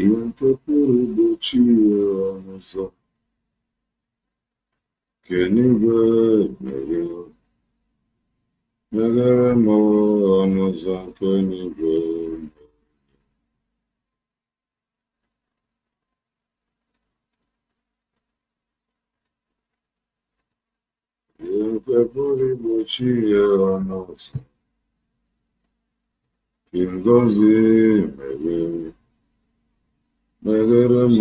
ihe nke pụrụ igbochi ihe ọzọ ka eluigwe meghere m ọnụ ụzọ nke eluigwe. Ihe nke pụrụ igbochi ihe ọnụ ụzọ ka ngọzi meghere m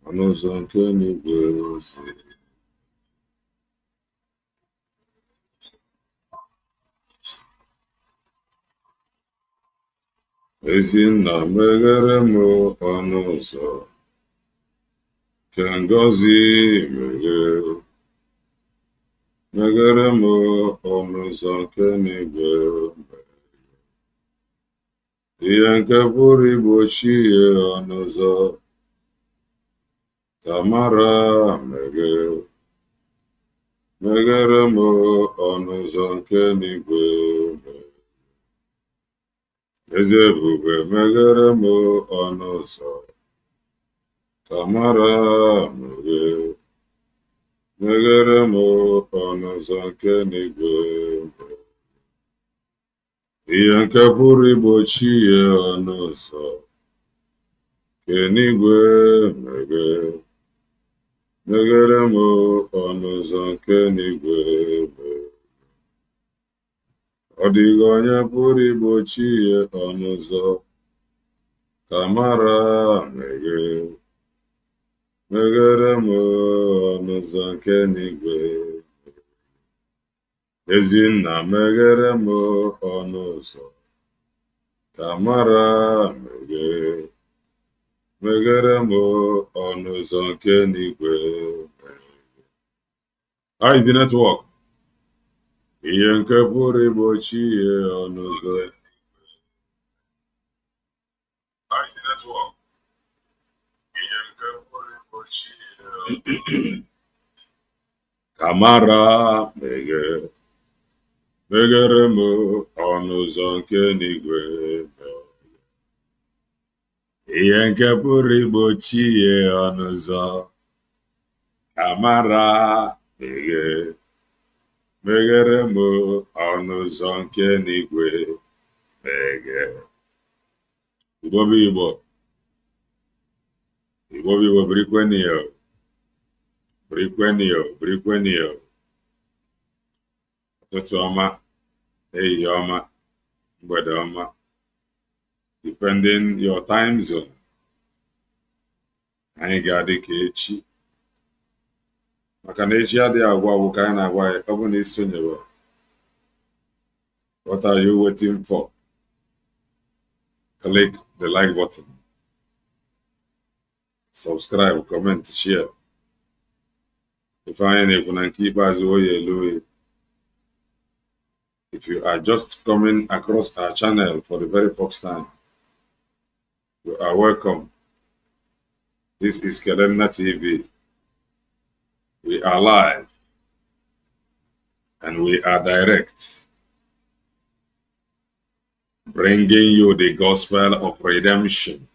ọnụ ụzọ nke eluigwe ozi. Ezi nna meghere m ọnụ ụzọ ka ngọzi meghere m ọnụ ụzọ nke eluigwe. Ihe nke pụrụ igbochi ihe ọnụ ụzọ ka mara meghere m ọnụ ụzọ nke eluigwe. Eze ebube meghere m ọnụ ụzọ ka mara meghere m ọnụ ụzọ nke eluigwe. Ihe nke pụrụ igbochi ihe ọnụ ụzọ ka eluigwe meghere m ọnụ ụzọ nke eluigwe. Ọ dịghị onye pụrụ igbochi ihe ọnụ ụzọ ka mara meghere m ọnụ ụzọ nke eluigwe. Ezi nna meghere m ọnụ ụzọ ka mara meghere m ọnụ ụzọ nke eluigwe. How is the network? Ihe nke pụrụ igbochi ihe ọnụ ụzọ. How is the network? Ihe nke pụrụ igbochi ihe ka mara meghere m ọnụ ụzọ nke eluigwe. Ihe nke pụrụ igbochi ihe ọnụ ụzọ ka mara meghere m ọnụ ụzọ nke eluigwe. Igbo bụ Igbo, Igbo bụ Igbo, birikwenio, birikwenio, birikwenio. Ụtụtụ ọma, ehihie ọma, mgbede ọma, depending your time zone. Anyị ga-adị ka echi, maka na echi adịghị agwa agwụ ka anyị na-agwa ya. Ọ bụ na isonyewe, what are you waiting for? Click the like button, subscribe, comment, share. If anyị na-ekwu na nke ikpeazụ oyi elu oyi. If you are just coming across our channel for the very first time, you are welcome. This is Kelenna TV. We are live and we are direct, bringing you the gospel of redemption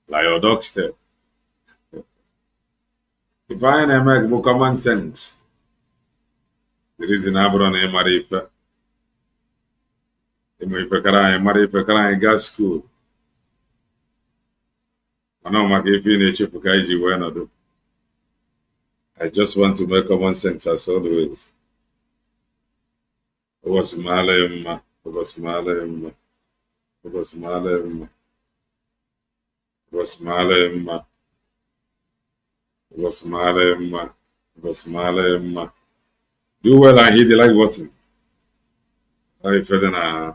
like your dog step. If I make more common sense, the reason I brought a marifa, marifa gas school. I know my I just want to make common sense as always. Was Malema, was Malema, was Malema, was Malema, was Malema, was Malema. Do well and hit the like button. I feel na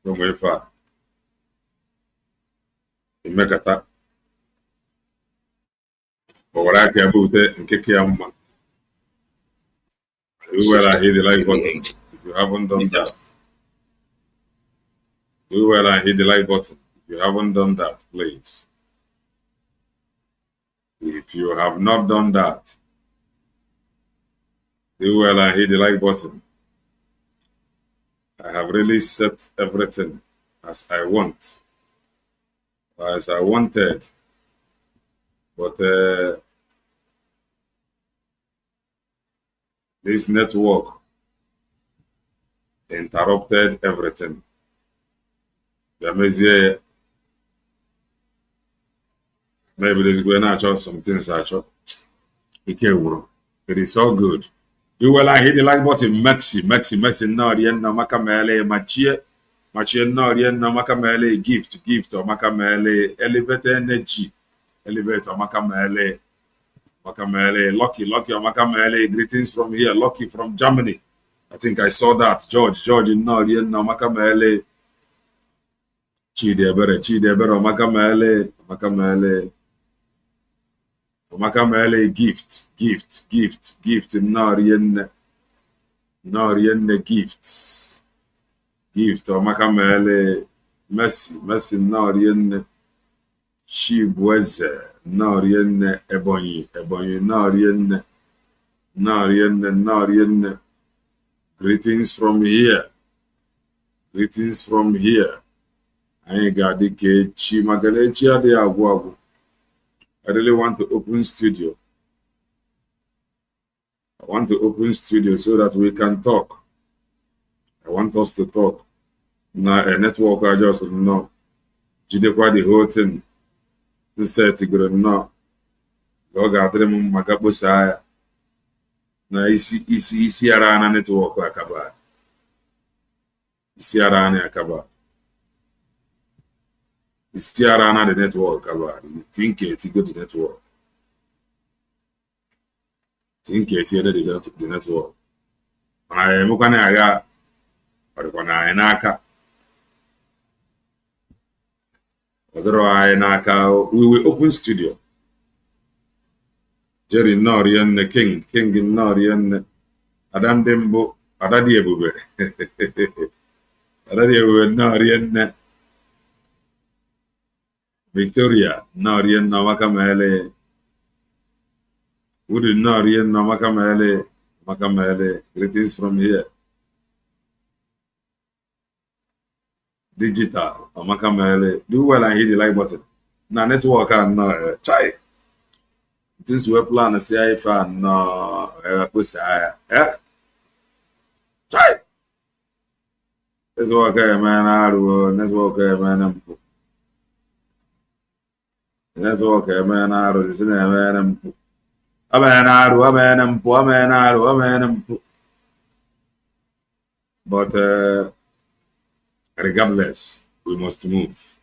from way far. You make a tap. But what I can do and kick your man. Do well and hit the like button. If you haven't done that. Do well and hit the like button. If you haven't done that, please. If you have not done that, do well and hit the like button. I have really set everything as I want. as I wanted, but this network interrupted everything. The Mazi, maybe this is going to some things. It is so good. You will I hit the like button, Maxi, no, the end, no, Macamele, Machie, no, the end, no, Macamele, gift, or Macamele, elevator energy, elevator, Macamele, Lucky, or Macamele, greetings from here, Lucky from Germany. I think I saw that. George, no, the end, no, Macamele, Chidebere, Macamele, gift, Norienne gift, or Macamele, Messi, Norienne, Shibweze, Norienne, Ebony, Norienne, greetings from here. I ain't got the Chi Magalechi de Aguagu. I really want to open studio. I want to open studio so that we can talk. I want us to talk. Now a network I just know. Jidekwa the whole thing. Insert it no. Go gather magabu saya. Na isi arana network akaba. Isi arana akaba. Isi arana the network akaba. You think it's go to network. Think it's the network. I mukane aga. Parikwana enaka. We will open studio. Jerry Norian, King Norian, Adandembo, Adadiebube. Adadiebube Norian, Victoria, Norian, Namakamele, Woody Norian, Makamele, greetings from here. Digital, Makamele, do well and hit the like button. Now, network and try. This we plan to see if I know try. Let's walk man. Let's walk man. Let's walk man. But regardless, we must move.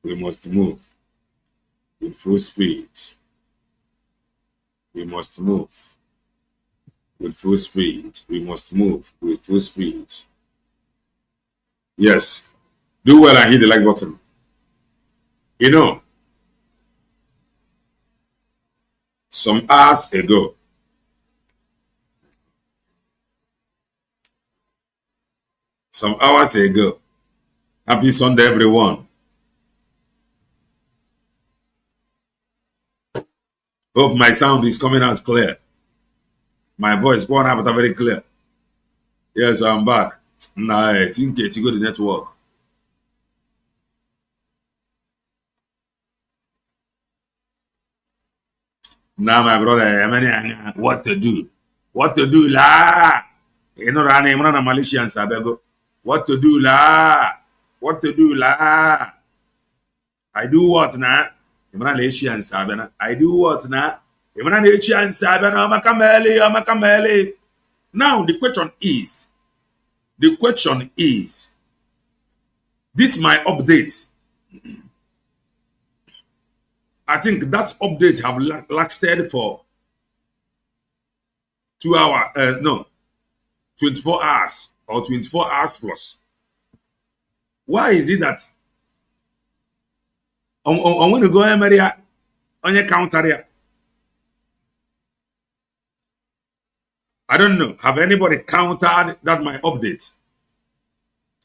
We must move with full speed. We must move with full speed. We must move with full speed. Yes. Do well and hit the like button. You know, some hours ago, happy Sunday, everyone. Hope my sound is coming out clear. My voice going out very clear. Yes, I'm back. Nah, I think it's good network. Now, my brother, what to do? What to do, la? You know, I'm a Malaysian, Sabego. What to do, la? What to do, la? I do what now? Malaysian, Sabana. I do what now? Malaysian, Sabana. Makamele. Now, the question is, this my update. I think that update have lasted for 2 hours, 24 hours or 24 hours plus. Why is it that I want to go on your counter here? I don't know. Have anybody countered that my update?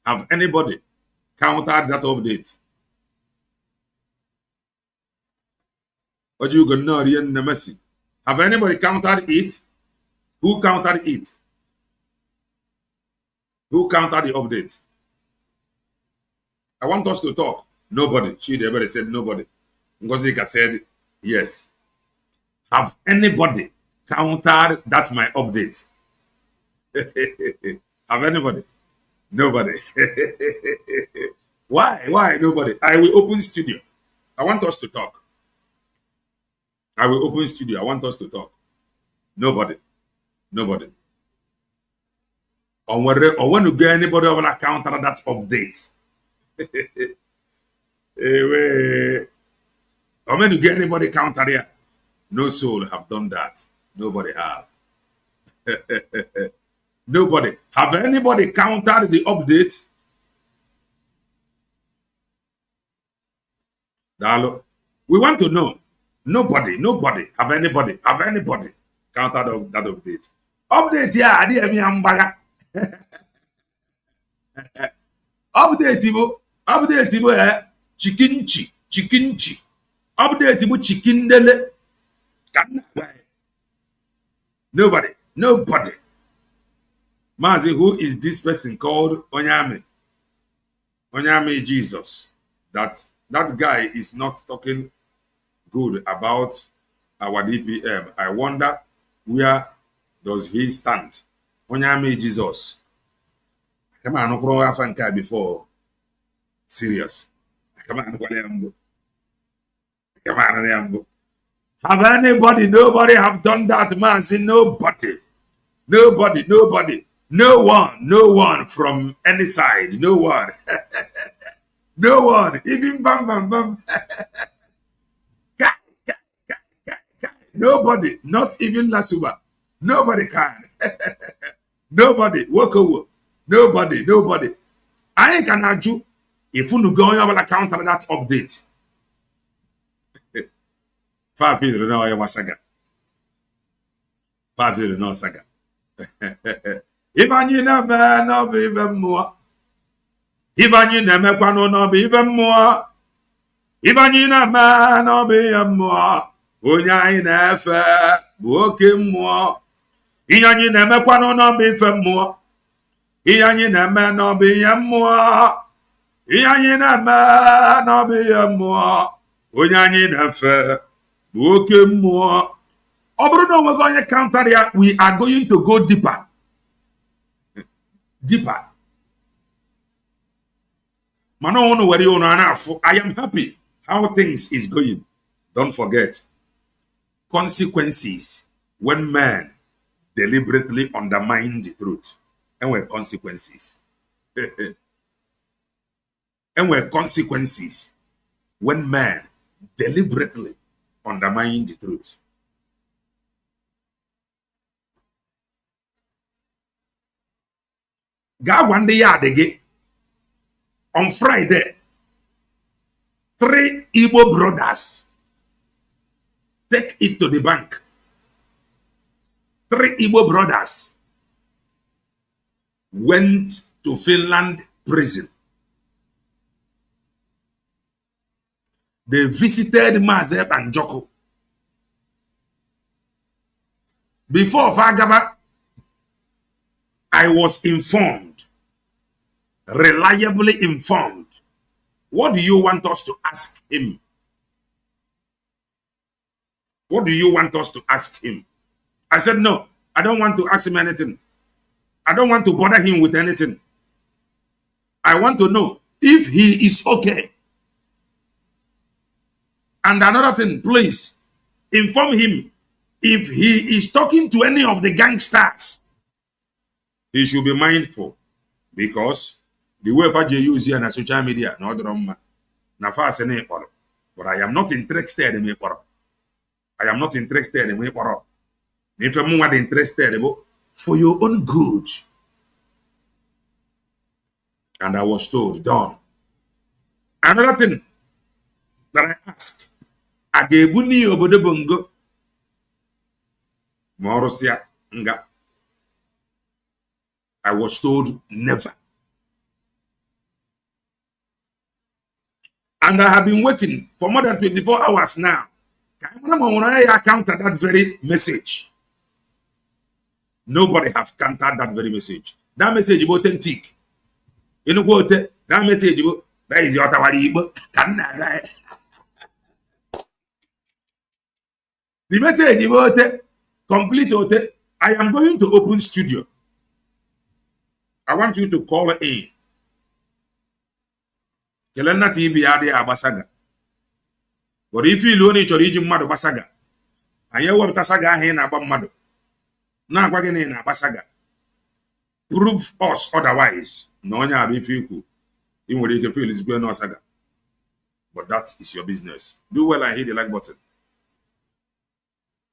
Have anybody countered that update? What you gonna know? Mazi. Have anybody countered it? Who countered it? Who countered the update? I want us to talk. Nobody. She never said nobody. Ngozika said yes. Have anybody countered that my update? Have anybody? Nobody. Why nobody? I will open studio. I want us to talk. I will open studio. I want us to talk. Nobody. Or when you get anybody over a counter that update. Or when you get anybody counter here. No soul have done that. Nobody have. Nobody. Have anybody countered the update? Dalo. We want to know. Nobody. Have anybody countered that update? Update, yeah, I didn't mean Update, chicken. Update, chicken dele. Nobody. Mazi, who is this person called Onyame? Onyame Jesus. That guy is not talking good about our DPM. I wonder where does he stand? Onyame Jesus. Come on, no problem before. Serious. Come on. Have anybody? Nobody have done that, man. See, nobody. No one from any side. No one. No one. Even bam. Nobody. Not even Lasuba. Nobody can. Nobody. Walk over. Nobody. I can argue if you go on your counter that update. 5 years now, I was saga. 5 years no saga. Even you never know even more. Even you never know even more. Even you never know even more. Onya inefe buoke more. Even you never know even more. Even you never know even more. Even you never know even more. Onya inefe buoke more. Obruno, we're going to counter here. We are going to go deeper. I am happy how things is going. Don't forget consequences when man deliberately undermine the truth. And where consequences. And where consequences when man deliberately undermine the truth. God one day again on Friday, 3 Igbo brothers take it to the bank. 3 Igbo brothers went to Finland prison. They visited Mazi and Joko. Before Fagaba, I was informed, reliably informed. What do you want us to ask him? What do you want us to ask him? I said, no, I don't want to ask him anything. I don't want to bother him with anything. I want to know if he is okay. And another thing, please inform him if he is talking to any of the gangsters. He should be mindful because the way you use here on social media, no drama. But I am not interested in me. I am not interested in me. If I'm more interested for your own good. And I was told, done. Another thing that I ask, Agebuni obodebongo, Morosia nga. I was told never. And I have been waiting for more than 24 hours now. I counter that very message. Nobody has countered that very message. That message is authentic. You know what? That That is your Tawaribo. The message is complete. I am going to open studio. I want you to call in. Kelena TV ade abasaga. But if you only to read mmadụ basaga, and you want saga here na mmadụ. Na agwa gị na basaga. Prove us otherwise. No one have if you nwere ike feel is going on saga. But that is your business. Do well and hit the like button.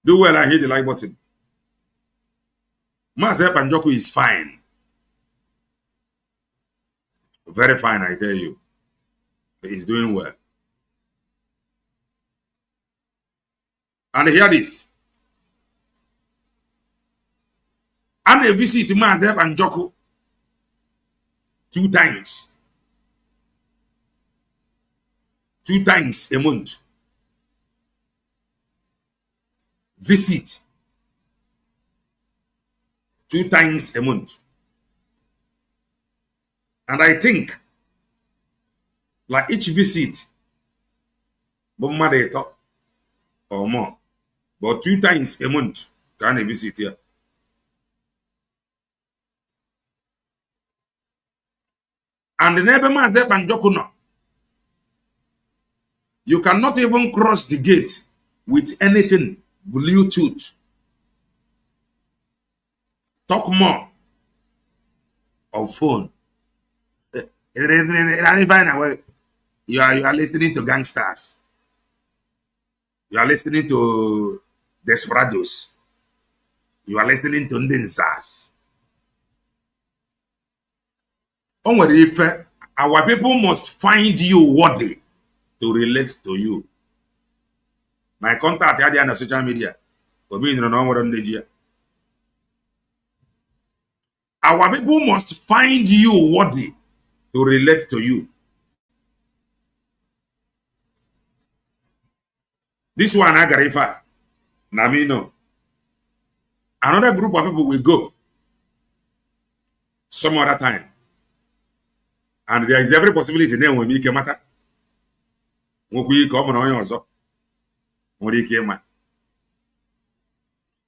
Do well and hit the like button. Mazi Ekpa Njoku is fine. Very fine, I tell you. He's doing well. And hear this. And I visit Mazi Ekpa Njoku 2 times. 2 times a month. Visit 2 times a month. And I think like each visit or more, but 2 times a month can I visit here. And the neighbor Mazi Ekpa Njoku no, you cannot even cross the gate with anything Bluetooth. Talk more of phone. You are listening to gangsters. You are listening to desperados. You are listening to ndensas. Our people must find you worthy to relate to you. My contact here on social media. Our people must find you worthy to relate to you. This one, Agarifa, Namino. Another group of people will go some other time. And there is every possibility then when we come at we come on also. When we came at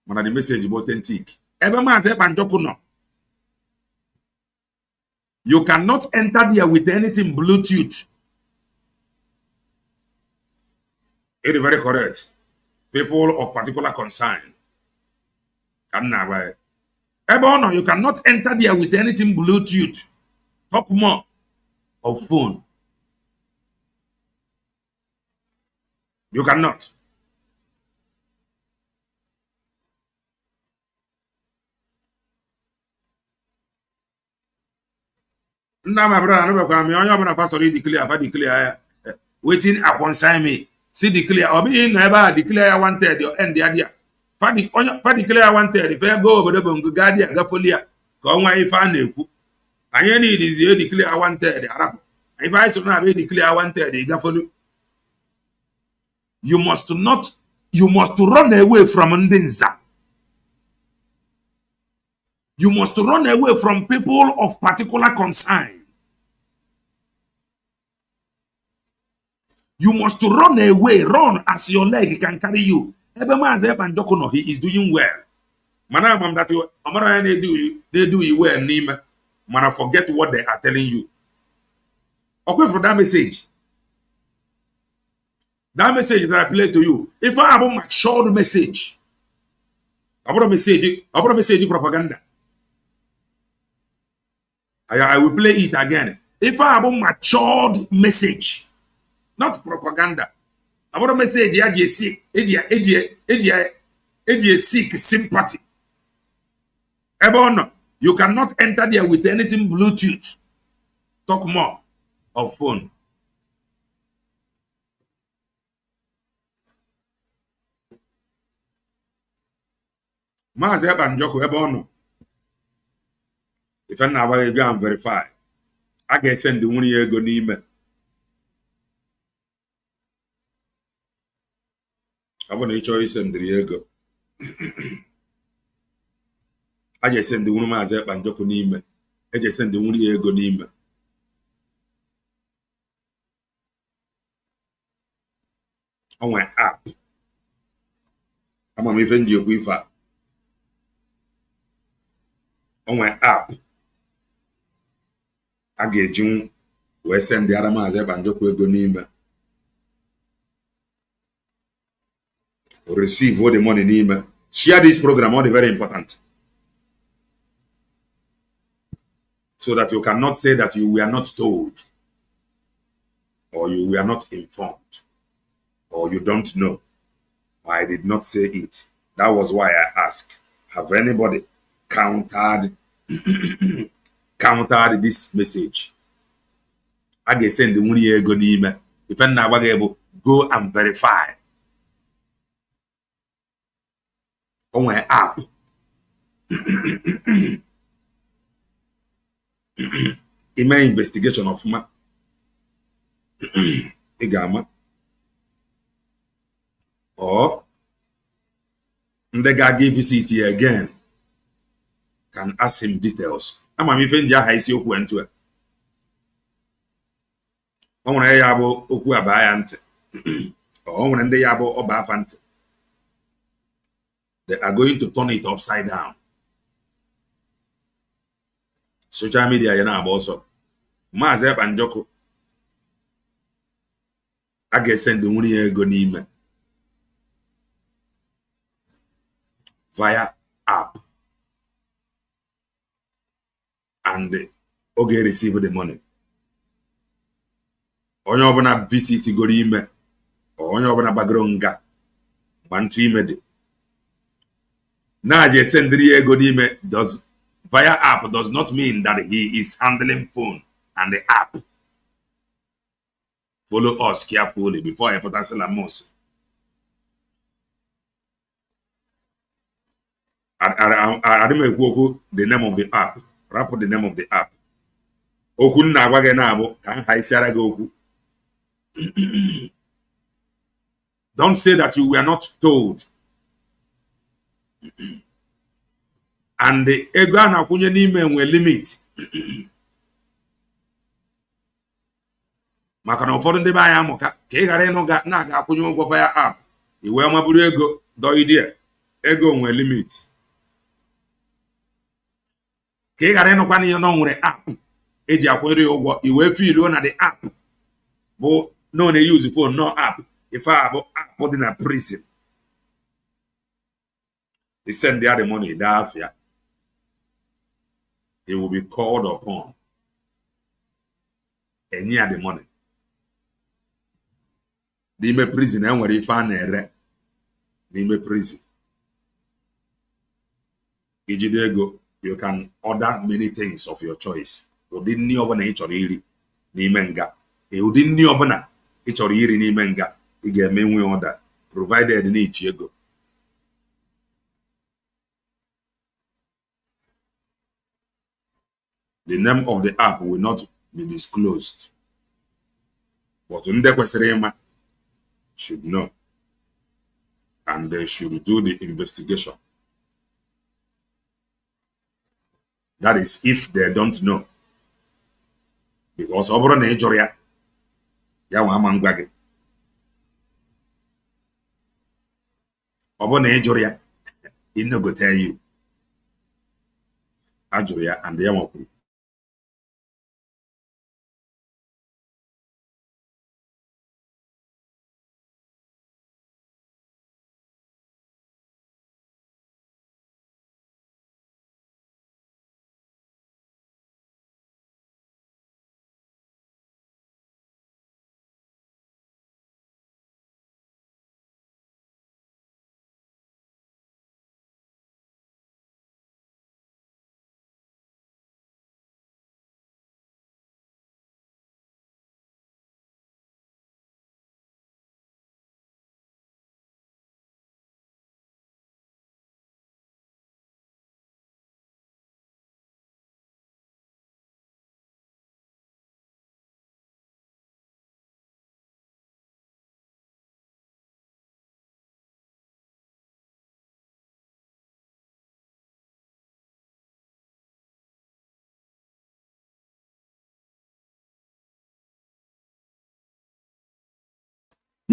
the message about authentic. Ever Mazi Ekpa Njoku no. You cannot enter there with anything Bluetooth. It is very correct. People of particular concern. You cannot enter there with anything Bluetooth. Talk more of phone. You cannot. Now, my brother, I declare. Waiting, I consign me. See declare. Or be never declare 1/3 your end the idea. For declare 1/3. If I go over the Bungadia, Gafolia, go away if I know. I need is here declare 1/3 Arab. If I to not declare 1/3 Gafolu. You must run away from Ndenza. You must run away from people of particular concern. You must run away, run as your leg can carry you. Mazi Ekpa Njoku no, he is doing well. Manam that you, they do you well, Nima. Man, forget what they are telling you. Okay, for that message. That message that I play to you. If I have a short message, I want a message propaganda. I will play it again. If I have a matured message, not propaganda. I want a message seek sympathy. Ebono, you cannot enter there with anything Bluetooth. Talk more of phone. Mazi Ekpa Njoku ebono. If I never go and verify, I can send the one year go n'ime. I want to choice and the ego. I just send the one Mazi Ekpa Njoku n'ime. I just send the one year go n'ime. onwe app ama m ife nji ekwu ife a onwe app a ga-ejinwu wee sendịara Maazị Ekpa Njọkụ ego n'ime or receive all the money n'ime. Share this program, all the very important, so that you cannot say that you were not told or you were not informed or you don't know. I did not say it. That was why I asked, have anybody countered this message? I can send the money ego n'ime. If I'm not able, go and verify on my app. Ime investigation of ma igama or ndị ga-aga visit here again can ask him details. Ama m ife nji aha isi okwu ntu a o nwere ya bụ okwu aba ya ntị o nwere ndị ya bụ ọba afa ntị. They are going to turn it upside down. Social media ya na-agba ọsọ. Maazị Ekpa Njọkụ a ga-esend nwunye ya ego n'ime via app and o ga-receive the money. Onye ọbụla visit goro ime onye ọbụla gbagoro nga gba ntụ ime dị na-aje sendri ego n'ime via app does not mean that he is handling phone and the app. Follow us carefully before I put us in the most. I don't know the name of the app. Rap the name of the app. Okun na agwa gị na-abụ ka nha isiara gị okwu. Don't say that you were not told. And the ego a na-akwụnye n'ime nwe limit. Maka na ụfọdụ ndị be anyị amụka ka ị ghara ịnụ na-aga akwụnye ụgwọ via app iwe maburu ego doidie ego nwe limit. Ka ị ghara ịnụkwa n'ihe nọ nwere app eji akwụnyere ụgwọ iwe filuo na the app bụ no na-use phone no app ife a bụ app dị na prison. They send there the money afia. He will be called upon and near the money. N'ime prison enwere ife a na-ere n'ime prison. Ijide ego, you can order many things of your choice. Ụdị nni ọbụla ị chọrọ iri n'ime nga. Ụdị nni ọbụla ị chọrọ iri n'ime nga ị ga-eme nwe order provided na iji ego. The name of the app will not be disclosed. But ndị kwesịrị ịma should know. And they should do the investigation. That is if they don't know. Because ọ bụrụ na ị jụrụ ya, ya nwa ama ngwa gị. Ọ bụrụ na ị jụrụ ya, he no go tell you. A jụrụ ya and ya nwakwuru.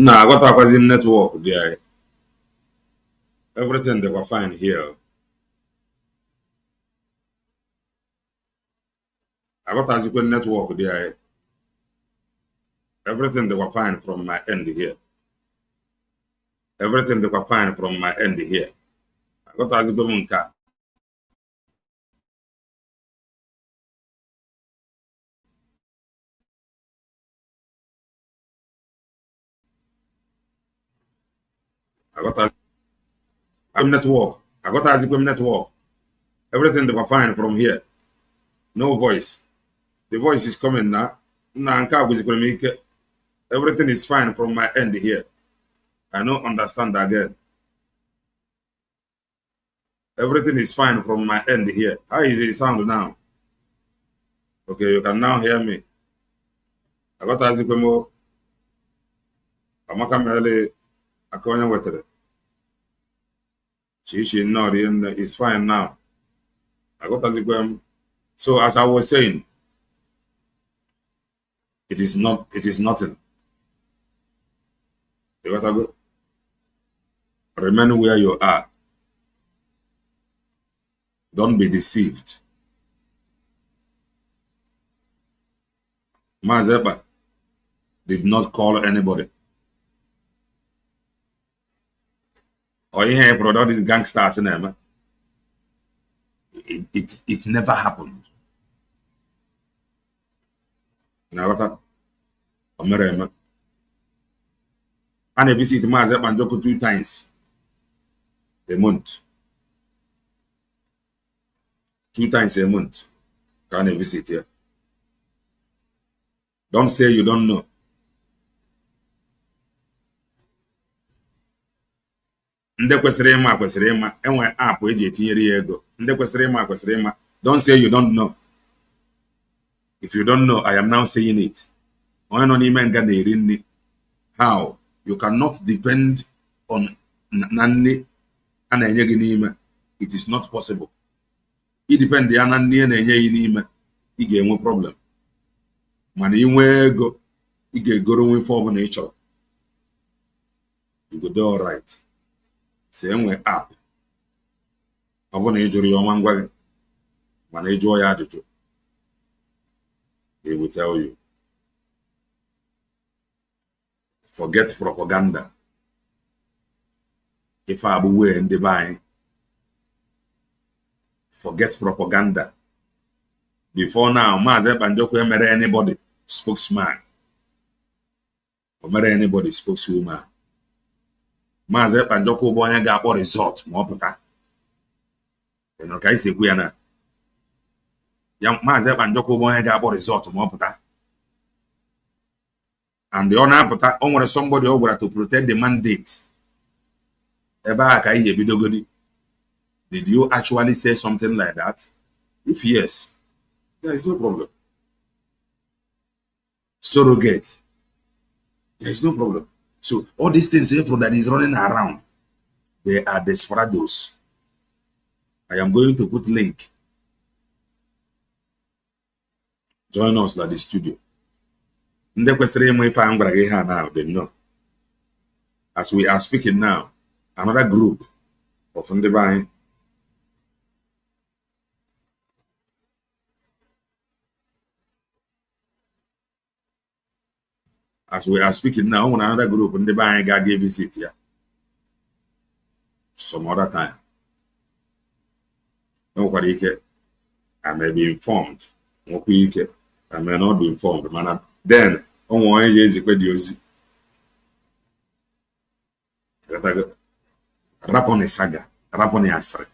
Nah, I got a network there. Everything they were fine here. I got a network there. Everything they were fine from my end here. Everything they were fine from my end here. I got a car. I got a network. I got a network. Everything they were fine from here. No voice. The voice is coming now. Everything is fine from my end here. I don't understand again. Everything is fine from my end here. How is the sound now? Okay, you can now hear me. I got as more. Amaka Mele Akonya Wetere. She not in is fine now. I got as so as I was saying, it is nothing. You got to go. Remain where you are. Don't be deceived. Mazi Ekpa did not call anybody. Or you hear for all these gangsters in them. It never happened. You know what? America. And I visit Mazi Ekpa and Joko 2 times a month. 2 times a month. Can I visit here? Don't say you don't know. Ndị kwesịrị ịma enwe app eji etinyere ya ego. Ndị kwesịrị ịma. Don't say you don't know. If you don't know, I am now saying it. Onye nọ n'ime nga na-eri nri. How? You cannot depend on na nri a na-enye gị n'ime. It is not possible. I depend ya na nri a na-enye gị n'ime, ị ga-enwe problem. Mana ị nwee ego, ị ga-egoro nwe ife ọbụla ị chọrọ. You go do all right. Say enwe app. Ọ bụ na ị jụrụ ya ọma ngwa gị, mana ị jụọ ya ajụjụ, he will tell you. Forget propaganda. If I be way in the buying, forget propaganda. Before now, Mazi Ekpa Njoko emere anybody spokesman. Or mere anybody spokeswoman. Mazi Ekpa Njoko bụ onye ga-akpọ result ma ọ pụta. You ka isi ekwu ya na. Ya Mazi Ekpa Njoko bụ onye ga-akpọ result ma ọ pụta. And the honor pụta, o nwere somebody o gwara to protect the mandate. Ebe a ka ihe bidogodi. Did you actually say something like that? If yes, there is no problem. Surrogate, there is no problem. So all these things that is running around, they are desperados. I am going to put link. Join us at the studio. Ndị kwesịrị ịma ife anyị gwara gị ha now, they know. As we are speaking now, another group of ndị be anyị. As we are speaking now, another group ndị be anyị ga-aga visit ya some other time. Nwekwara ike, I may be informed. Nwekwa ike, I may not be informed. Mana then, onwe onye ga-ezikwe dị ozi. Rapụ na saga, rapụ na asịrị.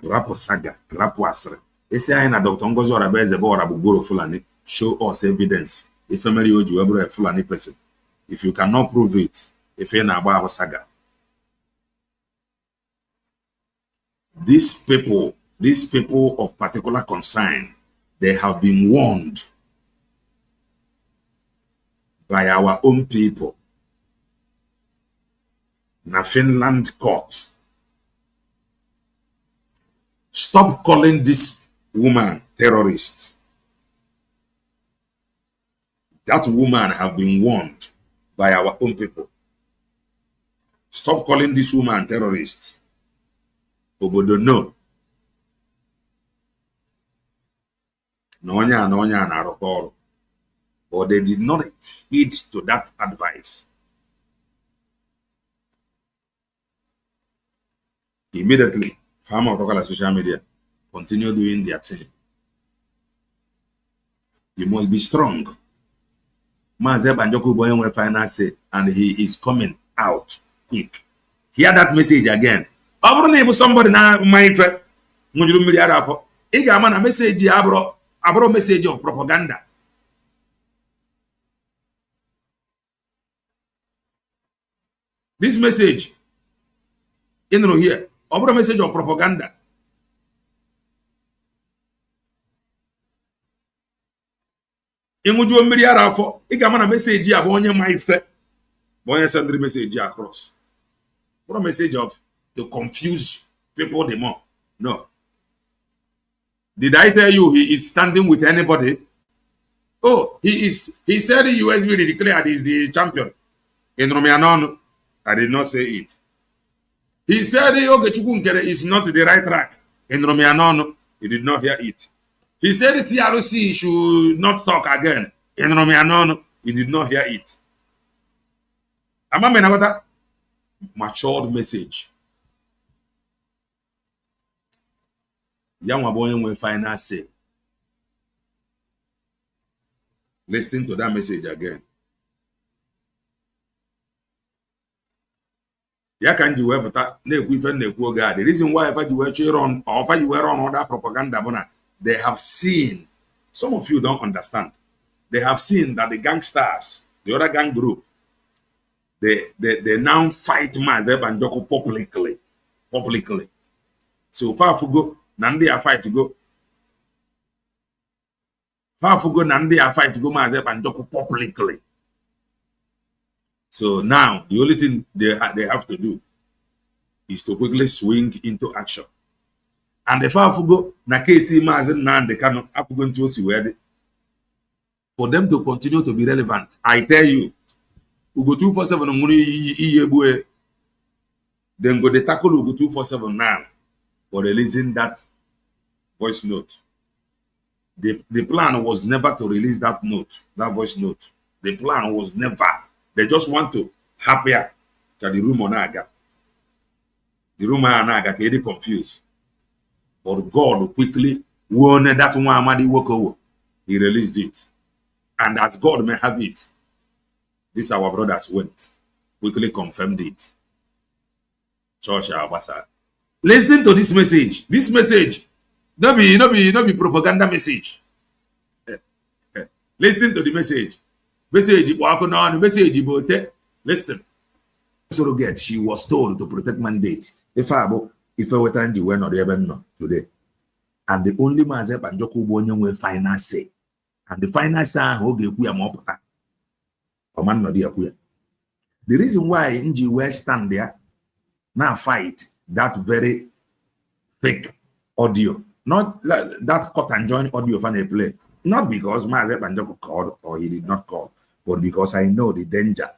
Rapụ saga, rapụ asịrị. Esi anyị na Dr. Ngozi Orabaeze bụ Oragbugoro Fulani, show us evidence. If a Mary Oju ever a Fulani person, if you cannot prove it, if you're not about saga, these people of particular concern, they have been warned by our own people. Na Finland court. Stop calling this woman terrorist. That woman have been warned by our own people. Stop calling this woman terrorist. Obodo no. But they did not heed to that advice. Immediately, farmer of social media continue doing their thing. You must be strong. Mazi Banjoko will finance say, and he is coming out quick. Hear that message again. Somebody now my friend. A message abro message of propaganda. This message in here, abro message of propaganda. Inguju mmiri ara afọ ị ga-ama na message a bụ onye ma ife bụ onye send the message across. What a message of to confuse people the more. No. Did I tell you he is standing with anybody? Oh, he said the USB declared he is the champion in Romianon. I did not say it. He said Ogechukwu is not the right track in Romianon. He did not hear it. He said TRC should not talk again in Romianon. He did not hear it. Amamenabata matured message. Young boy will final say. Listen to that message again. The reason why you were on or you were on other propaganda, they have seen, some of you don't understand. They have seen that the gangsters, the other gang group, they now fight Mazi Banjoko publicly. So far for go, Nandi are fight to go. Far for go, Nandi are fight to go Mazi Banjoko publicly. So now the only thing they have to do is to quickly swing into action. And the far for go, na KC Mazi Nandi cannot have going to see where for them to continue to be relevant. I tell you, we go 247 then go the tackle we go 247 now for releasing that voice note. The plan was never to release that voice note. The plan was never. They just want to happier to the room on Aga. The room on Aga get confused. But God quickly warned that one Amadi walk over. He released it. And as God may have it, this our brothers went, quickly confirmed it. Church Abasa. Listen to this message. This message, no be propaganda message. Listen to the message. Message bote. Listen. Surrogate, she was told to protect mandate. If I were to were not even today. And the only Mazi Banjoko will finance say. And the finance the reason why NG will stand there now fight that very fake audio, not that cut and join audio fan play, not because Mazi Banjoko called or he did not call, but because I know the danger.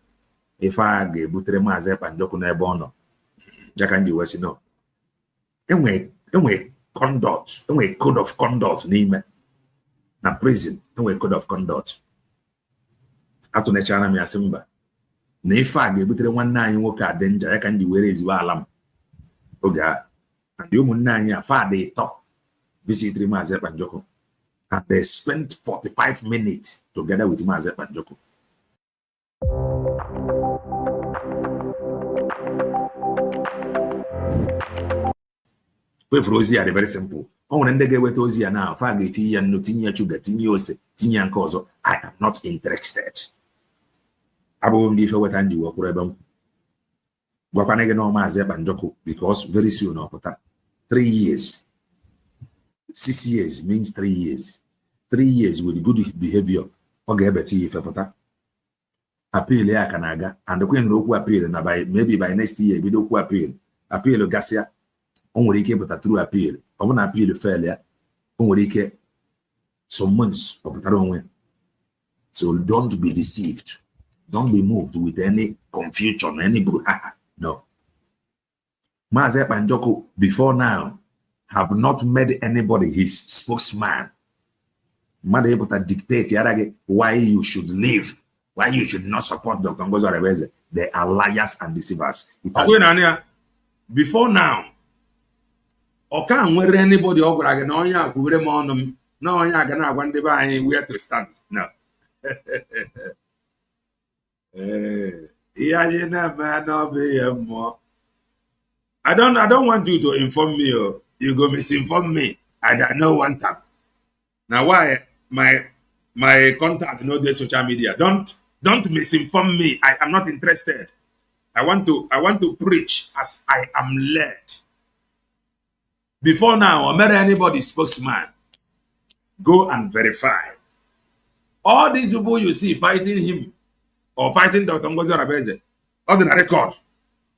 If I get butre Mazi Banjoko na bono, Jakanji was no. Anyway, conduct, anyway, code of conduct name. Na prison, no code of conduct. Atu na chana mi asimba. Na ifa ga-ebutere nwanne anyị nwoke a danger ya ka ndị were ezigbo alam. Oga. And ụmụnne anyị a fa dey talk visit Mazi Banjoko. And they spent 45 minutes together with Mazi Banjoko. We frozi are very simple. I am not interested. Because very soon, 3 years. 6 years means 3 years. 3 years with good behavior. Appeal Kanaga and the Queen Roku appeal maybe by next year we don't appeal. Appeal Gassia. On but a true appeal. I want to appeal failure. On some months of the wrong way. So don't be deceived. Don't be moved with any confusion, any brouhaha. No. Mazi Ekpa before now have not made anybody his spokesman. Mother able to dictate why you should live, why you should not support Dr. Ngozi Orebeze. They are liars and deceivers. Before now, or can't wear anybody over again, no, yeah, who would on them. No, yeah, gonna one day by where to stand. No. Yeah, you never know be more. I don't want you to inform me or you go misinform me. I don't know one time. Now why my contact no the social media. Don't misinform me. I am not interested. I want to preach as I am led. Before now, or marry anybody spokesman, go and verify. All these people you see fighting him or fighting Dr. Ngozi Orebeze, on the record,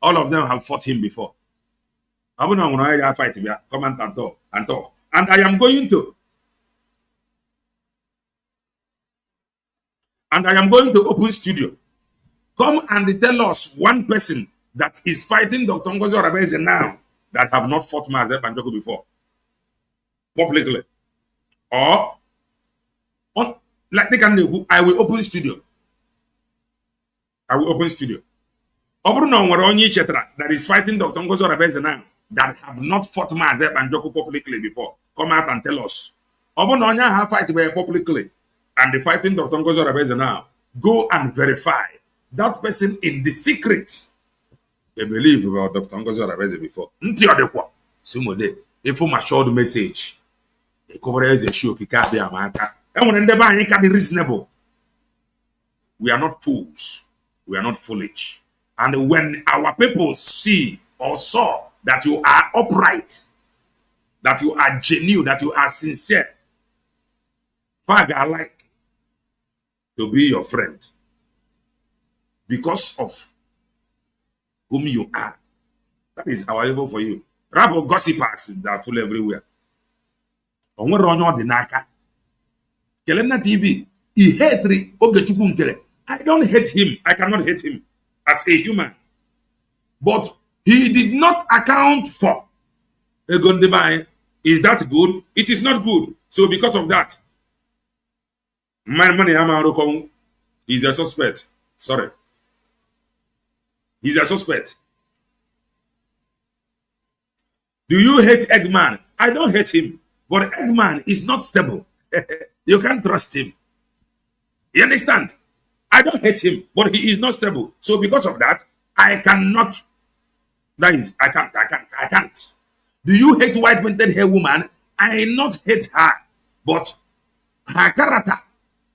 all of them have fought him before. I don't know when I fight him, come and talk. And I am going to. And I am going to open studio. Come and tell us one person that is fighting Dr. Ngozi Orebeze now that have not fought Mazi Ekpa before. Publicly. Or, like they can, I will open studio. I will open studio. That is fighting Dr. Ngozi Orebeze now that have not fought Mazi Ekpa publicly before. Come out and tell us. Obunonya have fight publicly and the fighting Dr. Ngozi Orebeze now. Go and verify that person in the secret. They believe about Dr. Ngozi Orebeze before. Nti odekwa. Sumode. If my short message. E cover as a show kika be amaka. And when ndeba anyi ka be reasonable. We are not fools. We are not foolish. And when our people see or saw that you are upright, that you are genuine, that you are sincere, Father like to be your friend because of whom you are. That is available for you. Rabble gossipers that full everywhere. Kelemna TV, he hate Ogechukwu. I don't hate him. I cannot hate him as a human. But he did not account for Egondebanye. Is that good? It is not good. So because of that, money is a suspect. Sorry. He's a suspect. Do you hate Eggman? I don't hate him. But Eggman is not stable. You can't trust him. You understand? I don't hate him, but he is not stable. So because of that, I cannot. That is, I can't. Do you hate white painted hair woman? I not hate her, but her character.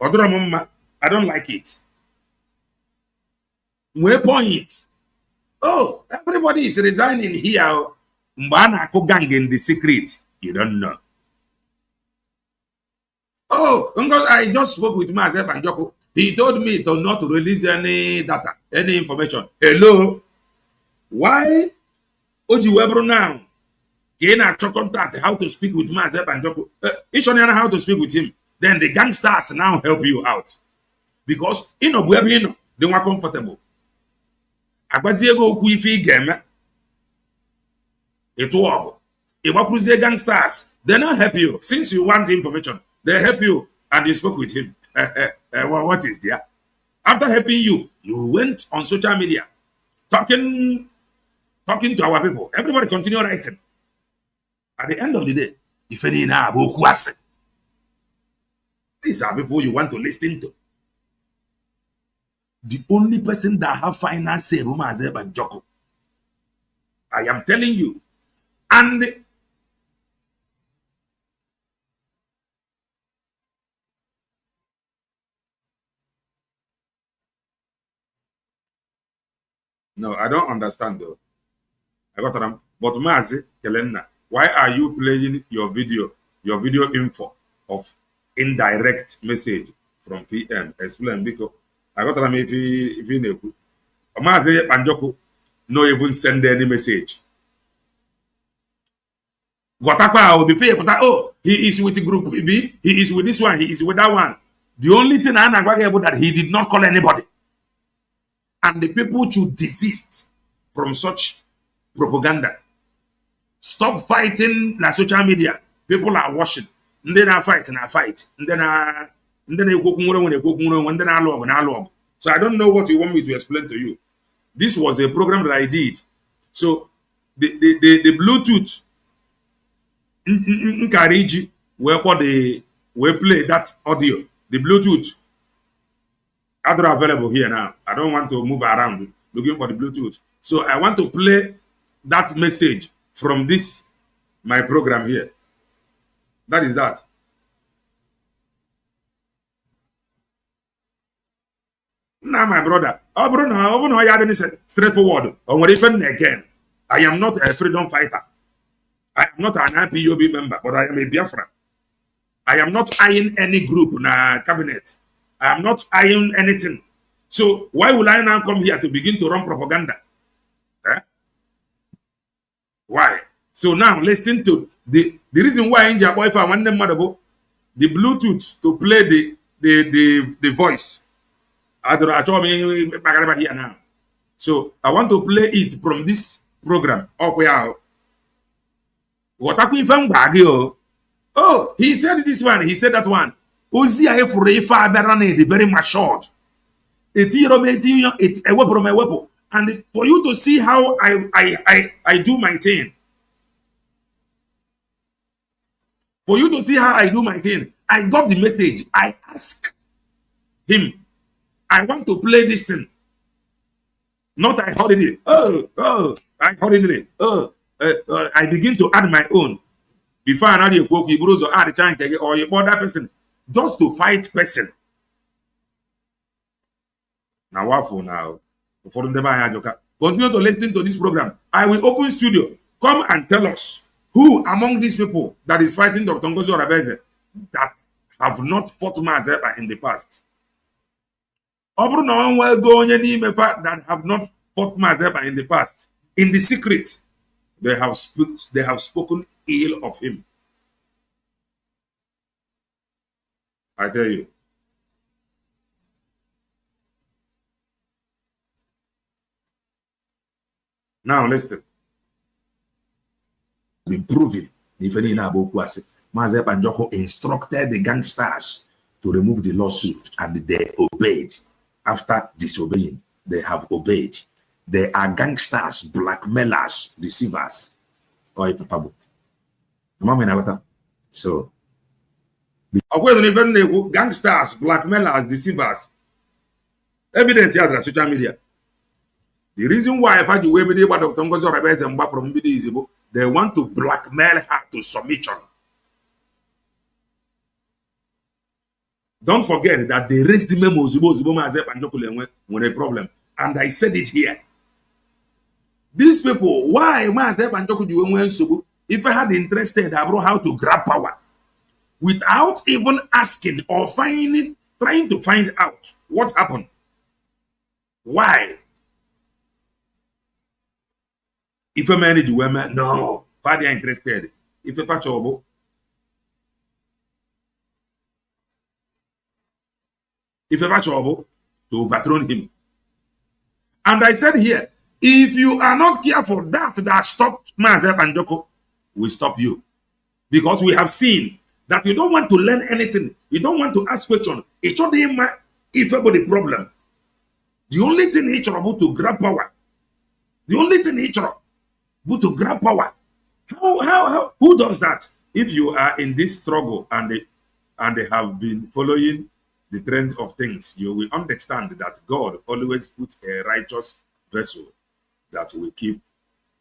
I don't like it. We point. Oh, everybody is resigning here. Mbana ko gang in the secret. You don't know. Oh, because I just spoke with Mazi Ekpa. He told me to not release any data, any information. Hello? Why? Oji Webro now. Gain a contact how to speak with Mazi Ekpa. Each one how to speak with him. Then the gangsters now help you out. Because they were comfortable. Agbaziego okwu ife game. It will. If gangsters, they not help you. Since you want information, they help you. And you spoke with him. Well, what is there? After helping you, you went on social media talking to our people. Everybody continue writing. At the end of the day, if any now these are people you want to listen to. The only person that have finance say Mazi Ekpa. I am telling you. And no, I don't understand though. I got them. But Mazi Kelenna, why are you playing your video info of indirect message from PM? Explain because I got them if you know. Mazi Ekpa no even send any message. Oh, he is with group B, he is with this one, he is with that one. The only thing I know about that he did not call anybody. And the people should desist from such propaganda. Stop fighting la social media. People are watching. And then I fight and I fight. And then I log. So I don't know what you want me to explain to you. This was a program that I did. So the Bluetooth in Kariji where we play that audio. The Bluetooth are available here now. I don't want to move around looking for the Bluetooth. So I want to play that message from this my program here. That is that. Now, my brother, I have any straightforward. Again, I am not a freedom fighter. I am not an IPOB member, but I am a Biafran. I am not eyeing any group in a cabinet. I am not eyeing anything. So why will I now come here to begin to run propaganda? Eh? Why? So now listen to the reason why in Japan, if I want them the Bluetooth to play the voice. Here now. So I want to play it from this program. Oh, he said this one, he said that one. The very matured. And for you to see how I do my thing. For you to see how I do my thing, I got the message. I asked him, I want to play this thing. Not I heard it. I heard it. I begin to add my own. Before I add a quote, you bros or add a chance or you bought that person just to fight person. Now what for now? For the continue to listen to this program. I will open studio. Come and tell us who among these people that is fighting Dr. Ngozi Orabeze that have not fought Mazi in the past. That have not fought Mazi in the past. In the secret, they have spoken ill of him. I tell you. Now listen. Been proven. Mazi Banjoko instructed the gangsters to remove the lawsuit and they obeyed. After disobeying, they have obeyed. They are gangsters, blackmailers, deceivers. So, gangsters, blackmailers, deceivers. Evidence here on social media. The reason why I find the way about Dr. Ngozi Orabeze and from is they want to blackmail her to submission. Don't forget that they raised the memo when a problem. And I said it here. These people, why if I had interested about how to grab power without even asking or trying to find out what happened? Why? If a manage women, no, father interested. If a patch over. If a match to overthrow him. And I said here, if you are not careful, that stopped Mazi Banjoko will stop you. Because we have seen that you don't want to learn anything. You don't want to ask questions. It's not if everybody problem. The only thing he trouble to grab power. The only thing he trouble to grab power. How who does that? If you are in this struggle and they have been following the trend of things, you will understand that God always puts a righteous vessel that will keep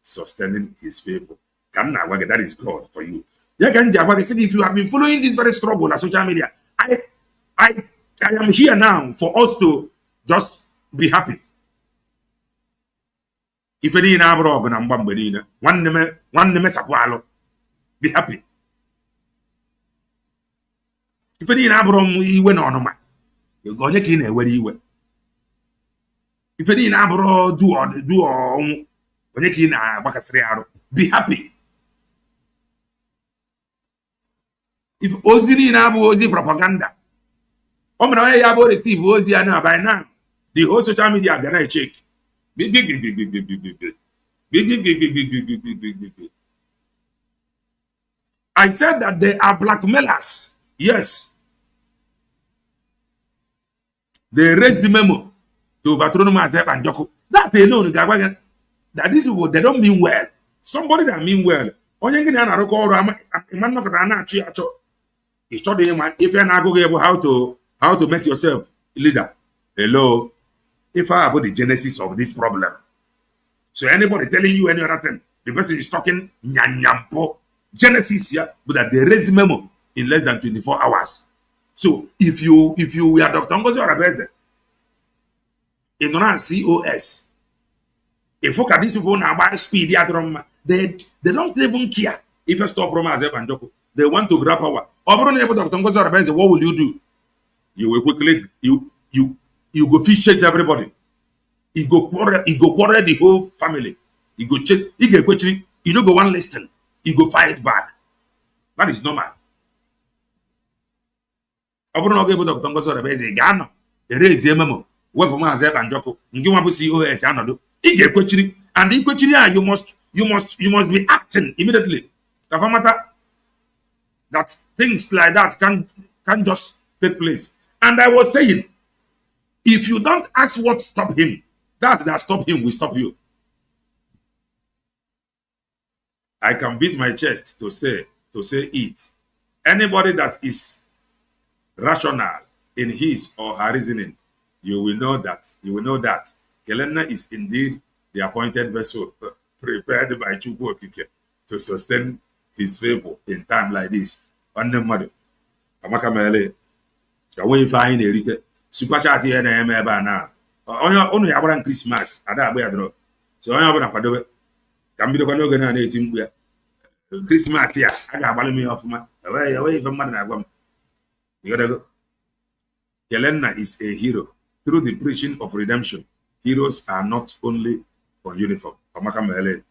sustaining his people. That is God for you. If you have been following this very struggle on social media, I am here now for us to just be happy. If any be happy. If any iwe na onoma, gonye ka na ewere iwe. If any do onye ka na agbakasịrị arụ, be happy. If ozi na ozi propaganda, O mere onye ya bụ receive ozi ya na by now. The whole social media gonna check. Big, big, big, big, big, big, big, big, big. Big, big, big, big, big, big, big, big, big, big, big. I said that they are blackmailers. Yes. They raised the memo to overthrow Mazi and Joko. That alone, that these people, they don't mean well. Somebody that mean well. Onye ngini ana roko oro man no kata na achi acho. If you're not going able how to make yourself a leader. Hello. If I about the genesis of this problem. So anybody telling you any other thing, the person is talking nyanyampo. Genesis here, but that they raised the memo in less than 24 hours. So if you were Dr. Ngozi Orabeze, in COS, if you look at these people now by speed, they don't even care if you stop Mazi and Joko. They want to grab power. Dr. Ngozi Orabeze, what will you do? You will quickly you go fish chase everybody. You go quarrel the whole family. You go chase, you don't go one listen. You go fight back. That is normal. Dr. Ngozi Orabeze, Ghana, erase memo. Weapon Mazi and Joko. You want to see COS another. And you must be acting immediately. That things like that can just take place. And I was saying, if you don't ask what stop him, that stop him will stop you. I can beat my chest to say it. Anybody that is rational in his or her reasoning, you will know that Kelena is indeed the appointed vessel prepared by Chukwu Okike to sustain his people in time like this. On the mother, Amaka Mele, away fine erite. Super chat here na eme ebe na. Onu ya gbara Christmas, ada agba ya dro. So onye ọbụla kwadobe. Ka mbido kwa n'oge na-eti mkpu ya. Christmas ya, a ga-agbalị m ya ọfụma. Ewe ife mmadụ na-agwa m. You gotta go. Kelenna is a hero. Through the preaching of redemption, heroes are not only on uniform. Amaka Mele.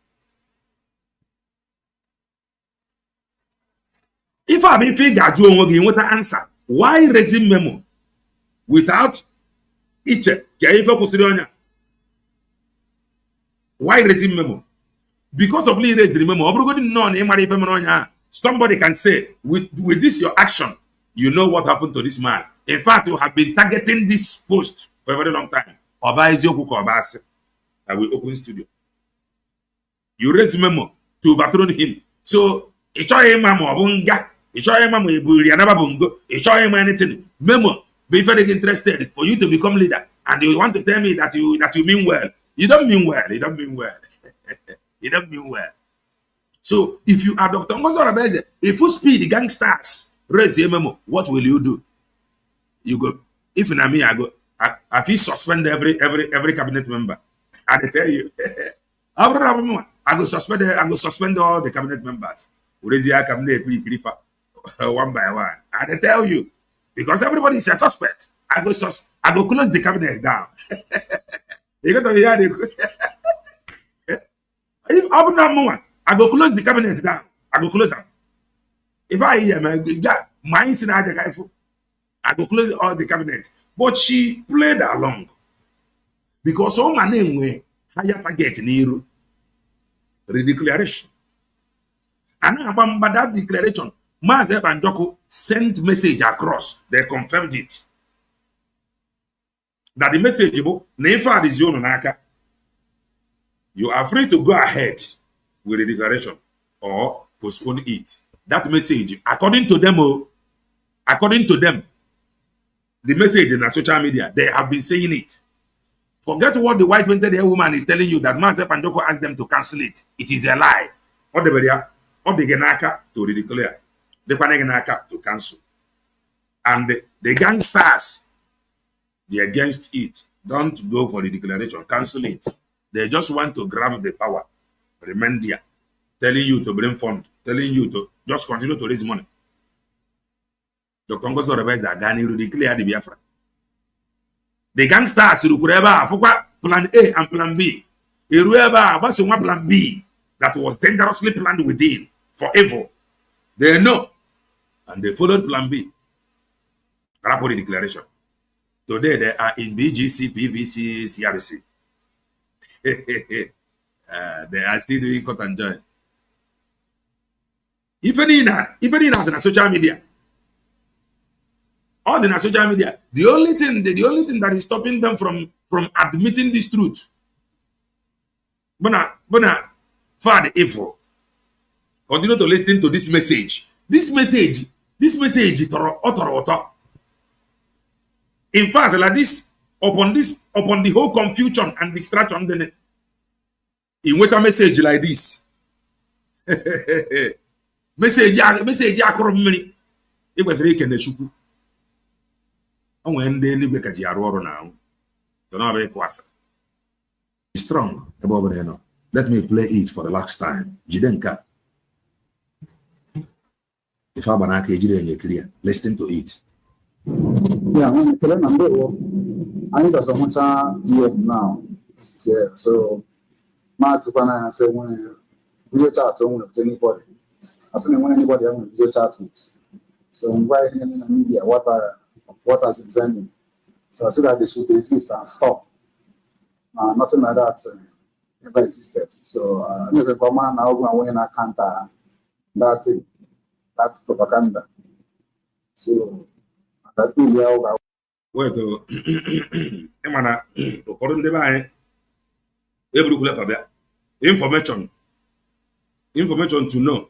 If I mean figure you won't answer, why raising memo without each? Why raising memo? Because of raising the memo, somebody can say, with this your action, you know what happened to this man. In fact, you have been targeting this post for a very long time. I will open studio. You raise memo to overthrow him. So it's all anything. Memo, be very interested for you to become leader, and you want to tell me that you mean well. You don't mean well. You don't mean well. You don't mean well. So if you are Dr. Ngozi Orabeze, if you speed the gangsters raise a memo, what will you do? You go. If in me, I go. I feel suspend every cabinet member. I tell you. I go suspend all the cabinet members. One by one. I tell you, because everybody is a suspect. I go close the cabinets down. You got to hear if I go close the cabinets down. I go close them. If I hear mine I go close all the cabinets. But she played along because all my name were higher target Niru. Redeclaration. And about that declaration, Mazi and Joko sent message across. They confirmed it. That the message is you are free to go ahead with the declaration or postpone it. That message, according to them, the message in the social media, they have been saying it. Forget what the white painted hair woman is telling you that Mazi and Joko asked them to cancel it. It is a lie. What the Genaka to redeclare, the Panenaka to cancel. And the gangsters, they are against it. Don't go for the declaration, cancel it. They just want to grab the power, remain there, telling you to bring fund, telling you to just continue to raise money. Dr. Ngozi Orabeze Agani will declare the Biafra. The gangsters plan A and plan B. Plan B that was dangerously planned within forever. They know. And they followed plan B. Rapport declaration. Today they are in BGC, PVC, CRC. They are still doing cut and join. Even in the social media, all the social media, the only thing that is stopping them from admitting this truth, Bona, Father evil. Continue to listen to this message. This message, in fact, like this, upon the whole confusion and distraction, then in what a message like this. message akọrọ mmiri ị kwesịrị ikene Chukwu o nwere ndị eluigwe ka ji arụ ọrụ na ahụ so na ọ bụ ịkwasa strong ebe ọ bụla ị nọ. Let me play it for the last time. Jide nke a. Ife agba n'aka ejiri enye clear. Listen to it. Yeah, I'm going to tell them I need some PM now. So, my Japan say when video chat with anybody. I say when anybody I'm video chat with. So why in the media what has been trending. So I said that they should exist and stop. Nothing like that never existed. So never come on now when I counter that propaganda. So wait mana ụfọdụ ndị be anyị eburukwula fabia information to know.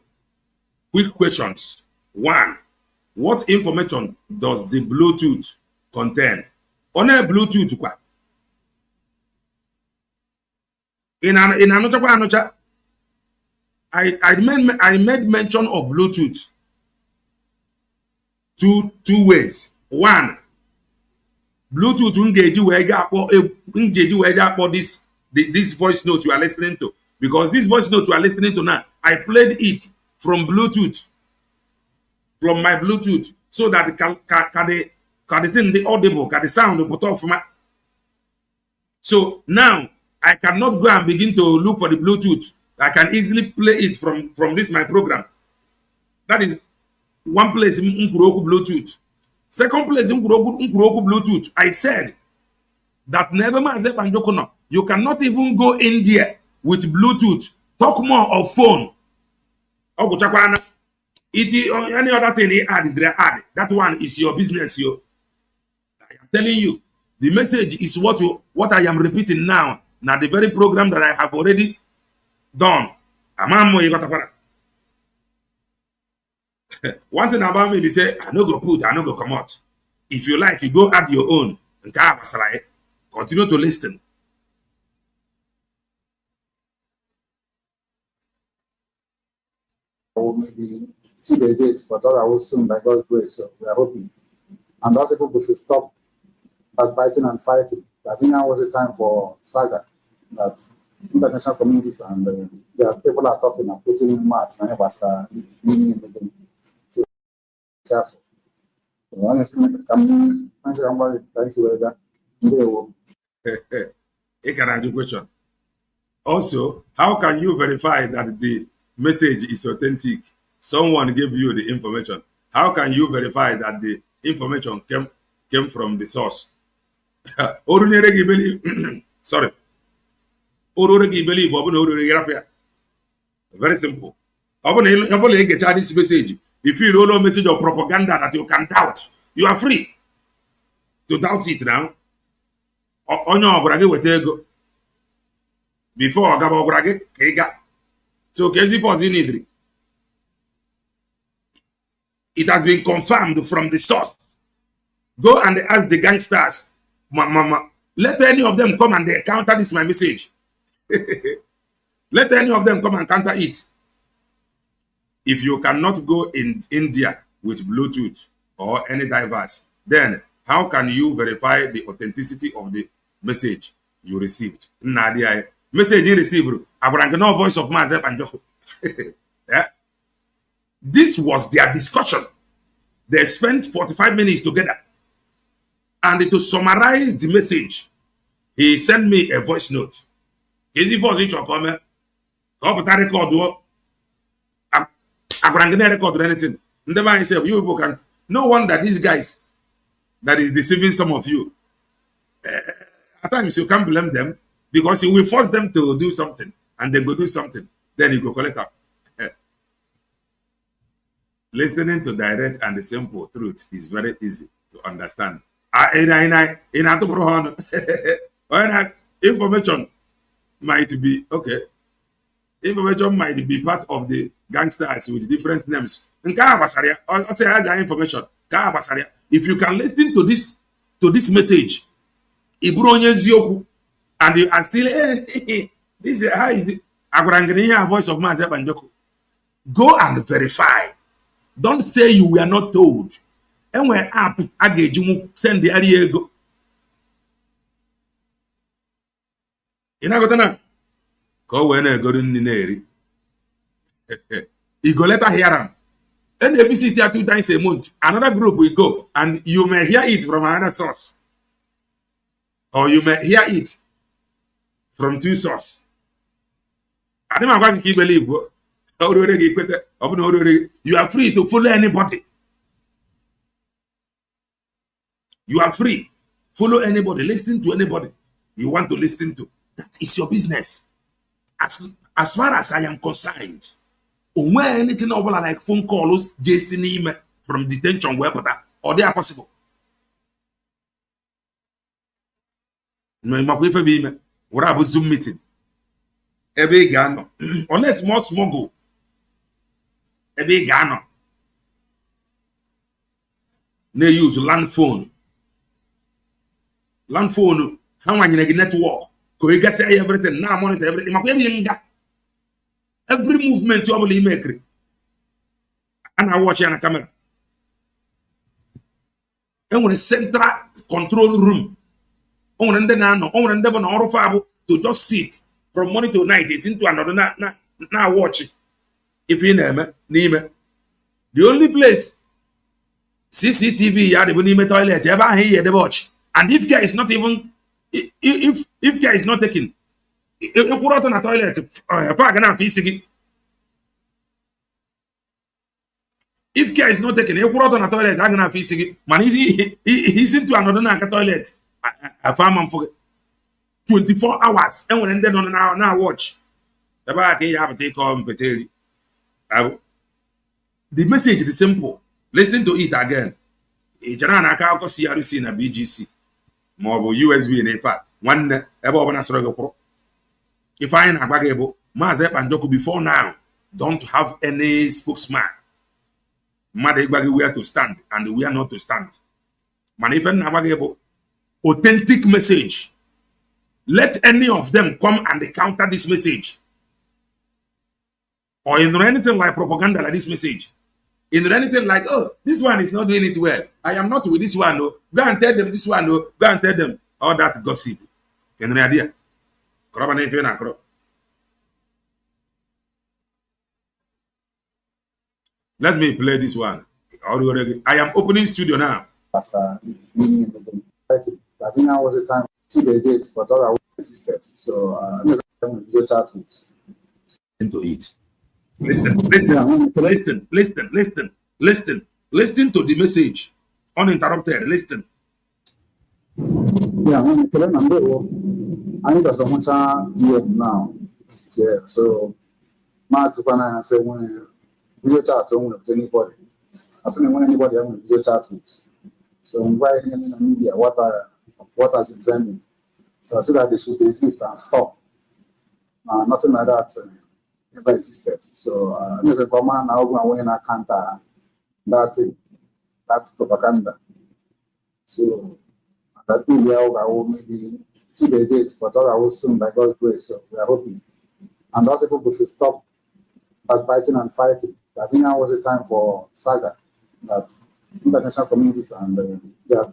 Quick questions. 1. What information does the Bluetooth contain? On a Bluetooth kwa in anocha I made mention of Bluetooth two ways. 1, Bluetooth ngeji wee akpọ this voice note you are listening to, because this voice note you are listening to now, I played it from Bluetooth, from my Bluetooth, so that the thing the audible, the sound put off my. So now I cannot go and begin to look for the Bluetooth. I can easily play it from this my program. That is one place in Nkuroku Bluetooth. Second place in Nkuroku Bluetooth, I said that never you cannot even go in there with Bluetooth. Talk more of phone. Any other thing they add is their ad. That one is your business. I am telling you, the message is what I am repeating now. Now the very program that I have already done. One thing about me, they say, I no go put, I no go come out. If you like, you go add your own. Continue to listen. Or maybe see the date, but all I will soon by God's grace. So we are hoping. And also people should stop backbiting and fighting. I think now was the time for saga that international communities and people are talking and putting mad whenever start again. So careful. Honestly, question. Also, how can you verify that the message is authentic? Someone gave you the information. How can you verify that the information came from the source? Sorry. Very simple. This message. If you don't know message of propaganda that you can doubt, you are free to doubt it now. Before so it has been confirmed from the source. Go and ask the gangsters, mama. Let any of them come and they counter this my message. Let any of them come and counter it. If you cannot go in India with Bluetooth or any device, then how can you verify the authenticity of the message you received? Nadia, message you received. No voice of Mazi and Joko. Yeah. This was their discussion. They spent 45 minutes together. And to summarize the message, he sent me a voice note. Easy for each of them. Record or anything. You people can. No wonder these guys that is deceiving some of you. At times you can't blame them because you will force them to do something and then go do something. Then you go collect up. Listening to direct and the simple truth is very easy to understand. Information might be okay. Information might be part of the gangsters with different names. Information. If you can listen to this message, and you are still this is how is it? Voice of Mazi Banjoko. Go and verify. Don't say you were not told. And when app send the area go. Go when I go in the area. You go later hear them. And they visit here 2 times a month. Another group will go, and you may hear it from another source. Or you may hear it from 2 sources. I don't know how you believe. You are free to follow anybody. You are free. Follow anybody. Listen to anybody you want to listen to. That is your business. As far as I am concerned, when anything over like phone calls, Jason from detention, where or they are possible. What about Zoom meeting? Ebe Gano. Unless more smuggle. Ebe Gano. They use land phone. Land phone. How many network? Could you say everything? Now monitor everything. Every movement you will make. And I watch on a camera. And when a central control room. On to just sit from morning to night is into another now watching. If you name it, the only place CCTV ya the toilet ever here the watch. And if care is not even if care is not taken, if you put out on a toilet, if care is not taken, you put out on a toilet, I'm gonna feel man, he's into another toilet. I found him for 24 hours. And when then on now watch. The message is simple. Listen to it again. CRC na BGC. More USB in fact. One if I am agreeable, Mazi Banjoko before now don't have any spokesman. Where to stand and we are not to stand. Man, even agreeable. Authentic message. Let any of them come and counter this message. Or in anything like propaganda like this message. In anything like, oh, this one is not doing it well. I am not with this one. No. Go and tell them this one. No. Go and tell them all that gossip. In the idea. Let me play this one. I am opening studio now. Pastor, I think that was the time till they did, but all I existed. So video chat with Into it. Listen to the message. Uninterrupted. Listen. Yeah, I'm telling them, I need someone here now. So, my Japan say when video chat with anybody. I say when anybody I'm video chat with. So why in the media what has been trending? So I said that they should exist and stop. Nothing like that never existed. So never come on now when I counter that propaganda. So that really I will maybe till they did, but all I will soon by God's grace. So we are hoping. And also people should stop backbiting and fighting. I think that was the time for saga that international communities and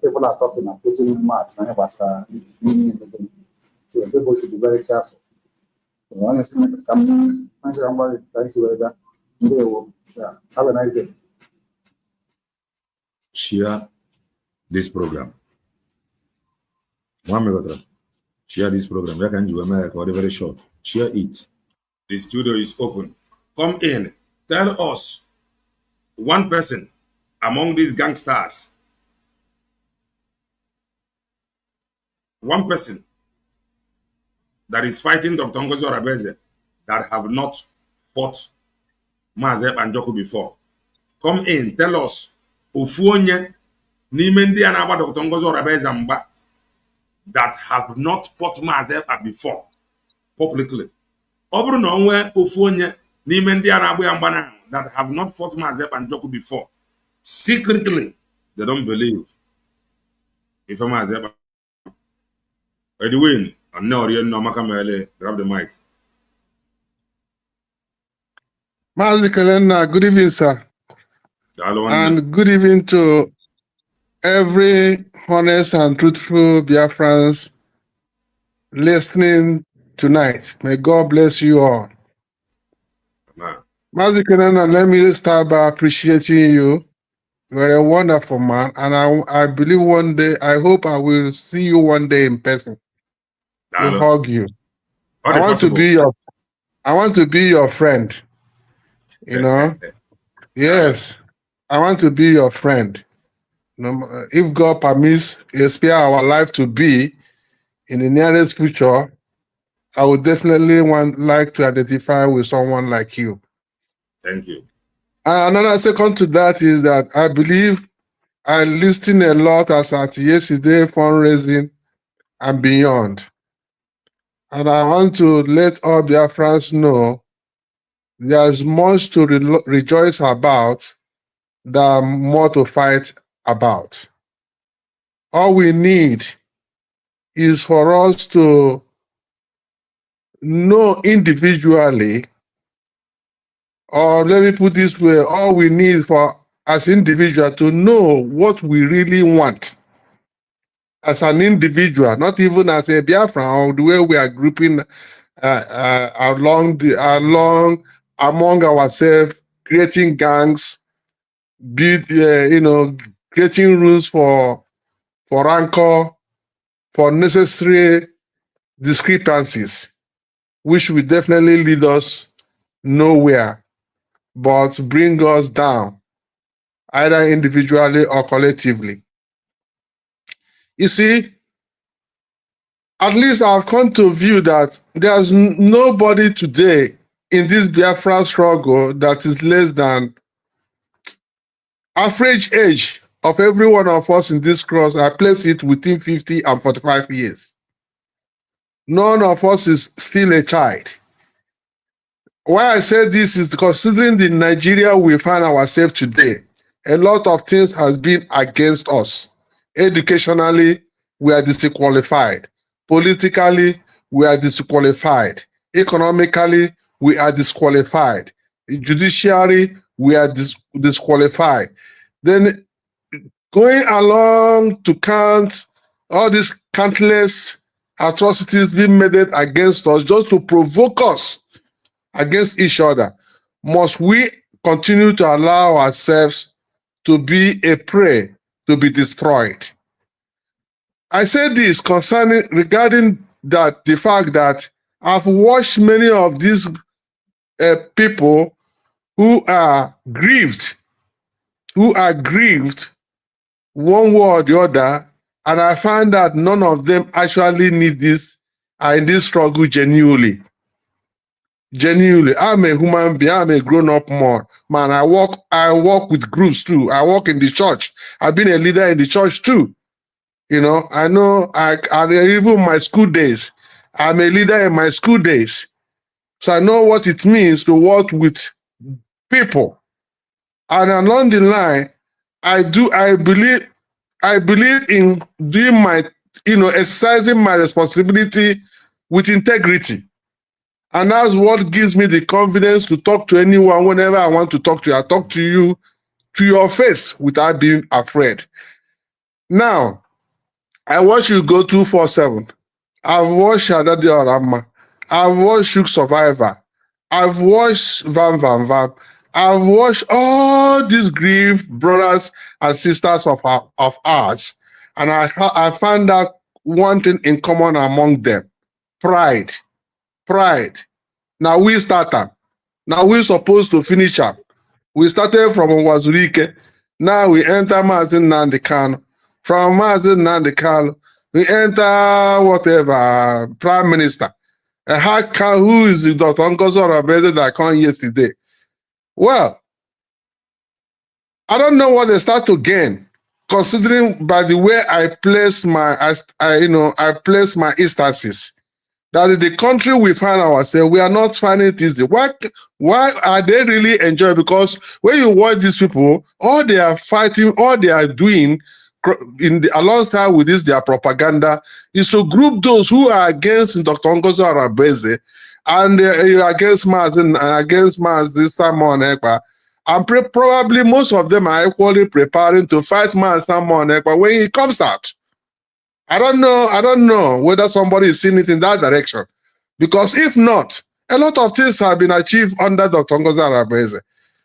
people are talking and putting mad. So people should be very careful. So honestly, have a nice day. Share this program. One minute. Share this program. Where can you America? Very short. Share it. The studio is open. Come in. Tell us one person among these gangsters one person that is fighting Dr. Ngozi Orabeze that have not fought Mazi Ekpa Njoku before. Come in, tell us, ofu onye n'ime ndị a na-agba Dr. Ngozi Orabeze mgba that have not fought Mazi Ekpa before publicly. Ọ bụrụ na onwe ofu onye n'ime ndị a na-agba ya mgba na that have not fought Mazi Ekpa Njoku before, secretly, they don't believe if Mazi Ekpa. Edwin, and now grab the mic. Mazi Kelena, good evening, sir. And good evening to every honest and truthful Biafrans listening tonight. May God bless you all. Mazi Kelena, let me start by appreciating you. You're a wonderful man, and I believe one day, I hope I will see you one day in person. To hug you. I want to be your friend. You know? Yes. I want to be your friend. If God permits, spare our life to be in the nearest future, I would definitely like to identify with someone like you. Thank you. And another second to that is that I believe I listened a lot as at yesterday fundraising and beyond. And I want to let all Biafrans know there's much to rejoice about than more to fight about. All we need is for us to know individually, or let me put this way, all we need for as individual to know what we really want. As an individual, not even as a Biafran, or the way we are grouping among ourselves, creating gangs, creating rules for rancor, for necessary discrepancies, which will definitely lead us nowhere, but bring us down, either individually or collectively. You see, at least I've come to view that there's nobody today in this Biafra struggle that is less than average age of every one of us in this cross. I place it within 50 and 45 years. None of us is still a child. Why I say this is considering the Nigeria we find ourselves today, a lot of things has been against us. Educationally, we are disqualified. Politically, we are disqualified. Economically, we are disqualified. Judiciary, we are disqualified. Then going along to count all these countless atrocities being made against us just to provoke us against each other, must we continue to allow ourselves to be a prey to be destroyed? I say this regarding that the fact that I've watched many of these people who are grieved one way or the other, and I find that none of them actually need this, are in this struggle genuinely. Genuinely, I'm a human being, I'm a grown-up man. I work with groups too. I work in the church. I've been a leader in the church too. You know even my school days, I'm a leader in my school days. So I know what it means to work with people. And along the line, I believe in doing my, exercising my responsibility with integrity. And that's what gives me the confidence to talk to anyone whenever I want to talk to you. I talk to you to your face without being afraid. Now, I watch you go 247. I've watched Shadadi Orama. I've watched Shook Survivor. I've watched Van. I've watched all these grief brothers and sisters of ours. And I found out one thing in common among them. Pride. Now we started. Now we're supposed to finish up. We started from Wazurike. Now we enter Mazi Nnamdi Kanu. From Mazi Nnamdi Kanu, we enter whatever prime minister. Who is the Dr. Ngozo Rabeze that come yesterday? Well, I don't know what they start to gain, considering by the way I place my, I place my instances. That in the country we find ourselves, we are not finding it easy. Why are they really enjoying? Because when you watch these people, all they are fighting, all they are doing alongside with this, their propaganda, is to group those who are against Dr. Ngozo Arabeze and against Mazi Simon Ekpa. And probably most of them are equally preparing to fight Mazi Simon Ekpa when he comes out. I don't know whether somebody is seeing it in that direction. Because if not, a lot of things have been achieved under Dr. Ngozo Arabeze.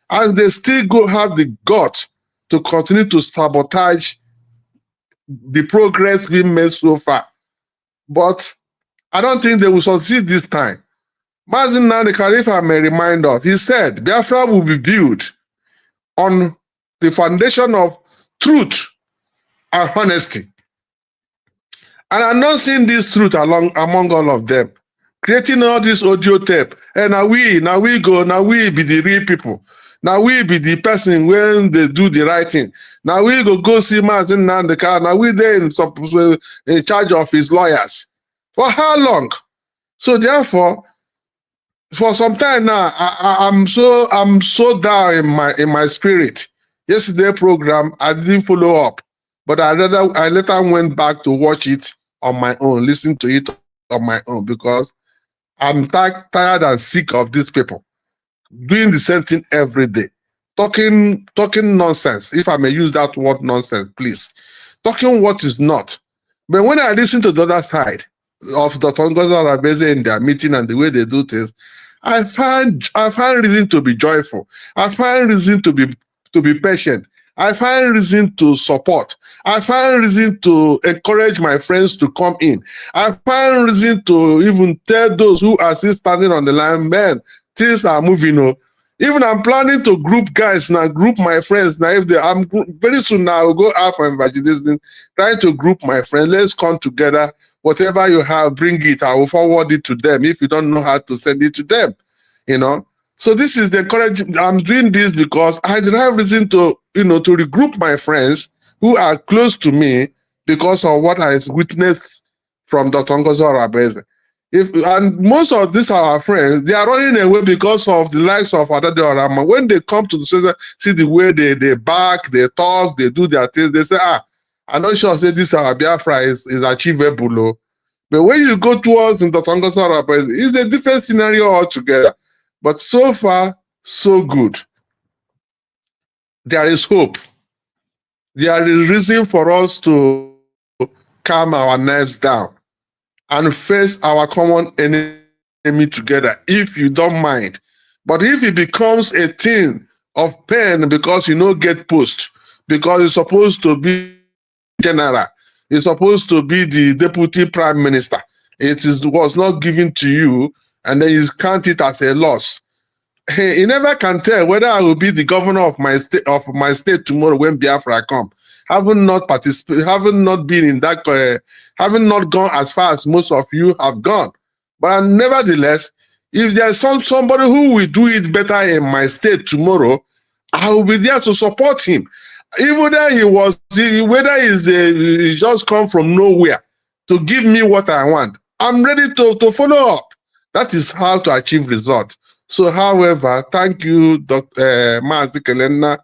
And they still have the guts to continue to sabotage the progress being made so far. But I don't think they will succeed this time. Mazi Nnamdi Kanu, if I may remind us, he said Biafra will be built on the foundation of truth and honesty. And I'm not seeing this truth among all of them. Creating all this audio tape. And now we be the real people. Now we be the person when they do the right thing. Now we go see Mazi Nnamdi Kanu. Now we there in charge of his lawyers. For how long? So therefore, for some time now, I'm so down in my spirit. Yesterday program, I didn't follow up, but I later went back to watch it on my own, listen to it on my own, because I'm tired and sick of these people doing the same thing every day, talking nonsense. If I may use that word nonsense, please, talking what is not. But when I listen to the other side of Dr. Ngozo Arabeze in their meeting and the way they do things, I find reason to be joyful. I find reason to be patient. I find reason to support. I find reason to encourage my friends to come in. I find reason to even tell those who are still standing on the line, man, things are moving. Even I'm planning to group guys now, group my friends now. Very soon now, I'll go out for evangelism, trying to group my friends. Let's come together. Whatever you have, bring it. I will forward it to them if you don't know how to send it to them. So this is the encouragement. I'm doing this because I didn't have reason to, to regroup my friends who are close to me because of what I witnessed from Dr. Ngozo Arabeze. And most of these are our friends, they are running away because of the likes of Adade Orama. When they come to the center, see the way they back, they talk, they do their things, they say, I'm not sure say this our Biafra is achievable. But when you go towards Dr. Ngozo Arabeze, it's a different scenario altogether. But so far, so good. There is hope. There is reason for us to calm our nerves down and face our common enemy together, if you don't mind. But if it becomes a thing of pain because you don't get post, because it's supposed to be general, it's supposed to be the deputy prime minister, was not given to you, and then you count it as a loss. Hey, you never can tell whether I will be the governor of my state tomorrow when Biafra come. Having not participated, having not been in that, having not gone as far as most of you have gone. But nevertheless, if there's somebody who will do it better in my state tomorrow, I will be there to support him. Even whether he just come from nowhere to give me what I want, I'm ready to follow up. That is how to achieve results. So, however, thank you, Dr. Mazi Kelena.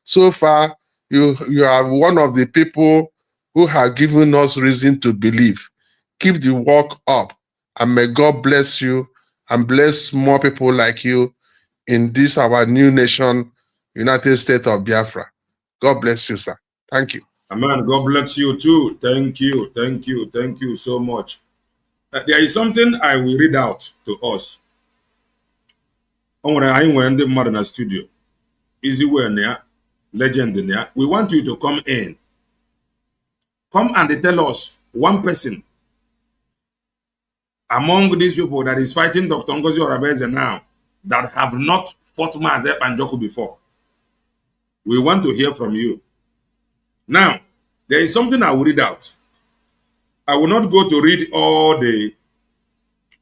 So far, you are one of the people who have given us reason to believe. Keep the work up, and may God bless you and bless more people like you in this, our new nation, United States of Biafra. God bless you, sir. Thank you. Amen. God bless you too. Thank you so much. There is something I will read out to us. I went in the studio. Easy way near legend near. We want you to come in. Come and tell us one person among these people that is fighting Dr. Ngozi Arabeze now that have not fought Mazi and Joku before. We want to hear from you. Now, there is something I will read out. I will not go to read all the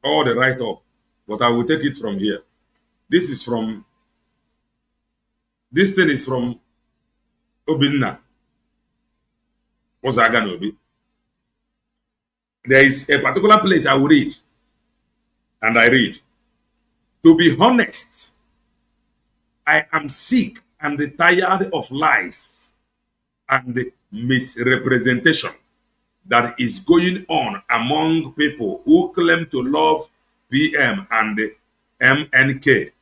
write-up, but I will take it from here. This thing is from Obinna Ozaganobi. There is a particular place I will read, and I read. To be honest, I am sick and tired of lies and misrepresentation that is going on among people who claim to love PM and MNK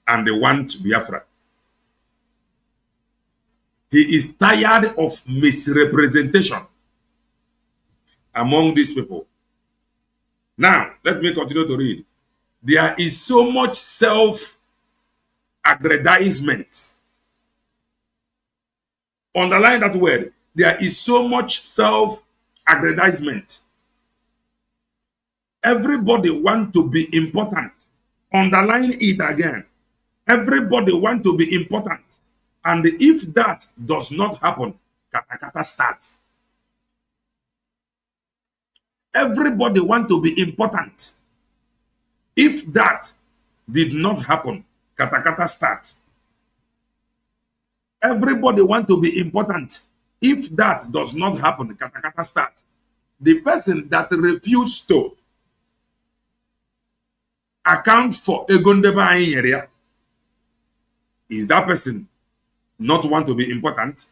and want Biafra. He is tired of misrepresentation among these people. Now, let me continue to read. There is so much self-aggrandizement. Underline that word. There is so much self-aggrandizement. Everybody want to be important. Underline it again. Everybody want to be important. And if that does not happen, katakata starts. Everybody want to be important. If that did not happen, katakata starts. Everybody want to be important. If that does not happen, katakata starts. The person that refused to account for Egondeba area, is that person not want to be important?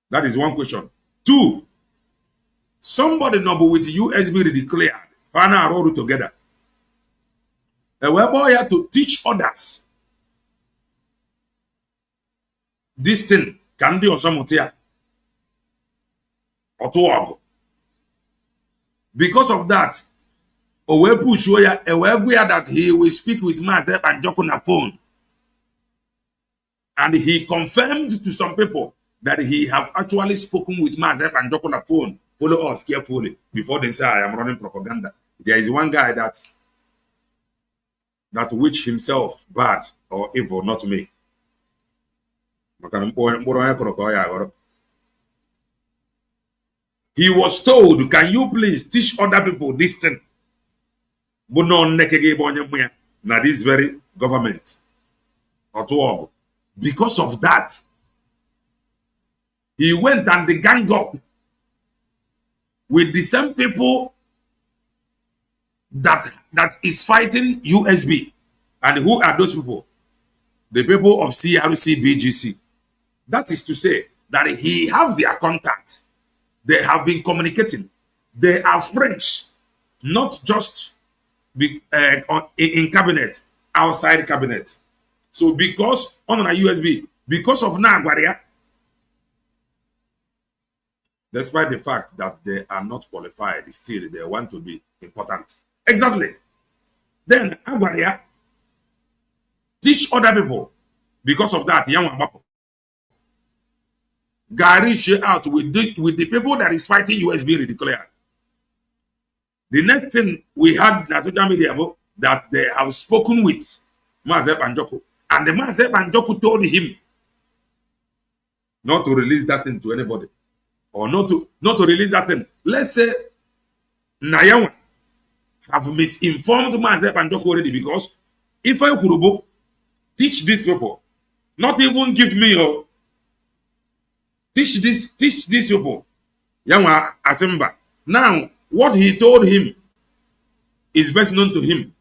That is one question. Two, somebody number with USB declared, Fana roll together. And we're here to teach others this thing can be osamotia or to. Because of that, we push that he will speak with Mazi and Joko on the phone. And he confirmed to some people that he have actually spoken with Mazi and Joko on the phone. Follow us carefully before they say I am running propaganda. There is one guy that which himself bad or evil, not me. He was told, can you please teach other people this thing? Now this very government. Because of that, he went and they gang up with the same people that is fighting USB. And who are those people? The people of CRC BGC. That is to say that he have their contact. They have been communicating. They are French, not just in cabinet, outside cabinet. So because on a USB, because of Nagwaria, despite the fact that they are not qualified, still they want to be important. Exactly. Then Agwaria teach other people. Because of that, young Mbapo reach out with the people that is fighting USB declared. The next thing we had in social media that they have spoken with Mazi and Joko, and the Mazi and Joko told him not to release that thing to anybody, or not to release that thing. Let's say Nayawa have misinformed Mazi and Joko already, because if I could teach these people, not even give me teach these people. Yama Asemba. Now, what he told him is best known to him.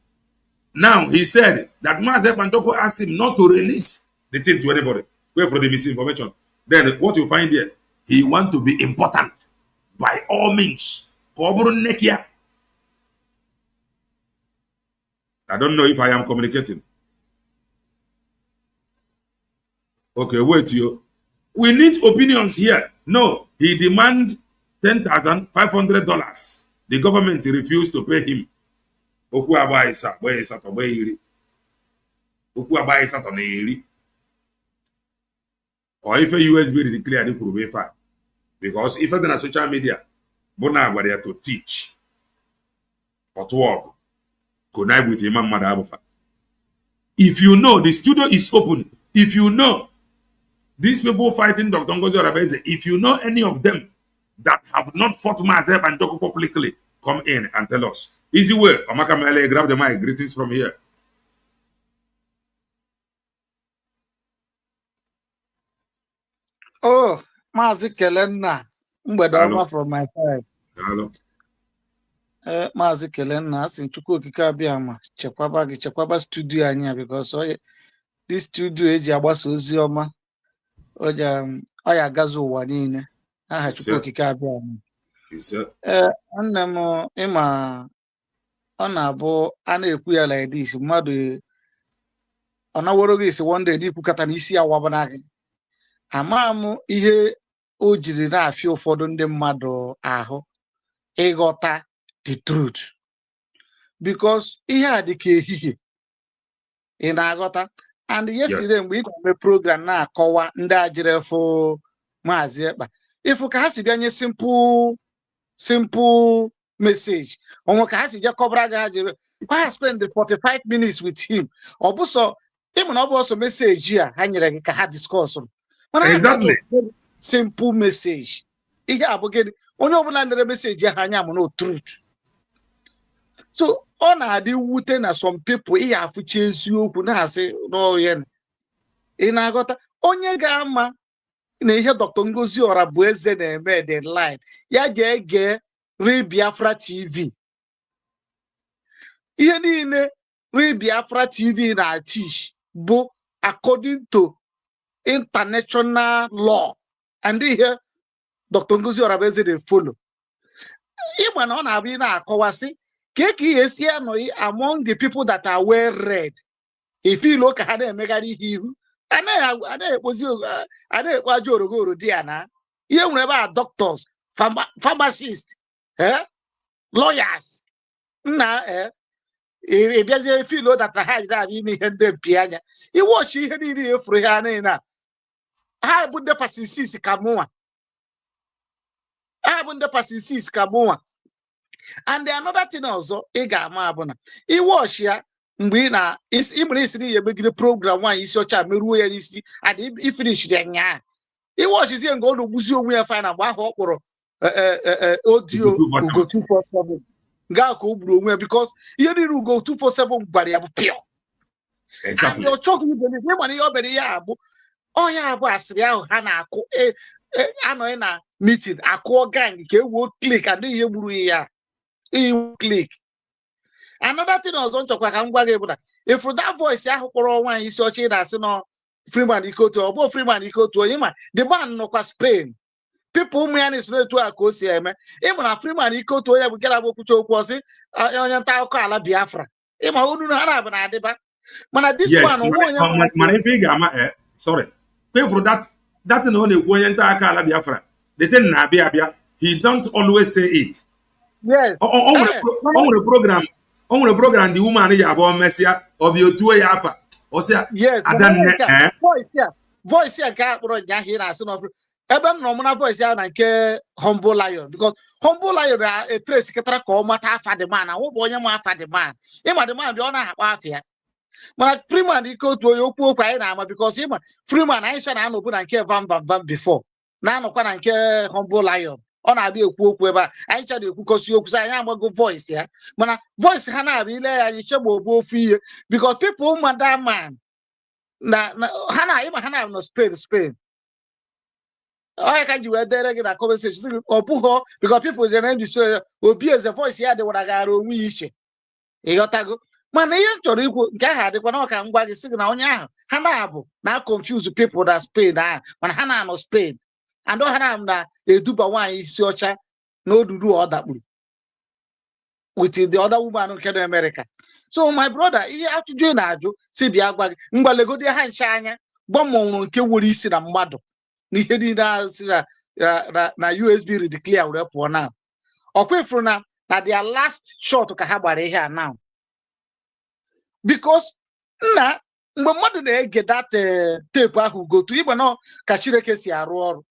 Now, he said that Mazi and Joko asked him not to release the thing to anybody. Wait for the misinformation. Then, what you find here, he want to be important by all means. I don't know if I am communicating. Okay, wait, you. We need opinions here. No, he demand $10,500. The government refused to pay him. Or if a USB declared it could be fine. Because if you're on social media, Bona were there to teach or to work, connive with Imam Madabufa. If you know the studio is open, if you know these people fighting Dr. Ngozi Arabeze, if you know any of them that have not fought Mazi Ekpa and Njoku publicly come in and tell us. Easy way. Amaka Mele, grab the mic. Greetings from here. Oh, Mazi Kelenna, mgbede Hello. ọma from my side. Hello. Mazi Kelenna, asị Chukwu okike abịa ma chekwaba gị chekwaba studio anyị a because this studio eji agbasa ozi ọma ọ ya agazi ụwa niile aha Chukwu okike abịa ma. Nne m ịma ọ na-abụ a na-ekwu ya like this mmadụ ọ naworo gị isi one day n'ikwukata n'isi ya wabana gị. Ama m ihe o jiri na-afịa ụfọdụ ndị mmadụ ahụ ịghọta the truth because ihe a dị ka ehihie ị na-aghọta and yesterday mgbe ị na-eme program na-akọwa ndị a jere fụ Mazi Ekpa ifu ka ha si bịa nye simple message onwe ka ha si je kọbara gị ha jere ha spend 45 minutes with him ọ bụ sọ ịmụ na ọ bụ ọsọ meseji a ha nyere gị ka ha discuss. Exactly. Simple message. Ihe abụghị onye ọbụla lere message ha anya mụ no truth. So ọ na-adị wute na some people ihe afụchi eziokwu na-asị n'oyen. Ị na-aghọta onye ga-ama na ihe Dr. Ngozi Ora bụ eze na-eme the line ya ga-ege Real Biafra TV. Ihe niile Real Biafra TV na-teach bụ according to international law and here Dr. Ngozi Ora they follow. Even on Abina Kowasi, Keki is here among the people that are well read. If you look at them, Megari Hiru, and I was you, I know what you go Diana. You never doctors, pharmacists, lawyers. If you know that I had that, you may have the piano. You watch here for Hana. I put the passes Kamua. I put the passes Kamua. And the another thing also, Ega Mabona. He was here. Mbina is even the program one is your child, Meru and he finished the he was here and go to museum where find a audio go 247. Gako because you didn't go 247 but they have pure. Exactly. And you're talking with the money over the year. Oh yeah, boss, yeah, Hana, Anoina meeting, a core gang, he will click and he will click. Another thing I was on to Kwakangwa. If for that voice, I hope one is your chain as no Freeman equal to or Freeman equal to him, the man no Spain. People man is no to a course, even a Freeman equal to him, we get a book to was it on your Kala Biafra. Emma wouldn't have an adeba. Man, at this one, sorry. Pay for that only when Kala Biafra. The thing Nabia, he don't always say it. Yes. On the program, the woman is about Messia of your 2 Yafa. Or say, yes, voice here, got here as of Eben Romana voice here and humble lion because humble lion a trace call matter for the man. I won't boy for the man. Him at the man, the honor half here. But Freeman, he go to your poor because him Freeman, I shall not open and care van before. Now, no can care humble lion. On a be a poop weba, I tell you because you am a good voice here. Mana voice Hana really and you fear because people madam man. Hana even Hana no Spain. I can you there again a conversation or puho because people the name destroy will be as a voice here they would have wish. You got to go. Man, you had the one can buy the signal on ya. Hana now confuse people that Spain. Man, Hana no Spain. And don't have that a duba one is your child, no do all that with the other woman in America. So my brother, he have to join Aju, see the Agua, Mbalego de Hanchina, Bomon, Kewuri sit a mother. Nihedi na USB declare rep for now. Okay, for now, that their last shot to Kahabare here now. Because na mother they get that tape who go to even no Kashireke si aror.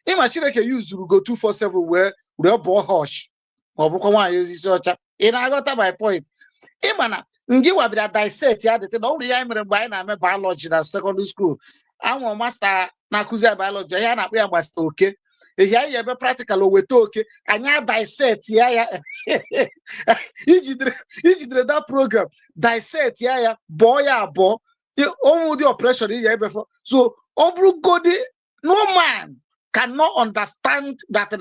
Imagine can use go 247 where we ball hush or book one use search. And I got my point. Imana, give up that dissect ya the only I remember I biology at secondary school. I want master Nakuza biology. I am master okay. Here you be practical we talk. Anya dissect ya. Ijidre that program. Dissect ya. Boy ya boy. Only the operation here before. So obrugodi no man cannot understand that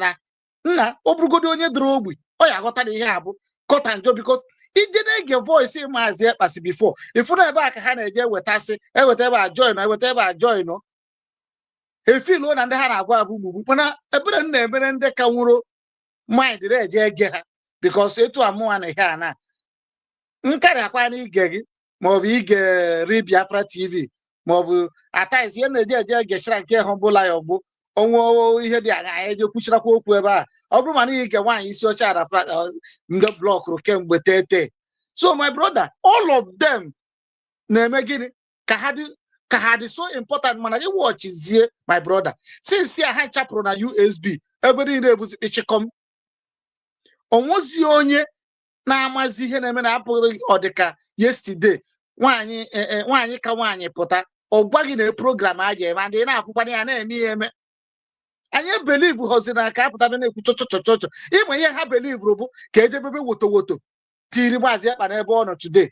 na obrugodi onye drogbi. Oh ya got the here cut and job because he didn't get voice in Mazi as before. If you know back hand with us, whatever join, whatever join, no. If you know and the hand agwa bubu, when a the kawuro mind the because it to a more and a hana. Nkara kwani gegi, mobi Biafra TV, mobu atais yen the geshan ke humble liable. Onwo ihe dị anya eje kwuchirakwa okwu ebe a ọ bụrụ ma na ị ga nwaanyị isi ọcha ara ndị blọk kemgbe tete. So my brother, all of them na-eme gịnị ka ha dị so important mana gị watch zie my brother since ya ha chapụrụ na USB ebe niile ebuzi ịchịkọm onwezi onye na-amazi ihe na-eme na apụghị ọdịka yesterday nwaanyị ka nwaanyị pụta ọ gwaghị na program a ga-eme ndị na-afụkwana ya na-eme ihe eme. Anyị believe hozi na ka apụta na-ekwu chochochocho ịma ihe ha believe bụ ka ejebebe woto tiri Mazi Ekpa n'ebe ọ nọ today.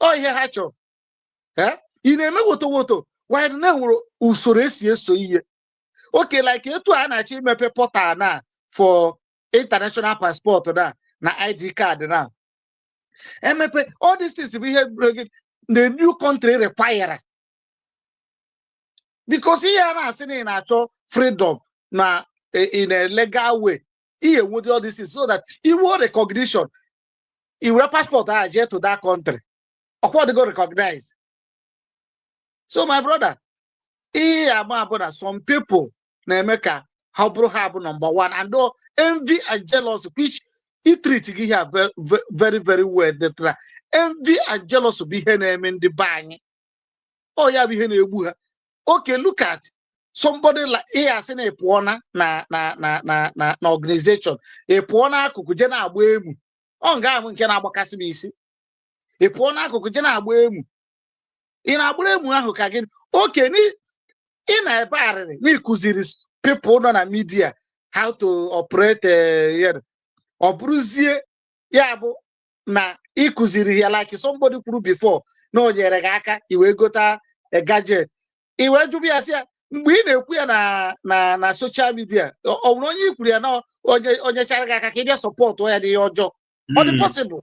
Ọ ihe ha chọrọ ị na-eme woto while na-enwere usoro esi eso ihe. Okay, like etu a na-achọ imepe portal na for international passport na ID card na emepe all these things bụ ihe the new country require. Because here I'm saying natural freedom na in a legal way. He would all this is so that he will recognition. He will passport to that country. Of what they go recognize. So my brother, some people na America have number one and though envy and jealousy, which he treats here very, very well. That envy and jealousy be in the bang. Oh yeah, be in okay, look at somebody like here saying a puana na organization. A puana kukujena abwemu. Onga mkena abakasi bisi. A puana kukujena abwemu. In abwemu ahu kagin. Okay, ni in a bar ni kuziri people on a media how to operate here. Obruzie yabo na ikuziri here like somebody proved before. No yeregaka iwe gota a gadget. Iwe jubi asia mgbe ị na-ekwu ya na social media ọ bụrụ onye ikwuru ya na onye chara gị aka ka ị bịa support ya dị ọjọọ ọ dị possible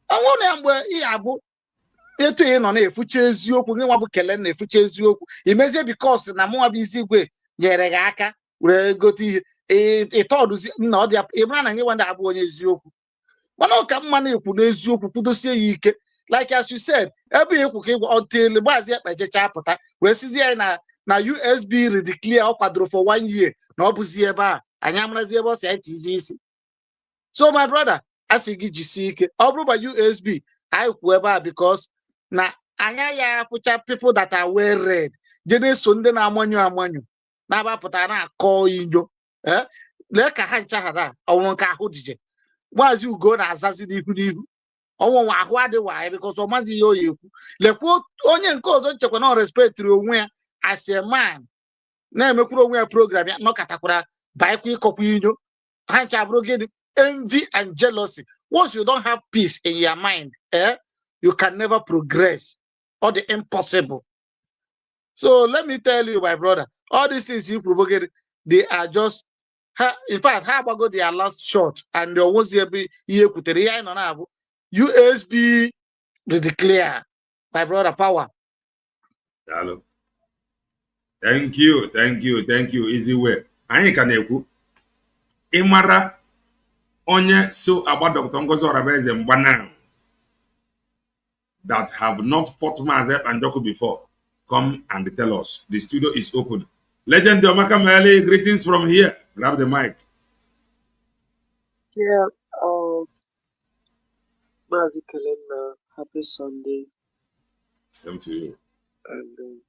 ọnwụ na mgbe ị abụ etu ị nọ na-efucha eziokwu gị nwa bụ kele na-efucha eziokwu imezie because na mụnwa bụ isi igwe nyere gị aka were gote ihe ịtọdụzi na ọ dị ịmara na gị nwanda abụ onye eziokwu mana ọ ka mma na-ekwu n'eziokwu kwudosie ya ike. Like as you said, every until Mazi Ekpa jecha apụta wee sizie anyị na USB redeclare ọ kwadoro for 1 year na ọ bụzi ebe a anyị amarazi ebe ọ si anyị tizi isi. So my brother, asị gị jisi ike ọ bụrụ ba USB anyị kwuo ebe a because na anya ya afụcha people that are well read je na-eso ndị na-amanyu na-abapụta na-akọ inyo lee ka ha nchaghara ọnwụrụ nke ahụ dije Mazi Ugo na-azazi n'ihu ọnwụnwa ahụ adịwaghị because ọ mazi ihe oyi ekwu lekwa onye nke ọzọ nchekwa na respectri onwe ya as a man na-emekwuru onwe ya program ya nọkọtakwara baịkwa ịkọkwa inyo ha ncha bụrụ gịnị envy and jealousy. Once you don't have peace in your mind you can never progress or the impossible. So let me tell you my brother, all these things you propagate they are just in fact how about go their last shot and there was here be ihe kwutere ihe anyị nọ na-abụ USB redeclare my brother power. Hello. Thank you easy way anyị ka na-ekwu ịmara onye so agba Dr. Ngozi Orabaeze mgba now that have not fought Mazi Ekpa Njoku before come and tell us. The studio is open. Legend Omaka Mele, greetings from here. Grab the mic. Yeah, Mazi Kelena, happy Sunday. Same to you. And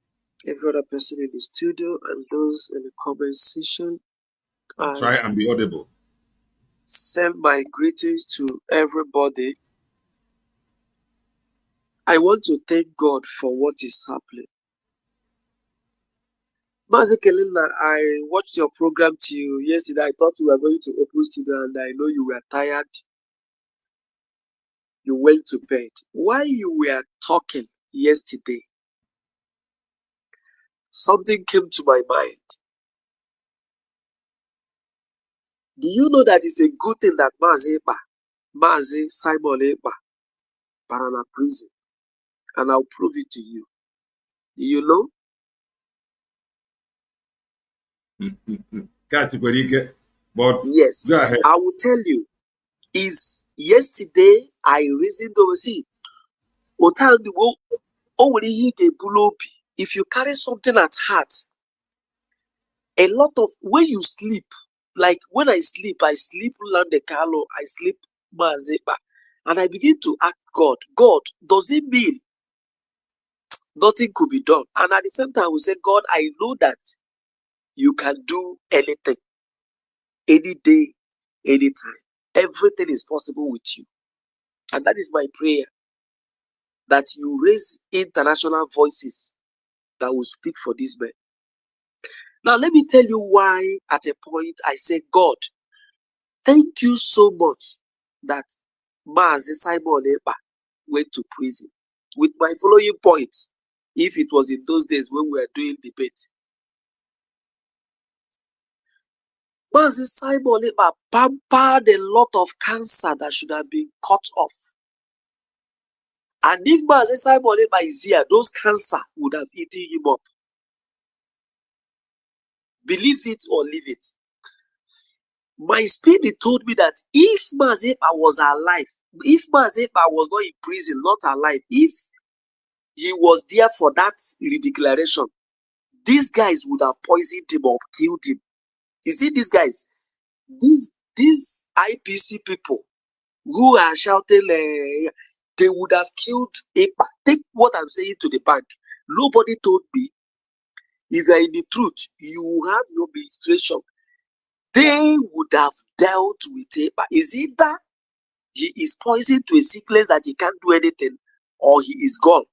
every other person in the studio and those in the comment section. Try and be audible. Send my greetings to everybody. I want to thank God for what is happening. Mazi Kelena, I watched your program till yesterday. I thought you were going to open studio, and I know you were tired. You went to bed. While you were talking yesterday, something came to my mind. Do you know that it's a good thing that Mazi Simon Ekpa, Parana prison? And I'll prove it to you. Do you know? But Yes. go ahead. I will tell you. Is yesterday I reasoned over. See, if you carry something at heart, a lot of when you sleep, like when I sleep Lande Carlo, I sleep Mazepa, and I begin to ask God, does it mean nothing could be done? And at the same time, we say, God, I know that you can do anything, any day, anytime. Everything is possible with you. And that is my prayer, that you raise international voices that will speak for these men. Now, let me tell you why at a point I say, God, thank you so much that Mazi Simon Ekpa went to prison. With my following points, if it was in those days when we were doing debate. Mazi Simon Ekpa pampered a lot of cancer that should have been cut off. And if Mazi Simon Ekpa is here, those cancer would have eaten him up. Believe it or leave it. My spirit told me that if Mazi Ekpa was alive, if Mazi Ekpa was not in prison, not alive, if he was there for that redeclaration, these guys would have poisoned him or killed him. You see, these guys, these IPC people who are shouting, they would have killed Ekpa. Take what I'm saying to the bank. Nobody told me. If you're in the truth, you have your administration. They would have dealt with Ekpa. Is it that he is poisoned to a sickness that he can't do anything, or he is gone?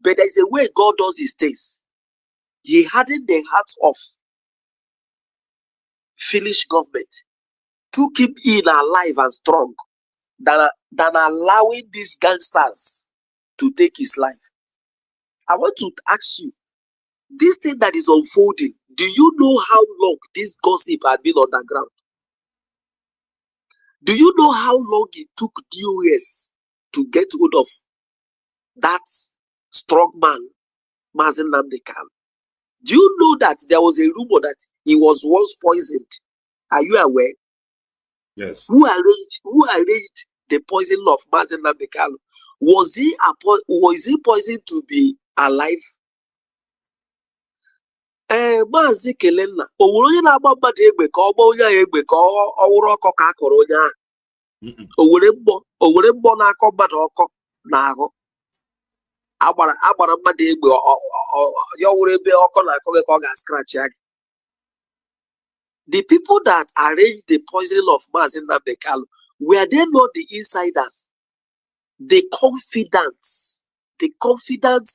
But there's a way God does his things. He hardened the hearts of Finnish government, took him in alive and strong, than allowing these gangsters to take his life. I want to ask you, this thing that is unfolding, do you know how long this gossip had been underground? Do you know how long it took DOS to get hold of that strong man, Mazi Namdekan? Do you know that there was a rumor that he was once poisoned? Are you aware? Yes. Who arranged the poisoning of Mazi Namdekan? Was he poisoned to be alive? Mazi Kelena, o nwere onye na-agba mmadụ egbe ka ọ gba onye ahụ egbe ka ọ wụrụ ọkọ ka a kọrọ onye ahụ? O were mbọ na-akọ mmadụ ọkọ n'ahụ. Agbara mmadụ egbe ya wụrụ ebe ọkọ na-akọ gị ka ọ ga-scratch ya gị. The people that arranged the poisoning of Mazi Namdekan, were they not the insiders? The confidants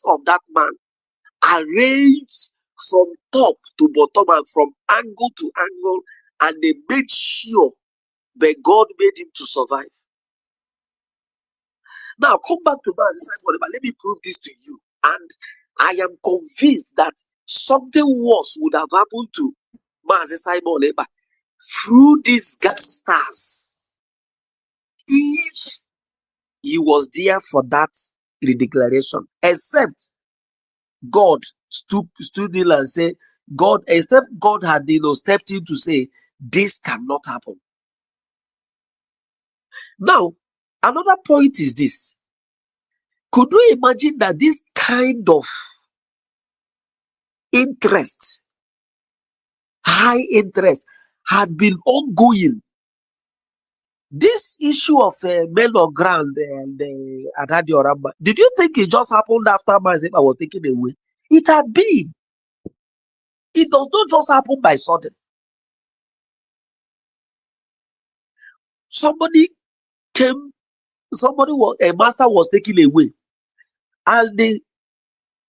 of that man arranged from top to bottom and from angle to angle, and they made sure that God made him to survive. Now come back to Mazi Simon, but let me prove this to you. And I am convinced that something worse would have happened to Mazi Simon Ekpa through these gangsters if he was there for that redeclaration. Except God stood in and said, except God had stepped in to say, this cannot happen. Now, another point is this. Could we imagine that this kind of interest, high interest, had been ongoing? This issue of men on ground and Adadi Oramba, did you think it just happened after Mazi Ekpa was taken away? It had been. It does not just happen by sudden. A master was taken away, and the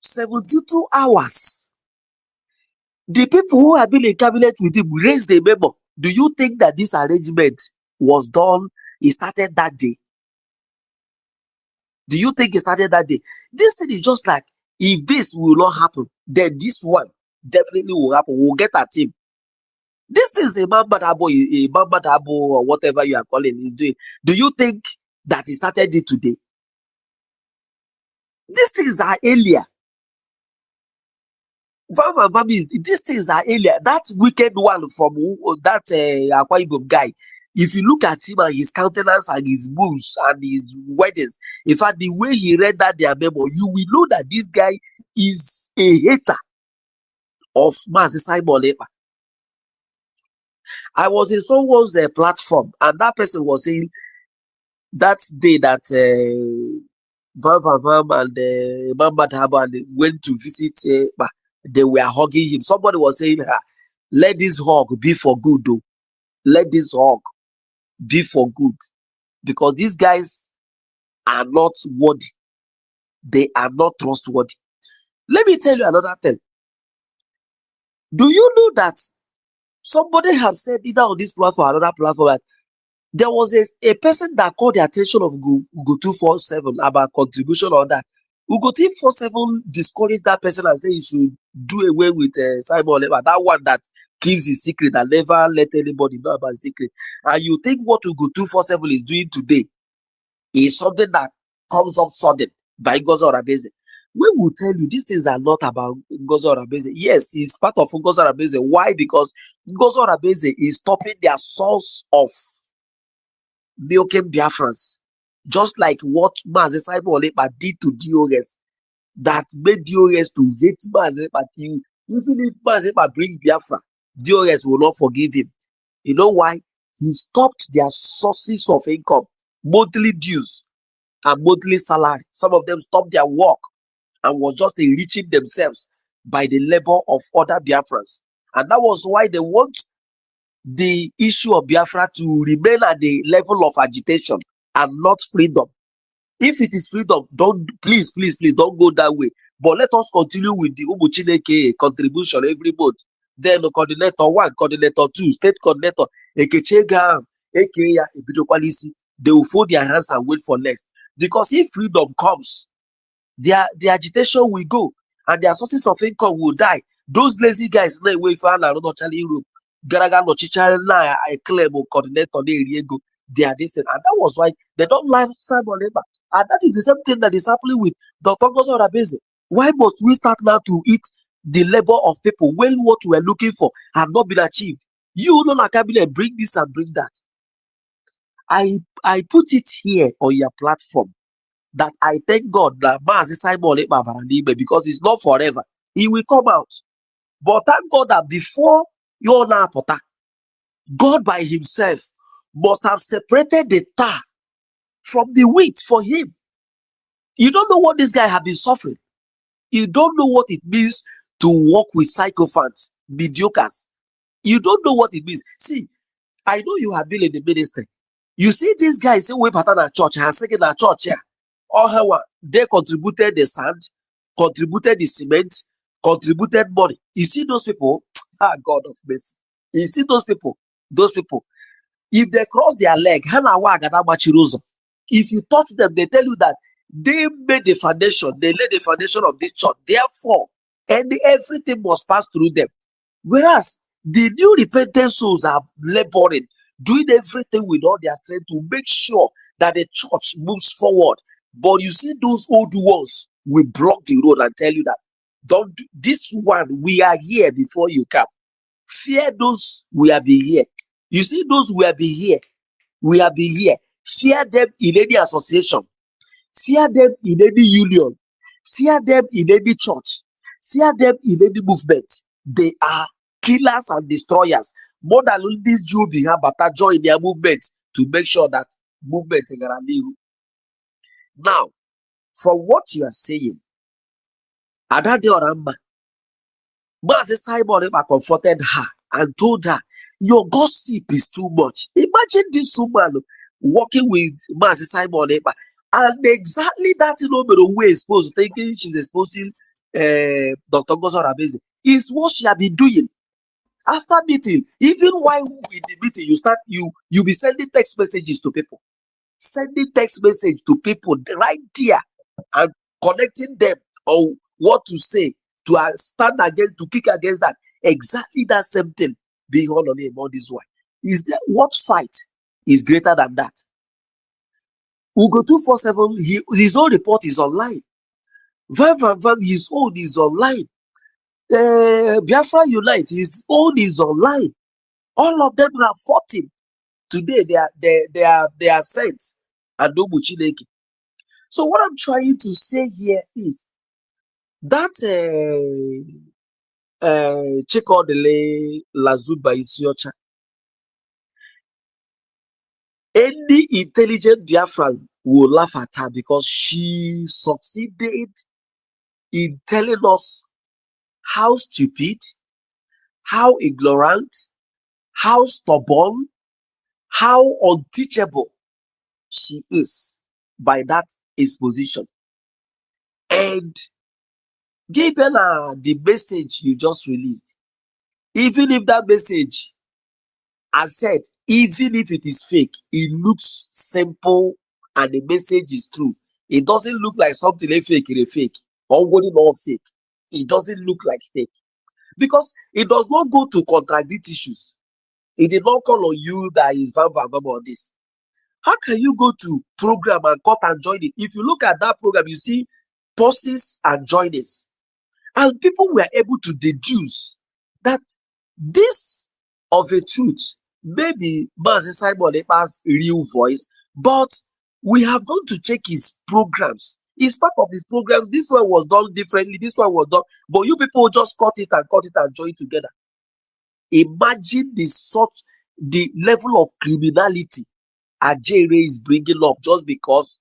72 hours, The people who have been in cabinet with him raised the memo. Do you think that this arrangement was done? It started that day. Do you think it started that day? This thing is just like, if this will not happen, then this one definitely will happen. We'll get at him. This thing is a Mambadabo or whatever you are calling is doing. Do you think that he started it today? These things are alien. These things are alien. That wicked one from that Akwa Ibom guy. If you look at him and his countenance and his moves and his weddings, in fact, the way he read that their memo, you will know that this guy is a hater of Mazi Simon Ekpa. I was in someone's platform, and that person was saying that day that Vam and Mamba Dabo and went to visit Ekpa, they were hugging him. Somebody was saying, let this hug be for good, though. Let this hug be for good, because these guys are not worthy. They are not trustworthy. Let me tell you another thing. Do you know that somebody have said either on this platform or another platform that there was a person that called the attention of Ugo 247 about contribution on that. Ugo 247 discouraged that person and said he should do away with Simon Ekpa, that one that keeps his secret and never let anybody know about his secret. And you think what Ugo 247 is doing today is something that comes up sudden by Ngozi Orabeze. We will tell you these things are not about Ngozi Orabeze. Yes, it's part of Ngozi Orabeze. Why? Because Ngozi Orabeze is stopping their source of milking Biafrans, just like what Mazi Simon Ekpa did to DOS, that made DOS to hate Mazi Ekpa. Even if Mazi Ekpa brings Biafra, DOS will not forgive him. You know why? He stopped their sources of income, monthly dues and monthly salary. Some of them stopped their work and was just enriching themselves by the labor of other Biafrans. And that was why they want the issue of Biafra to remain at the level of agitation and not freedom. If it is freedom, please don't go that way. But let us continue with the Umuchineke contribution every month. Then coordinator 1, coordinator 2, state coordinator, Ekechega, Ekeya, Ebidokwalisi, they will fold their hands and wait for next. Because if freedom comes, the agitation will go and their sources of income will die. Those lazy guys, they will find another Charlie room. Garaga no chicha na I claim coordinator they are distant, and that was why they don't like Simon Ekpa. And that is the same thing that is happening with Dr. Ngozi Orabeze. Why must we start now to eat the labor of people when what we are looking for have not been achieved? You know, cabinet, bring this and bring that. I put it here on your platform that I thank God that Mazi Simon Ekpa, because it's not forever. He will come out. But thank God that before you're now God by himself must have separated the tar from the wheat for him. You don't know what this guy has been suffering. You don't know what it means to work with sycophants, mediocres. You don't know what it means. See, I know you have been in the ministry. You see these guys say we pattern at church and second at church here. Or they contributed the sand, contributed the cement, contributed money. You see those people? God of mercy. You see those people, if they cross their leg, if you touch them, they tell you that they made the foundation, they laid the foundation of this church. Therefore, and everything must pass through them. Whereas the new repentant souls are laboring, doing everything with all their strength to make sure that the church moves forward. But you see, those old ones will block the road and tell you that don't do this one. We are here before you come. Fear those we have been here. You see, those we have been here. We have been here. Fear them in any association. Fear them in any union. Fear them in any church. Fear them in any movement. They are killers and destroyers. More than these Jews behind, but join their movement to make sure that movement is going to live. Now, from what you are saying, Adade Oramba, Mazi Simon Ekpa confronted her and told her, your gossip is too much. Imagine this woman working with Mazi Simon Ekpa, and exactly that way is supposed thinking she's exposing Dr. Ngozi Orabeze. is what she have been doing. After meeting, even while in the meeting, you be sending text messages to people. Sending text message to people right there and connecting them on what to say to stand against, to kick against that. Exactly that same thing being on him all this while. Is there what fight is greater than that? Ugo 247, his own report is online. His own is online. Biafra Unite, his own is online. All of them have fought him. Today they are saints and no Muchineke. So what I'm trying to say here is that Chikodele Lazuba Isiocha, any intelligent Biafran will laugh at her because she succeeded in telling us how stupid, how ignorant, how stubborn, how unteachable she is by that exposition. And given the message you just released, even if that message, as said, even if it is fake, it looks simple and the message is true. It doesn't look like something a fake, or what not fake. It doesn't look like fake because it does not go to contradict issues. It did not call on you that is about this. How can you go to program and cut and join it? If you look at that program, you see pauses and joiners. And people were able to deduce that this of a truth, maybe Mazi Simon Ekpa's real voice, but we have gone to check his programs. It's part of his programs. This one was done differently. This one was done, but you people just cut it and join it together. Imagine the level of criminality Ajere is bringing up just because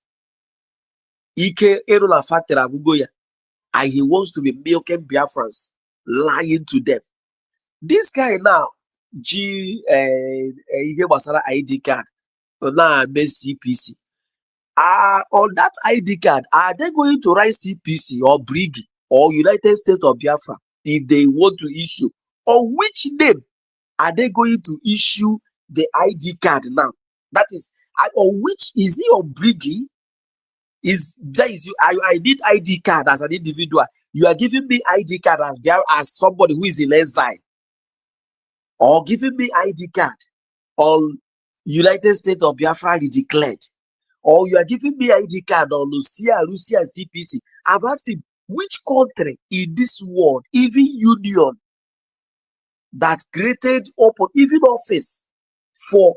Ike Erula Fatera Bugoya and he wants to be milking Biafrans, lying to them. This guy now, Basara ID card, now CPC. On that ID card, are they going to write CPC or BREAING or United States of Biafra if they want to issue? Or which name are they going to issue the ID card now? That is, or which is he on BREAING? I need ID card as an individual. You are giving me ID card as somebody who is in exile, or giving me ID card on United States of Biafra declared, or you are giving me ID card on Lucia and CPC. I've asked him, which country in this world, even union, that created even office for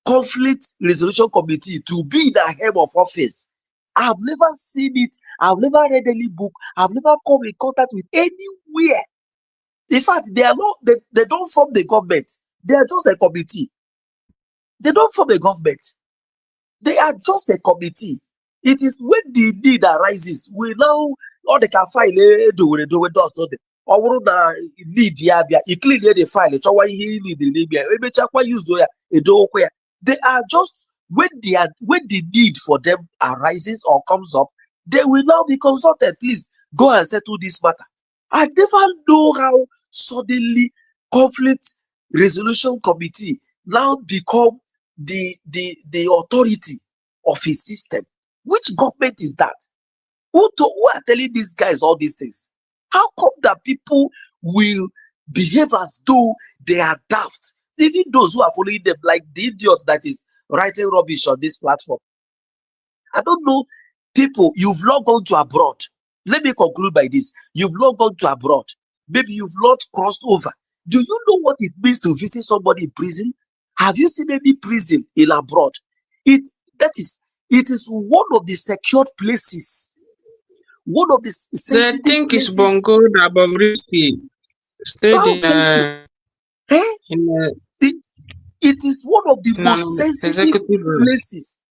conflict resolution committee to be in the head of office? I've never seen it. I've never read any book. I've never come in contact with anywhere. In fact, they don't form the government. They are just a committee. They don't form a government. They are just a committee. It is when the need arises, we now all they can file do us not. Or need you clean the file. They are just when the need for them arises or comes up, they will now be consulted. Please go and settle this matter. I never know how suddenly conflict resolution committee now become the authority of a system. Which government is that? Who are telling these guys all these things? How come that people will behave as though they are daft? Even those who are following them, like the idiot that is writing rubbish on this platform. I don't know, people, you've not gone to abroad. Let me conclude by this. You've not gone to abroad. Maybe you've not crossed over. Do you know what it means to visit somebody in prison? Have you seen any prison in abroad? It is one of the secured places. One of the sensitive The thing places. is Bongo Aborithi stayed It is one of the most sensitive places.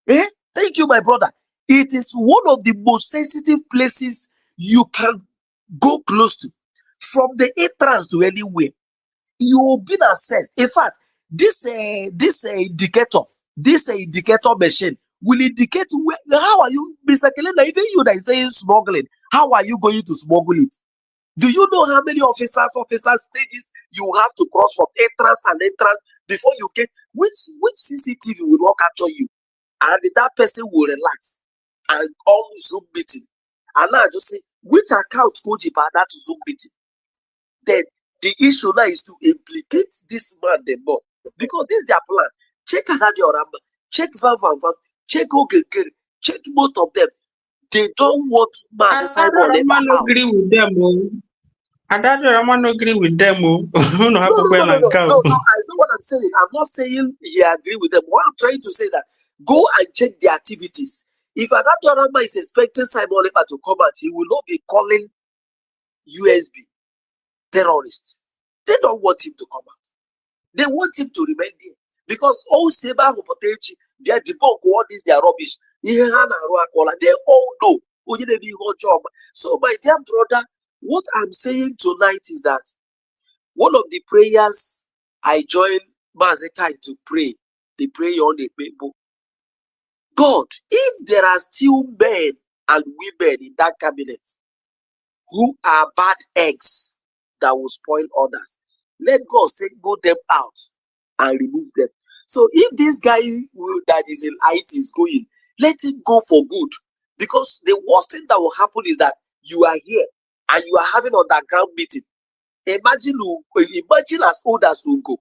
Thank you, my brother. It is one of the most sensitive places you can go close to. From the entrance to anywhere, you will be assessed. In fact, this indicator machine will indicate how are you, Mr. Kelenda, even you that is saying smuggling, how are you going to smuggle it? Do you know how many officer stages you have to cross from entrance and entrance before you get which CCTV will not capture you, and that person will relax and on Zoom meeting. And now just say which account could you buy that Zoom meeting? Then the issue now is to implicate this man the more, because this is their plan. Check Adadio Ramba, check Van, check Ogekere, check most of them. They don't want Mazi Simon Ekpa out. Agree with them. I don't agree with them. No, I know what I'm saying. I'm not saying he agree with them. What I'm trying to say that go and check the activities. If Adadio Ramba is expecting Simon Ekpa to come out, he will not be calling USB terrorists. They don't want him to come out. They want him to remain there. Because all Seba Hopotechi, they are debunk all this, they are rubbish. They all know. Job. So, my dear brother, what I'm saying tonight is that one of the prayers I joined Mazekai to pray, they pray on the people. God, if there are still men and women in that cabinet who are bad eggs that will spoil others, let God go them out and remove them. So if this guy that is in IT is going, let him go for good. Because the worst thing that will happen is that you are here and you are having underground meeting. Imagine as old as Ugo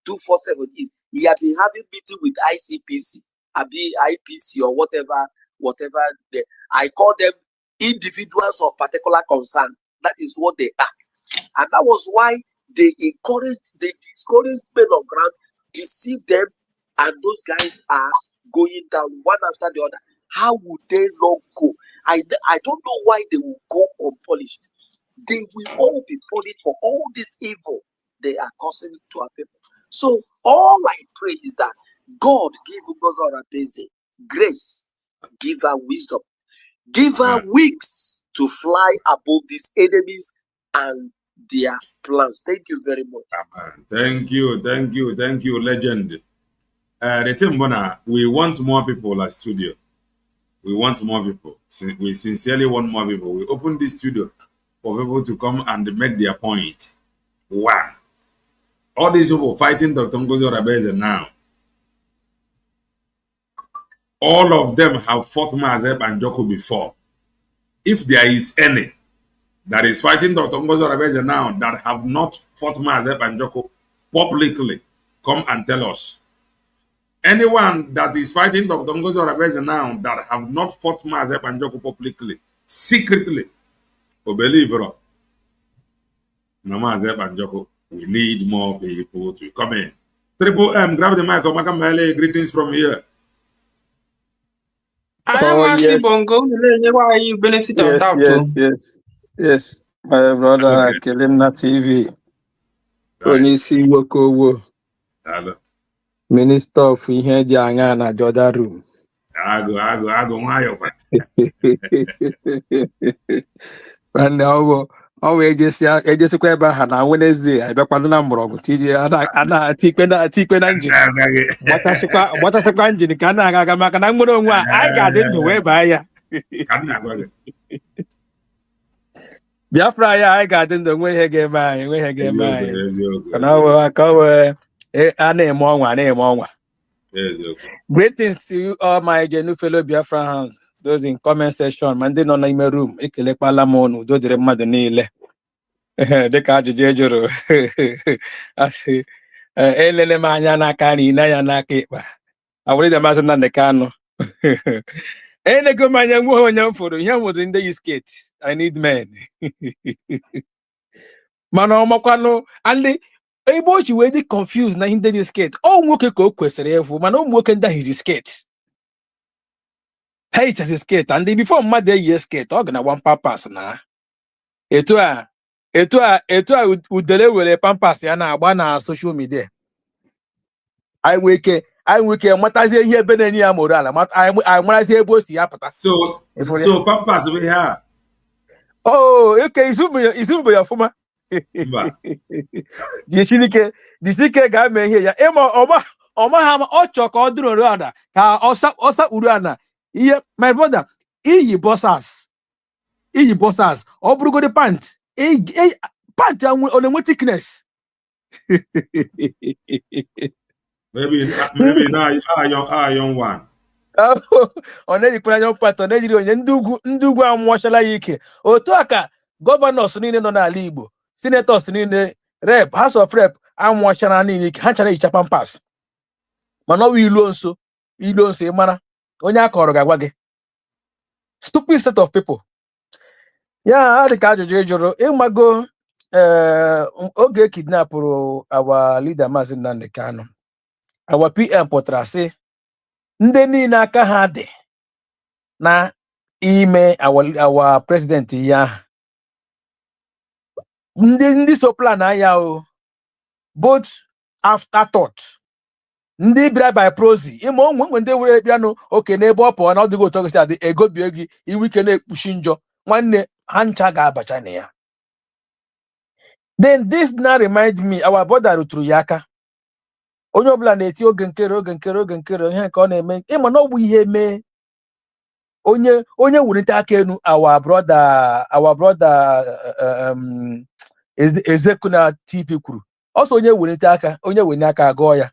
247 is. He has been having meeting with ICPC, IPC or whatever. I call them individuals of particular concern. That is what they are. And that was why they discouraged men of ground, deceive them, and those guys are going down one after the other. How would they not go? I don't know why they will go unpolished. They will all be punished for all this evil they are causing to our people. So all I pray is that God give Ugozora Beze grace, give her wisdom, give her wings to fly above these enemies and their plans. Thank you very much. Thank you, legend. The thing, Bona, we want more people at studio. We want more people. We sincerely want more people. We open this studio for people to come and make their point. One, all these people fighting Dr. Ngozi Orebeze now, all of them have fought Mazi and Joko before. If there is any that is fighting Dr. Ngozi Orebeze now that have not fought Mazi and Joko publicly, come and tell us. Anyone that is fighting Dr. Ngozi Orebeze now that have not fought Mazi and Joko publicly, secretly, believe it or not, Mazi and Joko, we need more people to come in. Triple M, grab the mic. Greetings from here. Yes. Bongo, why you benefit of that? Yes. My brother, Kelimna TV. Onisi Wokowo. Hello. Minister of Ihedianga na Jordan room. Ago, Mayo. And now, always just kweba hana Wednesday. I be kwado mrogo. TJ ana tikwe engine. What a engine kana aga maka na ngoro nwa. I got it we buy ya. Biafra ya I got in the way hege mai. Kana akawe ana Greetings to you all, my genuine fellow Biafrans. Those in comment section, man, they no na ime room. Ekele kpala monu, do dire mmadụ niile. Dịka ajụjụ ejụrụ. Asị, elele m anya n'aka nri, n'anya n'aka Ekpa. Awụrụ dị amasị na ndeka anụ. Elego m anya nwe onye m fụrụ, ihe nwụrụ ndị yi skate. I need men. Mana ọmakwanụ, and ebe o ji wee dị confused na ndị dị skate. Ọ nwoke ka o kwesịrị ịfụ, mana ụmụ nwoke ndị ahụ skate. Hey, it's skate, and before mmadụ eyi skate, ọ ga na one pampas na. Etu a udele were pampas ya na-agba na social media. Anyị nweke matazie ihe ebe na-enye ya moral, anyị marazie ebe o si ya pụta. So pampas we ha. Oh, okay, izubu ya ọfụma. Jisike ga-eme ihe ya. Ịma ọma ha ọ chọ ka ọ dụrụ oriọna ka ọsa oriọna. Ihe, my brother, iyi bossas, ọ bụrụgodi pant, part on thickness. Maybe now young one. On any plan part on any ndugu amwashala yike. Otu aka governors niile nọ n'ala Igbo, senators niile, rep, house of rep amwashara niile ha chara icha pampas. Mana ọ ilu nso mara onye akọrọ ga-agwa gị. Stupid set of people. Ya adị ka ajụjụ ịjụrụ ịmago oge kidnapụrụ our leader Mazi Nnamdi Kanu. Our PM pụtara sị ndị niile aka ha dị na ime our president ya ndị so plan anya o both afterthought ndị bịara by proxy ịma onwe ndị were bịanụ oke n'ebe ọ pụọ na ọ dịghị otu oge si adị egobie gị iwe ike na-ekpuchi njọ nwanne ha ncha ga-abacha na ya. Then this now remind me our brother ruturu ya aka onye ọbụla na-eti oge nkere ihe ka ọ na-eme ịma na ọ bụ ihe mee onye wulite aka enu our brother Ezekuna TV kwuru ọsọ onye wulite aka agụọ ya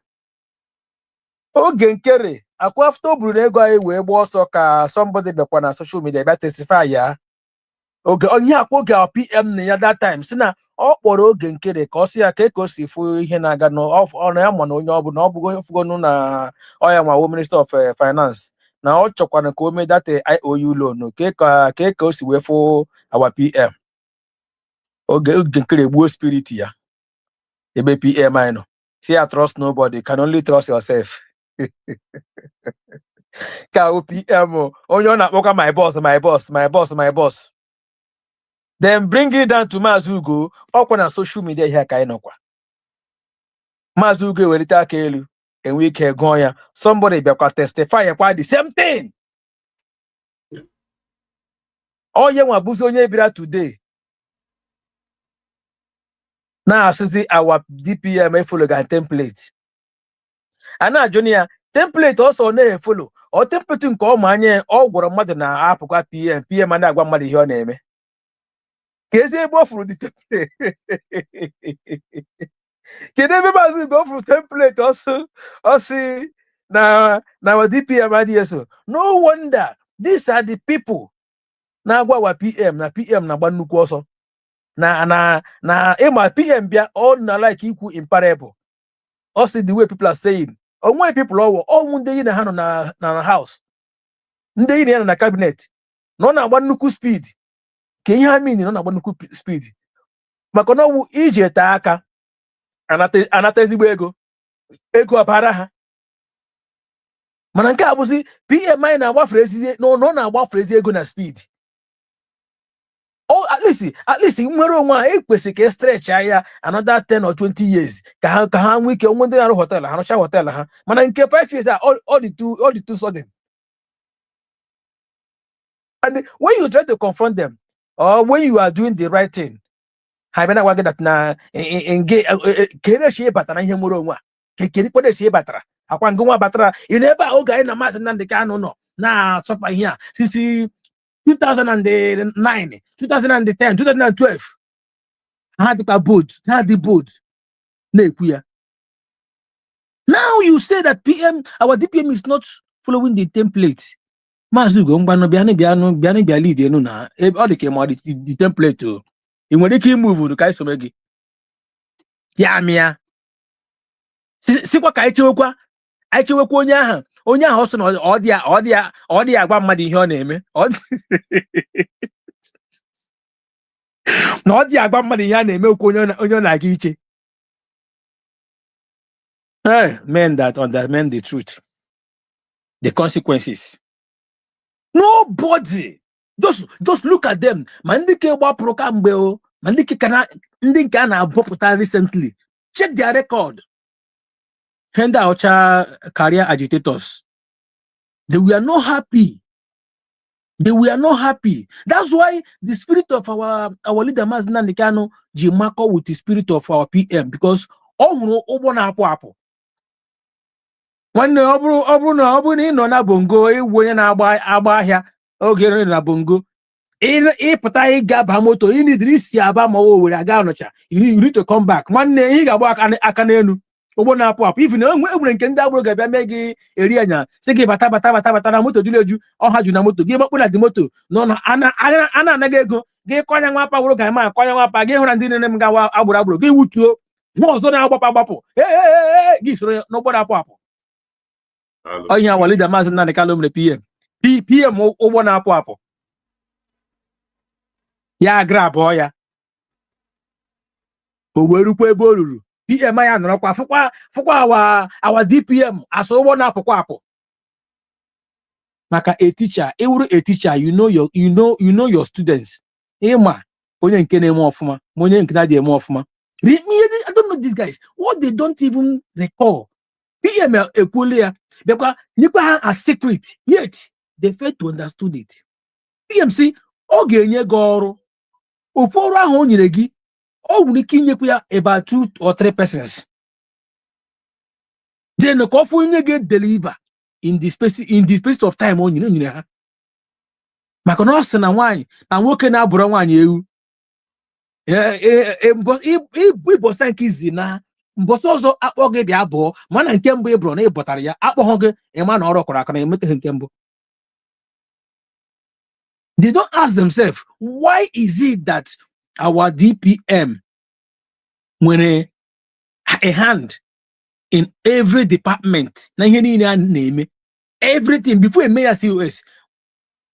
oge nkere akwa after o buru na ego anyị wee gba ọsọ ka somebody bịakwa na social media bịa testify ya oge onye akwa oge PM na ya that time si na ọ kpọrọ oge nkere ka ọ si ya ka o si fụ ihe na-aga n'ọnụ ya ma na onye ọ bụghị onye fugonu na ọya nwa Minister of Finance na ọ chọkwana ka o mee that IOU loan ka o si wee fụ our PM oge nkere gbuo spirit ya ebe PM anyị nọ si ya trust nobody, can only trust yourself. Ka OPM onye ọ na-akpọkwa my boss. Then bring it down to Mazi Ugo ọkwa na social media ihe ka anyị nọkwa. Mazi Ugo ewelite aka elu enwe ike gụọ ya somebody bịakwa testify yakwa the same thing. Onye nwa bụzi onye bịara today na-asịzi our DPM efologa template. Ana Junior template also na-efolo ọ template nke ọma anya ọ gwọrọ mmadụ na apụkwa PM na-agwa mmadụ ihe ọ na-eme. Kezi ebe ọ furu the template. Kedu ebe Mazi go furu template also na our DPM adịghị. No wonder these are the people na-agwa our PM na-agba nnukwu ọsọ na ịma PM bịa ọ na like ikwu imparable. Also the way people are saying onwe people ọnwụ ndị yi na ha nọ na house ndị yi na ya na cabinet nọ na-agba nnukwu speed ka ihe ha mean nọ na-agba nnukwu speed maka na ọwụ ije taa aka anata ezigbo ego ọbara ha. Mana nke a bụzi PM anyị na-agbafere ezizie nọ na-agbafere ezi ego na speed. Oh, at least nwere onwe ha ekwesịrị ka stretch ya another 10 or 20 years ka ha nwee ike onwe ndị na-arụ hotel ha rụcha hotel ha mana nke 5 years all the too sudden. And when you try to confront them or when you are doing the right thing ha bịa na-agwa gị that na kere shi batara ihe nwere onwe a kere kwede shi batara akwa ngị nwa batara ị na-ebe a oge anyị na Mazi Nnamdi Kanu nọ na-asọpa ihe a sisi 2009, 2010, 2012. Had the boat. Now you say that our DPM is not following the template. Mazi Ugo ngwano bịa lead enu na ọ dị ka ma the template o. Ị nwere ike imove ka isome gị. Ya mịa. Sikwa ka anyị chewekwa onye ahụ ọsọ na ọ dị agwa mmadụ ihe ọ na-eme na ọ dị agwa mmadụ ihe a na-eme okwu onye ọ na-aga iche. Men that understand the truth, the consequences. Nobody just look at them. Ma ndị ke gbapụrụ ka mgbe o ma ndị nke a na-abọpụta recently, check their record. Henda Ocha career agitators. They were not happy. That's why the spirit of our leader Mazi Nnamdi Kanu jimako with the spirit of our PM because all who ụgbọ na-apụ apụ. Nwanne ọ bụrụ na ị nọ na bongo iwu onye na-agba ahịa oge na bongo ịpụta ịga ba moto ị nidiri isi aba ma ọ were aga Ọnịcha you need to come back nwanne ị ga-agba aka n'elu ụgbọ na-apụ apụ ifi na enwere nke ndị agbụrụ ga-abịa mee gị eri anya sị gị bata na moto juru eju ọha ju na moto gị gbakpụ na dị moto nọ na a na-anaghị ego gị kọnya nwapa gbụrụ ga ma akọnya nwapa gị hụ na ndị nne m gawa agbụrụ gị wutuo nwa ọzọ na-agbapụ gị soro n'ụgbọ na-apụ apụ onye awalida Maazị Nnamdi Kanu mere PM ụgbọ na-apụ apụ ya agra abụọ ya o wee rukwa ebe o ruru PM ya nọrọkwa fụkwa awa DPM asụ ụgbọ na-apụkwa apụ maka a teacher ewuru a teacher you know your students ịma onye nke na-eme ọfụma ma onye nke na-adị eme ọfụma I don't know these guys what they don't even recall PM ekwuola ya bịakwa nyekwa ha a secret yet they fail to understand it PM si ọ ga-enye gị ọrụ ofu ọrụ ahụ o nyere gị ọ nwere ike inyekwa ya about 2 or 3 persons then ka ọ fụ onye ga-deliver in the space of time o nyere ha maka na ọ sị na nwaanyị na nwoke na-abụrụ nwaanyị ewu ịbọsa nke izi na mbọsị ọzọ akpọ gị bịa abụọ mana nke mbụ ị bụrụ na ị bọtara ya akpọghọ gị ịma na ọrụ kọrọ aka na emeteghị nke mbụ. They don't ask themselves, why is it that our DPM nwere a hand in every department na ihe niile a na-eme everything before eme ya COS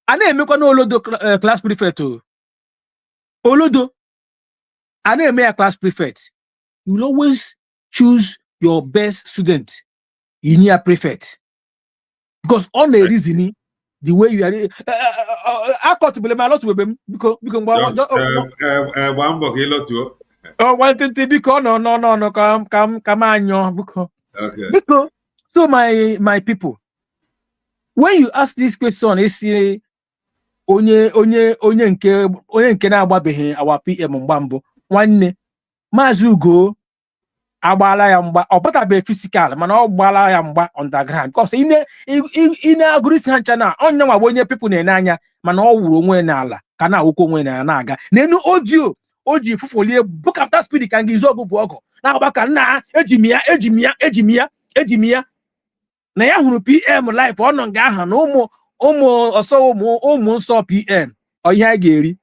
a na-emekwa na olodo class prefect olodo a na-eme ya class prefect. You will always choose your best student in your prefect because on a reasoning the way you are akọtụbele ma lọtụbebe biko gbaa mbọ ka ịlọtụọ nwantịntị biko nọ ka m anyọ biko. So my people, when you ask this question isi onye nke na-agbabeghị awa PM mgba mbụ nwanne Maazị Ugo agbala ya mgba ọ pụtabeghị physical mana ọ gbala ya mgba underground because ị na-agụrụ isi ha ncha na onye nwa bụ onye people na-ene anya mana ọ wụrụ onwe n'ala ka na-awụkwa onwe na-aga n'enu audio o ji fufolie bụkapta spirit ka ngị ọgụ bụ ọgụ na-agba ka nna eji m ya na ya hụrụ PM live ọ nọ nga aha na ụmụ nsọ PM ọ ihe a ga-eri.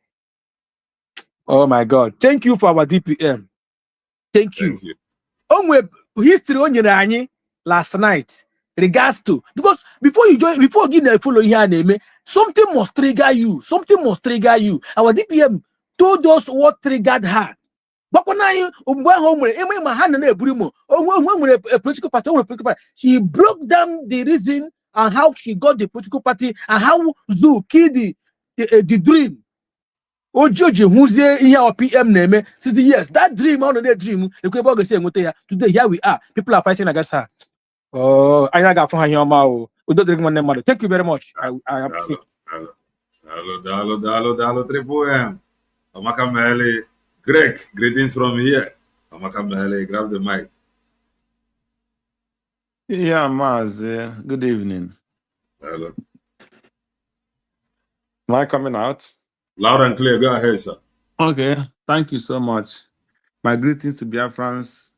Oh my God, thank you for our DPM. Thank you. Onwe history o nyere anyị last night regards to because before you na-follow ihe a na-eme something must trigger you. Our DPM told us what triggered her. Bakwana anyị mgbe ahụ o nwere eme ma ha na-eburu m onwe nwere a political party. She broke down the reason and how she got the political party and how Zoo killed the dream. Ojoji who's here our PM name since yes that dream on the dream today here we are, people are fighting against her. Oh, I got for her. Thank you very much. I appreciate. Hello, Triple Amakamele. Greg, greetings from here. Amakamele, grab the mic. Yeah, Mazi, good evening. Hello. Am I coming out? Loud and clear, go ahead, sir. Okay, thank you so much. My greetings to Biafrans.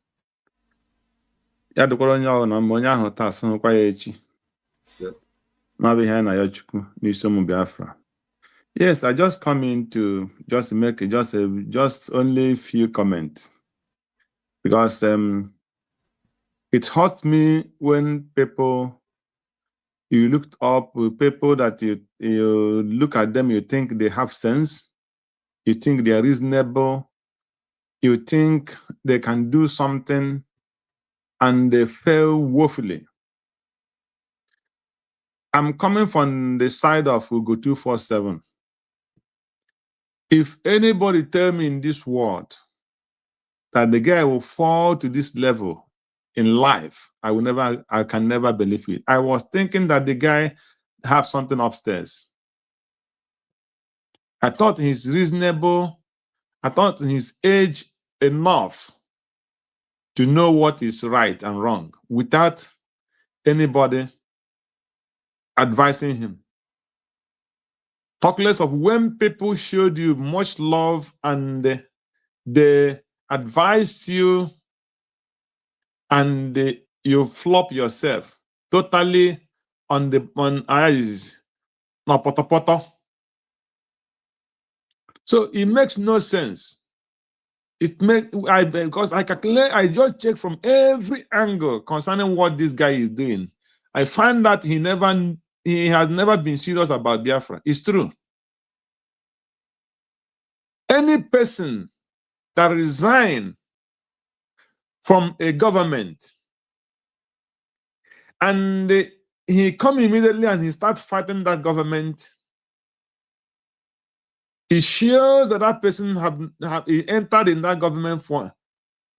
Yes, I just come in to just make just only few comments because it hurts me when you looked up with people that you look at them, you think they have sense, you think they are reasonable, you think they can do something, and they fail woefully. I'm coming from the side of Ugo 247. If anybody tell me in this world that the guy will fall to this level in life, I can never believe it. I was thinking that the guy have something upstairs. I thought he's reasonable. I thought he's age enough to know what is right and wrong without anybody advising him. Talk less of when people showed you much love and they advised you and you flop yourself totally on eyes. No poto. So it makes no sense. Because I calculate, I just check from every angle concerning what this guy is doing. I find that he has never been serious about Biafra. It's true. Any person that resign from a government and he come immediately and he start fighting that government, it shows that that person he entered in that government for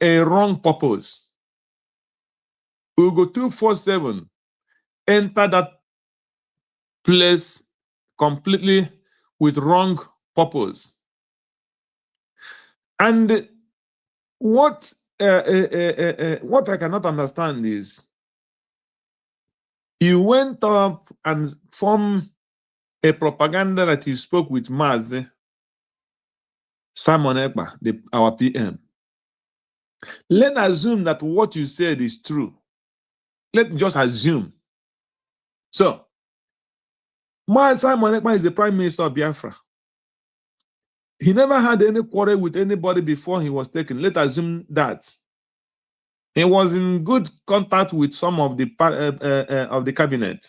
a wrong purpose. Ugo 247 enter that place completely with wrong purpose. And what I cannot understand is you went up and formed a propaganda that you spoke with Mazi, Simon Ekpa, our PM. Let's assume that what you said is true. Let's just assume. So, Simon Ekpa is the Prime Minister of Biafra. He never had any quarrel with anybody before he was taken. Let's assume that. He was in good contact with some of the cabinet.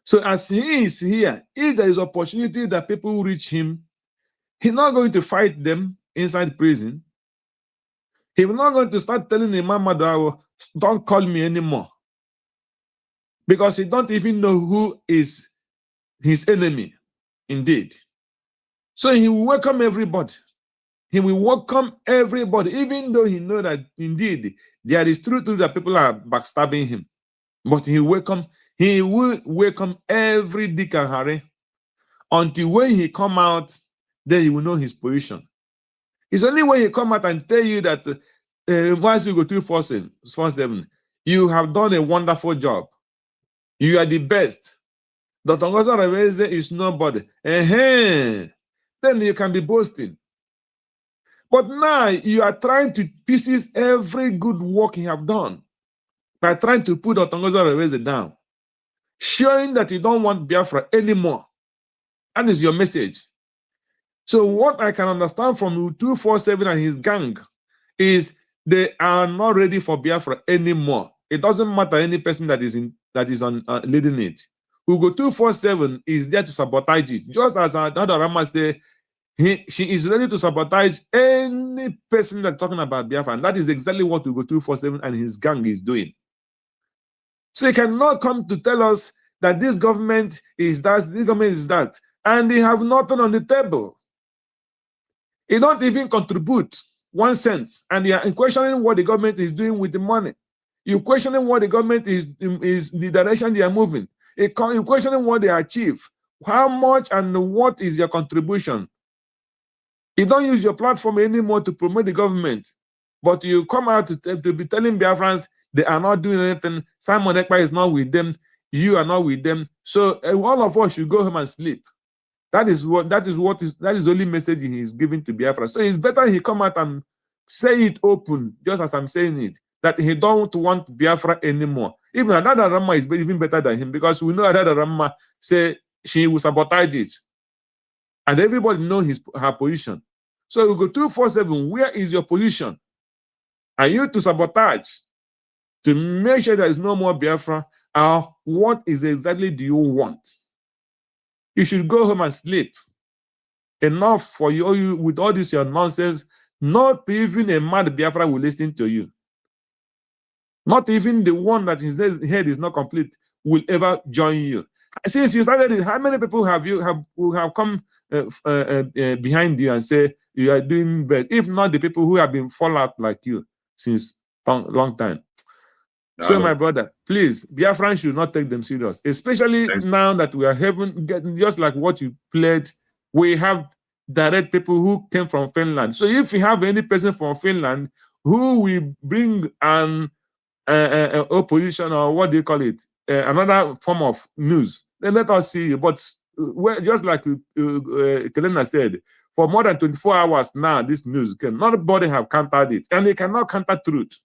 So as he is here, if there is opportunity that people reach him, he's not going to fight them inside prison. He's not going to start telling Imam Madawa, don't call me anymore. Because he don't even know who is his enemy, indeed. So he will welcome everybody. He will welcome everybody, even though he knows that indeed there is truth that people are backstabbing him. But he will welcome every Dick and Harry until when he come out, then he will know his position. It's only when he come out and tell you that once you go 247, you have done a wonderful job. You are the best. Dr. Ngozi Areweze is nobody. Then you can be boasting. But now you are trying to pieces every good work you have done by trying to put Dr. Ngozi Areweze down, showing that you don't want Biafra anymore. That is your message. So what I can understand from 247 and his gang is they are not ready for Biafra anymore. It doesn't matter any person that is on leading it. Ugo 247 is there to sabotage it. Just as another Rama say, she is ready to sabotage any person that's talking about Biafra. And that is exactly what Ugo 247 and his gang is doing. So you cannot come to tell us that this government is that, this government is that, and they have nothing on the table. They don't even contribute 1 cent, and you are questioning what the government is doing with the money. You're questioning what the government is the direction they are moving. You're questioning what they achieve. How much and what is your contribution? You don't use your platform anymore to promote the government, but you come out to be telling Biafrans they are not doing anything. Simon Ekpa is not with them. You are not with them. So all of us should go home and sleep. That is the only message he is giving to Biafra. So it's better he come out and say it open, just as I'm saying it, that he don't want Biafra anymore. Even Adada Rama is even better than him, because we know Adada Rama say she will sabotage it. And everybody knows her position. So we go 247, where is your position? Are you to sabotage, to make sure there is no more Biafra? Or what is exactly do you want? You should go home and sleep. Enough for you with all this your nonsense. Not even a mad Biafra will listen to you. Not even the one that his head is not complete will ever join you. Since you started it, how many people who have come behind you and say you are doing best? If not the people who have been fallout like you since long time. So, my brother, please, Biafran should not take them serious, especially now that we are getting just like what you played. We have direct people who came from Finland. So, if you have any person from Finland who will bring an opposition, or what do you call it, another form of news, then let us see. But just like Kelena said, for more than 24 hours now, this news came. Nobody have countered it, and they cannot counter truth.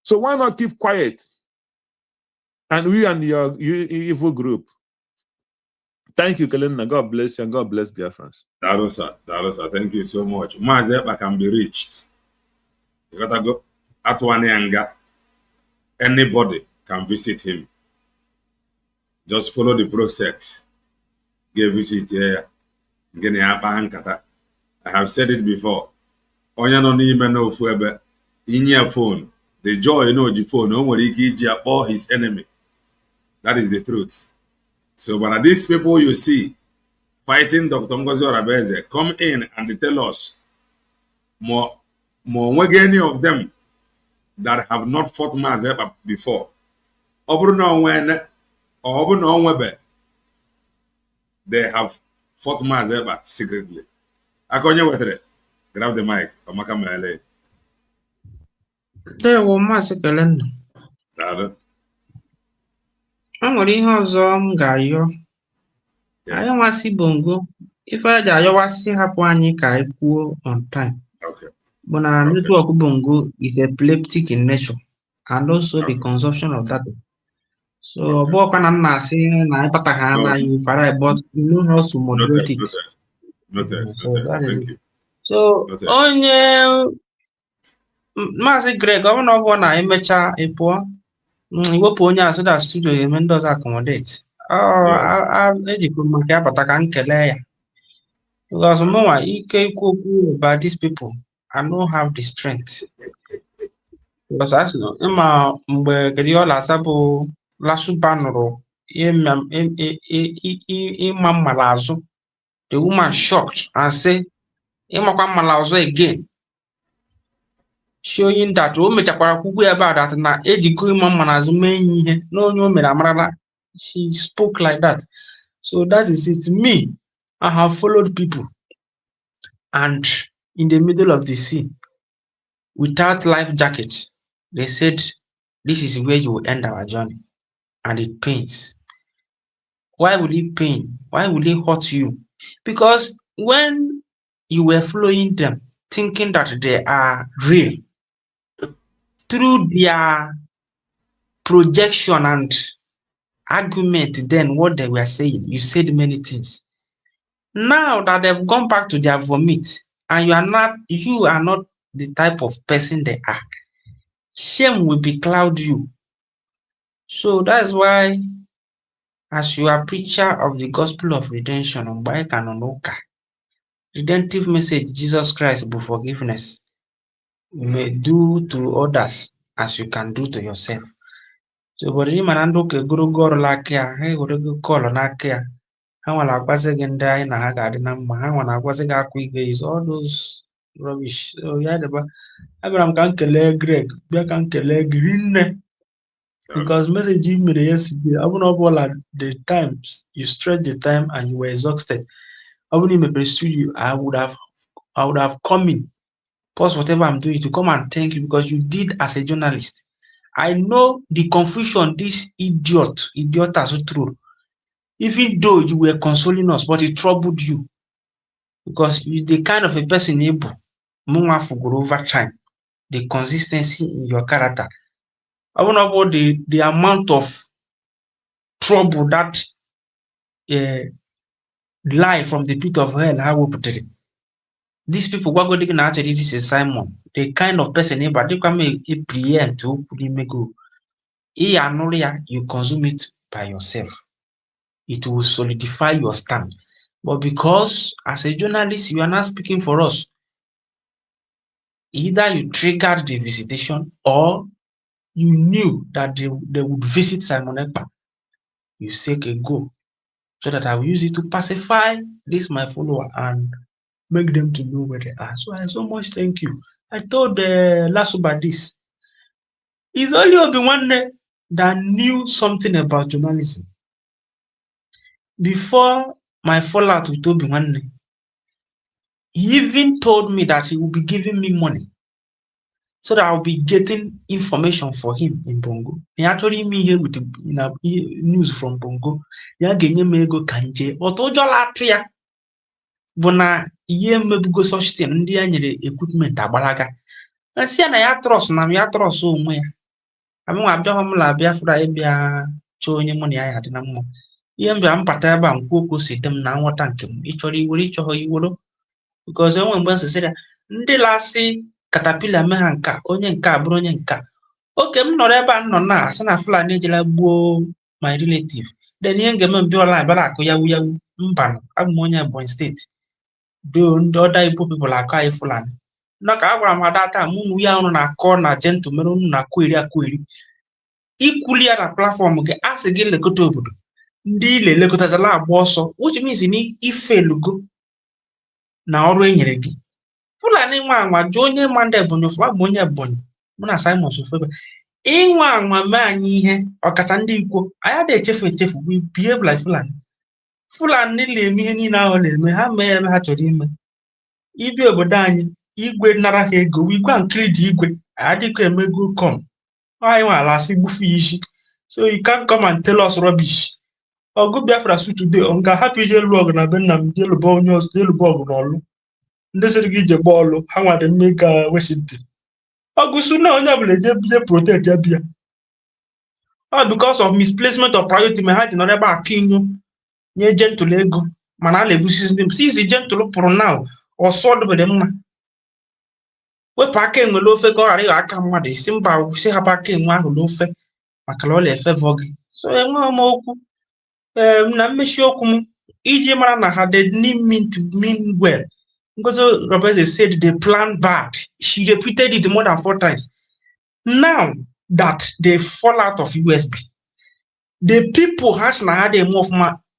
So why not keep quiet? And we and your evil group. Thank you, Kelena. God bless you, and God bless Biafrans. Darosa, thank you so much. Mazi Ekpa can be reached. You gotta go at Anga. Anybody can visit him. Just follow the process. Get visit here. I have said it before. Onya no ni no fuebe. In your phone. The joy the phone. Nobody or his enemy. That is the truth. So when these people you see fighting Dr. Ngozi Orabeze come in and they tell us more any of them that have not fought Mazi Ekpa before. They have fought Mazi Ekpa secretly. Akonye wetere. Grab the mic. Amaka Mele. There were Mazi Kelena. Enwere ihe ọzọ m ga-ayọ. Anyị nwasị bongo ife aja ayọwasị hapụ anyị ka anyị kwuo on time. Bụ na network bongo is epileptic in nature and also the consumption of data. So ọ bụghịkwa na m na-asị na anyị kpataghị anaghị fara but you know how to moderate it. So that is it. So onye Maazị Greg ọ bụ na ọ bụ na emechaa ịpụọ iwepụ onye a so that studio ga-eme ndị ọzọ accommodate. Ejikwa maka ya bata ka m kelee ya because mụnwa ike ikwu okwu about these people I don't have the strength because as you know ịma mgbe kedu ọla asa bụ Lasuba nụrụ ịma mmala azụ the woman shocked and say ịmakwa mmala azụ again showing that o mechakwara kwukwu ebe a that na ejikọ ịma mmala azụ mee ihe na onye o mere amarala. She spoke like that. So that is it. Me, I have followed people and in the middle of the sea without life jacket. They said, this is where you will end our journey. And it pains. Why will it pain? Why will it hurt you? Because when you were following them, thinking that they are real, through their projection and argument, then what they were saying, you said many things. Now that they've gone back to their vomit and you are not the type of person they are, shame will becloud you. So that's why as you are preacher of the gospel of redemption on Baikanonoka, redemptive message Jesus Christ for forgiveness, you may do to others as you can do to yourself. So but manando ke guru gor lakia he guru call nakia ha nwala agwazi gị ndị anyị na ha ga-adị na mma ha nwa na-agwazi gị akwa ige is all those rubbish. So ya dịba abịara m ka m kelee Greg bịa ka m kelee gị rinne because message you mere yesterday ọ bụrụ ọbụla the times you stretch the time and you were exhausted ọ bụrụ imepere studio I would have come in pause whatever I'm doing to come and thank you because you did as a journalist. I know the confusion this idiot has through. Even though you were consoling us, but it troubled you because you're the kind of a person able over time, the consistency in your character. I don't know about the amount of trouble that lie from the pit of hell. How we put it? These people were going to actually this is Simon, the kind of person able they come a prayer to go. You consume it by yourself. It will solidify your stand. But because as a journalist, you are not speaking for us, either you triggered the visitation or you knew that they would visit Simon Ekpa. You say, okay, go, so that I will use it to pacify this my follower and make them to know where they are. So I so much thank you. I told Lasuba this. It's only Obi-Wan that knew something about journalism. Before my fallout with Obi-Wan, he even told me that he would be giving me money so that I'll be getting information for him in Bongo. He actually me here with news from Bongo. Ya genye m ego ka nje. But ụjọ latụ ya bụ na ihe mmebugo such thing ndị ya nyere equipment agbalaga. Nsị na ya trust na ya trust onwe ya. Amịnwa abịaghọ m la Biafra ịbịa chọọ onye mụ na ya dị na mmụọ. Ihe mbịa mpata ebe a nkwu okwu si dị m na nghọta nke m. Ịchọrọ iwere ịchọghọ iwere. Because enwe mgbe nsịsịrị ya ndị lasị katapila mee ha nka onye nka bụrụ onye nka. Oke m nọrọ ebe a nọ na asị na Fulani ejela gbuo my relative. Then ihe ngeme mbịa ọla abịara akụ yawu yawu mba abụ m onye Ebonyi steeti. Do ndị ọda Igbo people akụ anyị Fulani. Nọ ka a gwara m ada taa mụ na ya ọrụ na-akọ na gentle mere unu na-akụ eri. Ikwuli ya na platform gị asị gị lekọta obodo. Ndị ile-elekọtazala agba ọsọ which means na ifelugo na ọrụ e nyere gị. Fulani nwa anwa jụ onye ma ndị Ebonyi ofu abụ onye Ebonyi mụ na Simon Sofebe ịnwa anwa mee anyị ihe ọkacha ndị Ikwo anyị adịghị echefu we behave like Fulani. Fulani na-eme ihe niile ahụ na-eme ha mee ebe ha chọrọ ime. Ibi obodo anyị igwe nara ha ego igwe nkiri dị igwe adịghị emego come anyị nwala asị gbufu isi so you can't come and tell us rubbish. Ọgụ Biafra su today ọ ga-ahapụ ije lụọ ọgụ na be nna m jeluba onye ọzọ jeluba ọgụ n'ọlụ ndị sịrị gị ije gba ọlụ ha nwadị mme ka Washington ọgụ su na onye ọbụla eje protect ya bịa ọ because of misplacement of priority ma ha ji nọrọ ebe a ka inyo nye gentle ego mana a na-ebusi ndị m sizi gentle pụrụ na ọsọ dịbede mma wepụ aka enwe ofe ka ọ ghara ịghọ aka mmadụ isi mba si hapụ aka enwe ahụ n'ofe maka na ọ na-efevọ gị so enweghị m okwu na mmechi okwu m iji mara na ha did not mean to mean well. Ngozi Robeze said they planned bad. She repeated it more than 4 times. Now that they fall out of USB, the people has na had a move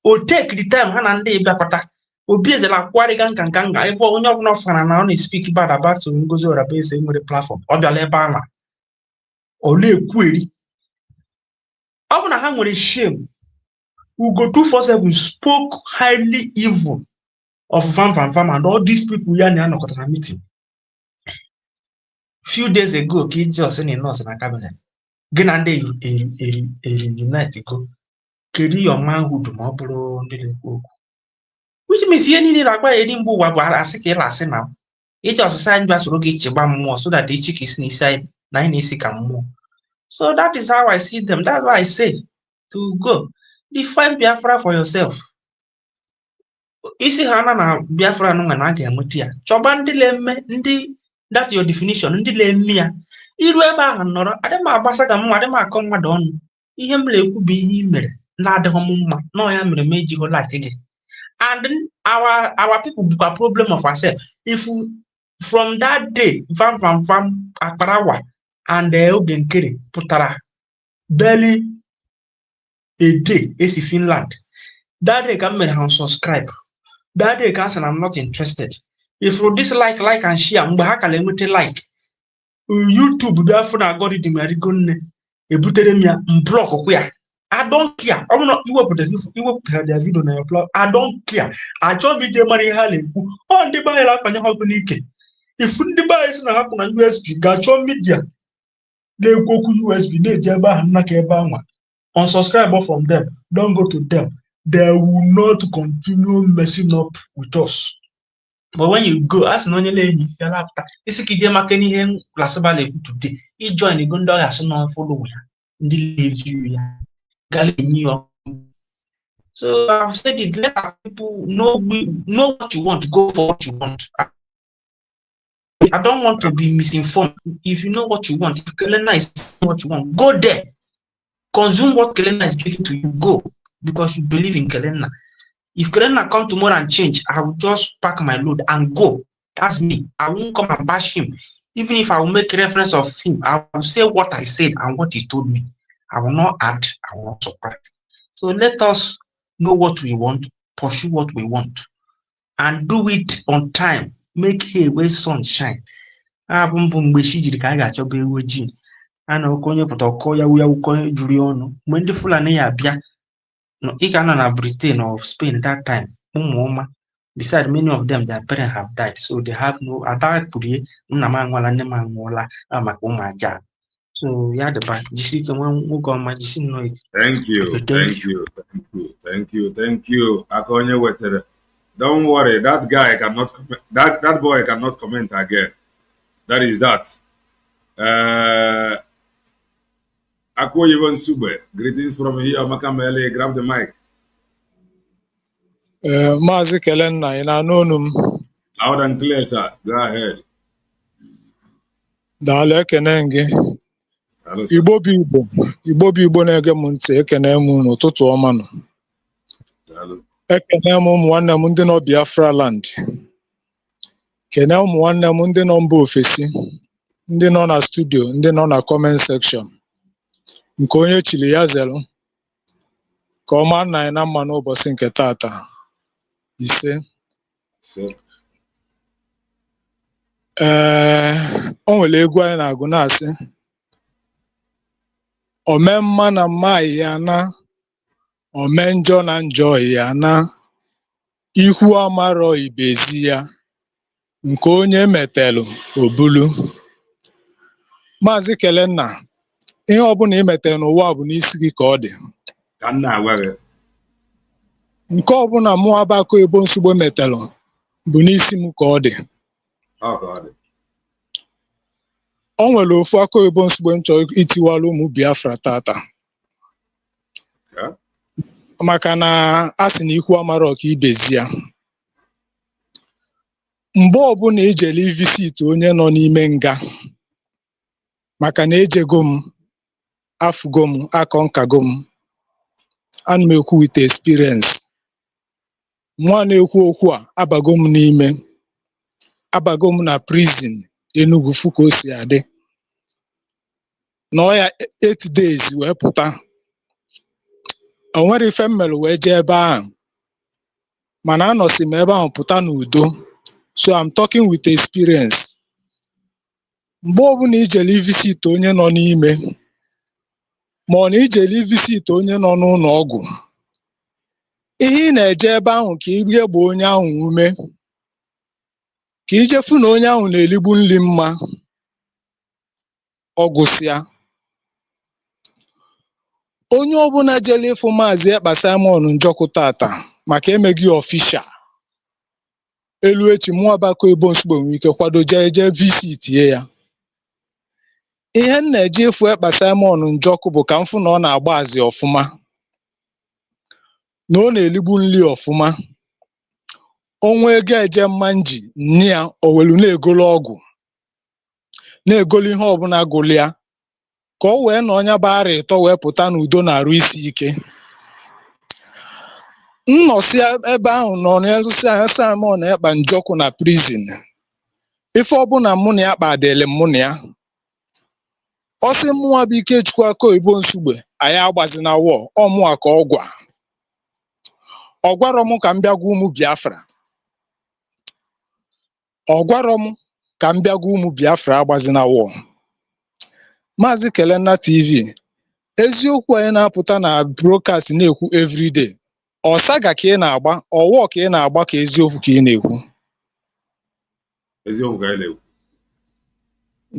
or take the time ha na ndị bịakọta obi ezela kwariga nka ebe onye ọbụla fana na ọ na-speak bad about Ngozi Robeze nwere platform ọ bịala ebe ahụ ọ na-ekwueri ọ bụ na ha nwere shame. Ugo 247 spoke highly evil of Vam and all these people ya na anọkọtara meeting. Few days ago ka iji ọsịnị nọọsụ na cabinet gị na ndị eri unite go kedu your manhood ma ọ bụrụ ndị na-ekwu okwu which means ihe niile na-agba eri mgbe ụwa bụ asị ka ịla asị na iji ọsịsa anyị gbasoro gị chịgba mmụọ so that echi ka isi n'isi anyị na anyị na-esi ka mmụọ. So that is how I see them. That's why I say to go define Biafra for yourself. Isi ha na Biafra nwe na aga enweta ya chọba ndị na-eme ndị that your definition ndị na-eme ya iru ebe ahụ nọrọ adị m agbasa ka mma adị m akọ mmadụ ọnụ ihe m na-ekwu bụ ihe i mere na-adịghị m mma na ya mere m ejighị like gị and our people bụkwa problem of ourselves. If from that day Vam Akparawa and oge nkere pụtara barely a day esi Finland that day ka m mere ha unsubscribe. That day ka I'm not interested. If you dislike, like and share, mgbe ha kala enwete like YouTube bịa na algorithm arigo nne ebutere m ya block ya. I don't care. I'm not iwepụta their video na your blog. I don't care. Achọ video mara ihe ha na-ekwu. Ọ ndị be anyị na-akpanye ha ọkụ n'ike. If ndị be anyị si na hapụ na USB ga-achọ media na-ekwu okwu USB na-eji ebe ahụ nnaka ebe anwa. Unsubscribe from them. Don't go to them. They will not continue messing up with us. But when you go, as no onye na-enyi isi ala apụta isi ka ije maka n'ihe lasịba na-ekwu today ijoin ego ndị ọrịa asị na follow ya ndị na-eview ya gala enyi ya. So I've said it, let our people know what you want, go for what you want. I don't want to be misinformed. If you know what you want, if Kelena is what you want, go there. Consume what Kelena is giving to you, go. Because you believe in Kelena. If Kelena come tomorrow and change, I will just pack my load and go. That's me. I won't come and bash him. Even if I will make reference of him, I will say what I said and what he told me. I will not add, I will not subtract. So let us know what we want, pursue what we want, and do it on time. Make hay where sun shine. Mgbe chi jiri ka a ga-achọba ewu ojii a na oke onye pụta ọkọ ya wuya juri ọnụ mgbe ndị Fulani ya abịa ị ga-anọ na Britain or Spain that time ụmụ ọma Besides, many of them, their parents have died, so they have no. So yeah, the back. Thank you, thank you, thank you, thank you, thank you. Akonye wetere. Don't worry, that guy cannot comment. That boy cannot comment again. That is that. Akoye Sube. Greetings from here, Makamele. Grab the mic. Mazi Kelenna, ị na-anụ olu m? Loud and clear, sir. Go ahead. Daalụ, ekene gị. Hello, sir. Igbo bụ Igbo na-ege m ntị, ekene m n'ụtụtụ ọma nọ. Hello. Ekene m ụmụ nwanne m ndị nọ Biafra land. Kene ụmụ nwanne m ndị nọ mba ofesi, ndị nọ na studio, ndị nọ na comment section. Nke onye chiri ya zelu. Ka ọma nna anyị na mma n'ụbọchị nke tata. Ise. O nwere egwu anyị na-agụ na-asị ome mma na mma ya na ome njọ na njọ ya na ihu amarọ ibezi ya nke onye metelu obulu. Maazị Kelenna, ihe ọbụla ị metere n'ụwa bụ n'isi gị ka ọ dị. Ka nna agwa gị. Nke ọbụla mụ Abako Ebo Nsugbe metere bụ n'isi m ka ọ dị. O nwere ofu Aka Ebo Nsugbe m chọrọ itiwala ụmụ Biafra tata. Maka na a sị na ikwu amara ọka ibezi ya. Mgbe ọbụla ejele visit onye nọ n'ime nga, maka na ejego m, afụgo m, akọnkago m, ana m ekwu with experience. Nwa na-ekwu okwu a abago m n'ime, abago m na prison Enugu fụ ka o si adị. Nọ ya 8 days wee pụta. O nwere ife m mere wee jee ebe ahụ, mana anọsi m ebe ahụ pụta n'udo. So I'm talking with experience. Mgbe ọbụla ijele visit onye nọ n'ime, ma ọ na ijele visit onye nọ n'ụlọ ọgwụ, ihe ị na-eje ebe ahụ ka ị gbaa onye ahụ ume, ka ijefu na onye ahụ na-eligbu nri mma, ọgwụsịa. Onye ọbụla jele ịfụ Maazị Ekpa Simon Njọkụ tata maka emeghị ọfisha, elu echi mụ Abako Ebo Nsugbe nwere ike kwado jee visit ya. Ihe m na-eje ịfụ Ekpa Simon Njọkụ bụ ka m fụ na ọ na-agba azị ọfụma, na ọ na-eligbu nri ọfụma. Onwe ego eje mma nji nne ya owelu na-egolu ọgwụ, na-egolu ihe ọbụla gụlụ ya, ka ọ wee na ọnya bara ịtọ wee pụta n'udo na-arụ isi ike. Nnọsi ebe ahụ nọ n'elụsi anya Simon Ekpa Njọkụ na prison. Ife ọbụla mụ na ya kpadele mụ na ya. Ọ sị mụnwa bụ Ikechukwu Aka Ebo Nsugbe anyị agbazina wọ, ọmụa ka ọ gwa. Ọ gwarọ m ka m bịa gwa ụmụ Biafra. Ọ gwarọ m ka m bịa gwa ụmụ Biafra agbazina wọ. Maazị Kelenna TV, eziokwu anyị na-apụta na broadcast na-ekwu everyday. Ọsaga ka ị na-agba, ọwọ ka ị na-agba ka eziokwu ka ị na-ekwu. Eziokwu ka ị na-ekwu.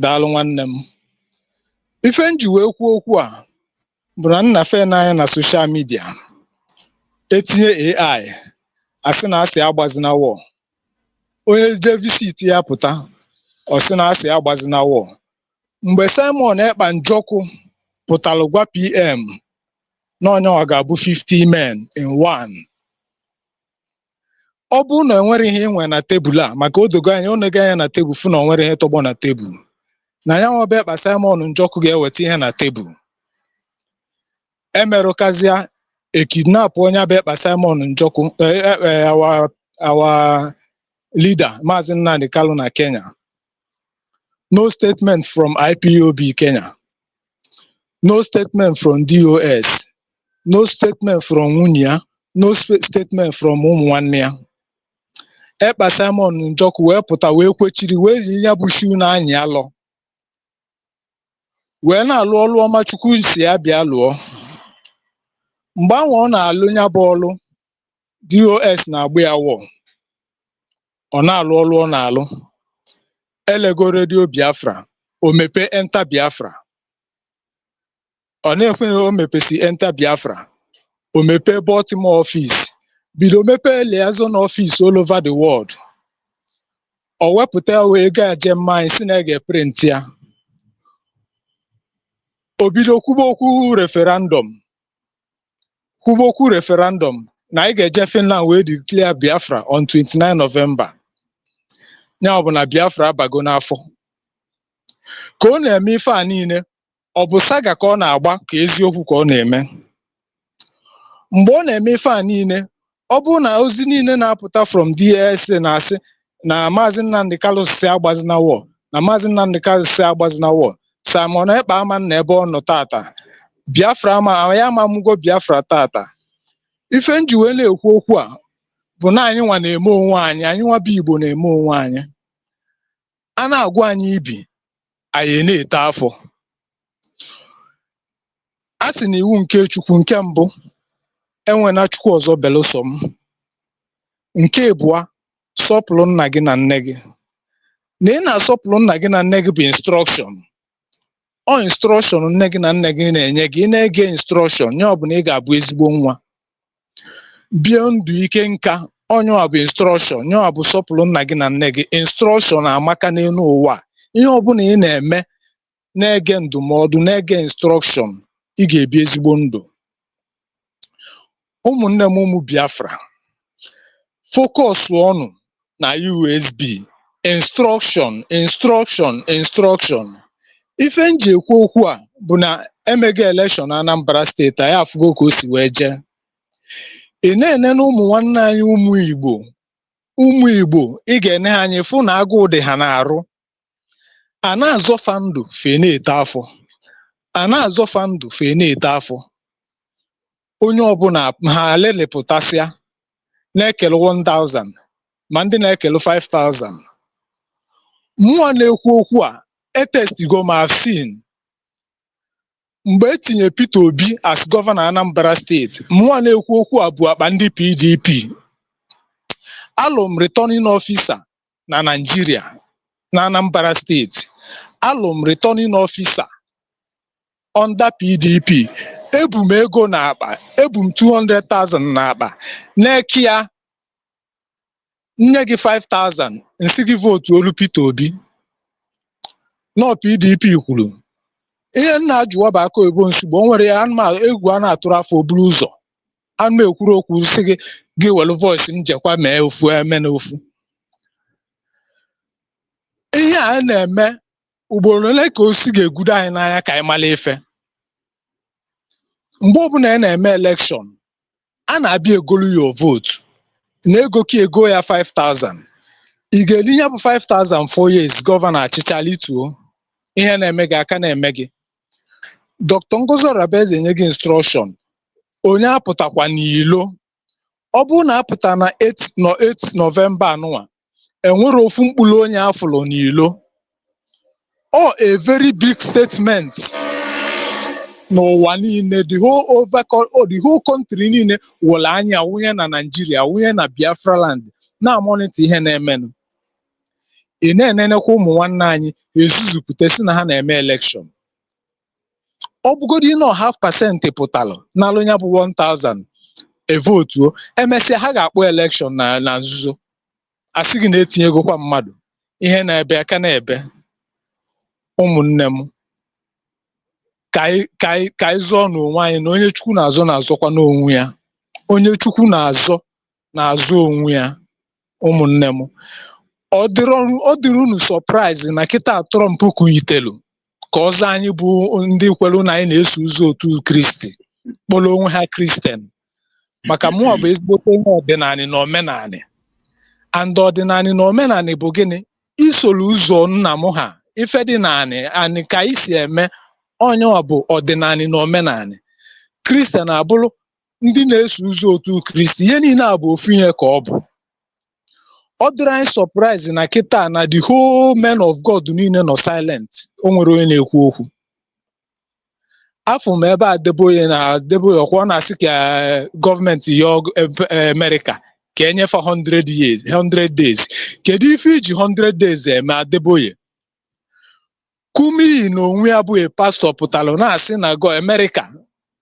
Daalụ nwanne m. Ife nji wee kwuo okwu a bụ na nna fe n'anya na social media etinye AI asị na asị agbazina wọ. Onye je visit ya pụta, ọ sị na asị agbazina wọ. Mgbe Simon Ekpa Njọkụ pụtalụ gwa PM na onyenwa ga-abụ 50 men in one. Ọ bụrụ na enwere ihe inwe na tebụl a, maka odogo anya onego anya na tebụl fụ na o nwere ihe tọgbọ na tebụl, na ya nwa bụ Ekpa Simon Njọkụ ga-eweta ihe na tebụl. Emerụkazịa ekidnap onye bụ Ekpa Simon Njọkụ, our leader Maazị Nnamdi Kalu na Kenya. No statement from IPOB Kenya. No statement from DOS. No statement from nwunye ya. No statement from ụmụ nwanne ya. Ekpa Simon Njọkụ wee pụta wee kwechiri wee yi ya bụ shoe na-anyị alọ. Wee na-alụ ọlụ ọma Chukwu si ya bịa lụọ. Mgbe ahụ ọ na-alụ ya bụ ọlụ, DOS na-agba ya wọ. ọ na-alụ ọlụ ọ na-alụ elego redio Biafra o mepe enter Biafra ọ na-ekwe na o mepesi enter Biafra o mepe Baltimore office bido mepe liaison office all over the world o wepụta wee gaa Germany anyị si na ege print ya o bido kwuba okwu referendum na anyị ga-eje Finland wee declare Biafra on 29 November ya ọ bụ na Biafra abago n'afọ ka ọ na-eme ife a niile ọ bụ saga ka ọ na-agba ka eziokwu ka ọ na-eme mgbe ọ na-eme ife a niile ọ bụrụ na ozi niile na-apụta from DSS na-asị na Maazị Nnamdi Kanu si agbazina war na Maazị Nnamdi Kanu si agbazina war Simon Ekpa ama na ebe ọ nọ tata Biafra ya amamụgo Biafra tata ife nji wee na-ekwu okwu a bụ na anyị nwa na-eme onwe anyị nwa bụ Igbo na-eme onwe anyị a na-agwa anyị ibi anyị na-ete afọ a sị na iwu nke Chukwu nke mbụ enwena Chukwu ọzọ belụsọ m nke abụọ sọpụrụ nna gị na nne gị na ị na-asọpụrụ nna gị na nne gị bụ instruction ọ instruction nne gị na nne gị na-enye gị ị na-ege instruction nye ọbụla ị ga-abụ ezigbo nwa bie ndụ ike nka onye ọ bụ instruction nye ọ bụ sọpụrụ nna gị na nne gị instruction amaka n'elu ụwa ihe ọbụla ị na-eme na-ege ndụmọdụ na-ege instruction ị ga-ebi ezigbo ndụ ụmụnne m ụmụ Biafra focus ọnụ na USB instruction ife nji ekwu okwu a bụ na emega election na Anambra steeti anyị afụgo ka o si wee jee ị na-ene na ụmụ nwanne anyị ụmụ Igbo ị ga-ene ha anya fụ na agụụ dị ha na-arụ a na-azọfa ndụ fee na-ete afọ onye ọbụla ha lelepụtasịa na-ekele 1000 ma ndị na-ekele 5000 mmụọ na-ekwu okwu a etestigo ma seen mgbe etinye Peter Obi as gọvanọ Anambra steeti mmụọ na-ekwu okwu a bụ akpa ndị PDP alụm returning officer na Nigeria na Anambra steeti alụm returning officer under PDP ebu m ego n'akpa ebu m 200,000 n'akpa n'eke ya nye gị 5,000 nsị gị votu olu Peter Obi nọ PDP kwuru ihe nna ajụwa bụ aka oyibo nsogbu o nwere ya egwu a na-atụrụ afọ oburu ụzọ anụ ekwuru okwu sị gị welu voice m jekwa mee ofu eme na ofu ihe a na-eme ugboro ole ka o si ga-egudo anyị n'anya ka anyị mara ife mgbe ọbụla ị na-eme elekshọn a na-abịa egolu ya votu na ego ka ego ya 5,000 ị ga-eli ya bụ 5,000 4 years gọvanọ achịcha lituo ihe na-eme gị aka na-eme gị Dr. Ngozi Orabaeze enye gị instruction onye apụtakwa n'ilo ọ bụrụ na apụta na 8 November anụnwa enwere ofu mkpụrụ onye afụlụ n'ilo a very big statement n'ụwa niile the whole country niile wụrụ anya wụnye na Nigeria wụnye na Biafra land na-amonite ihe na-emenụ ị na-enenekwa ụmụ nwanne anyị ezuzupụta si na ha na-eme elekshọn ọ bụgodị nọ 0.5% pụtalụ n'alụ ya bụ 1000 evotuo emesịa ha ga-akpọ elekshọn na nzuzo asị gị na-etinye egokwa mmadụ ihe na-ebe aka na-ebe ụmụnne m ka anyị zụọ n'onwe anyị na onye Chukwu na-azọ na-azọkwa n'onwe ya onye Chukwu na-azọ onwe ya ụmụnne m ọ dịrị unu surprise na kịta Trump kwuyitelu ka ọzọ anyị bụ ndị kwelu na anyị na-eso ụzọ otu Kristi kpọrọ onwe ha Kristian maka mụọ bụ ezigbote ihe ọdịnala na omenala and ọdịnala na omenala bụ gịnị isoro ụzọ nna m ha ife dị naanị ka anyị si eme onye ọ bụ ọdịnala na omenala Kristian abụrụ ndị na-eso ụzọ otu Kristi ihe niile a bụ ofu ihe ka ọ bụ ọ dịrị anyị surprise na kịta na the whole men of God niile nọ silent o nwere onye na-ekwu okwu afọ m ebe Adeboye ọkwa ọ na-asị ka gọọmenti ya Amerịka ka enyefe 100 days. Kedu ife iji 100 days eme Adeboye? Kumi na onwe ya bụ pastọ pụtalụ na-asị na go America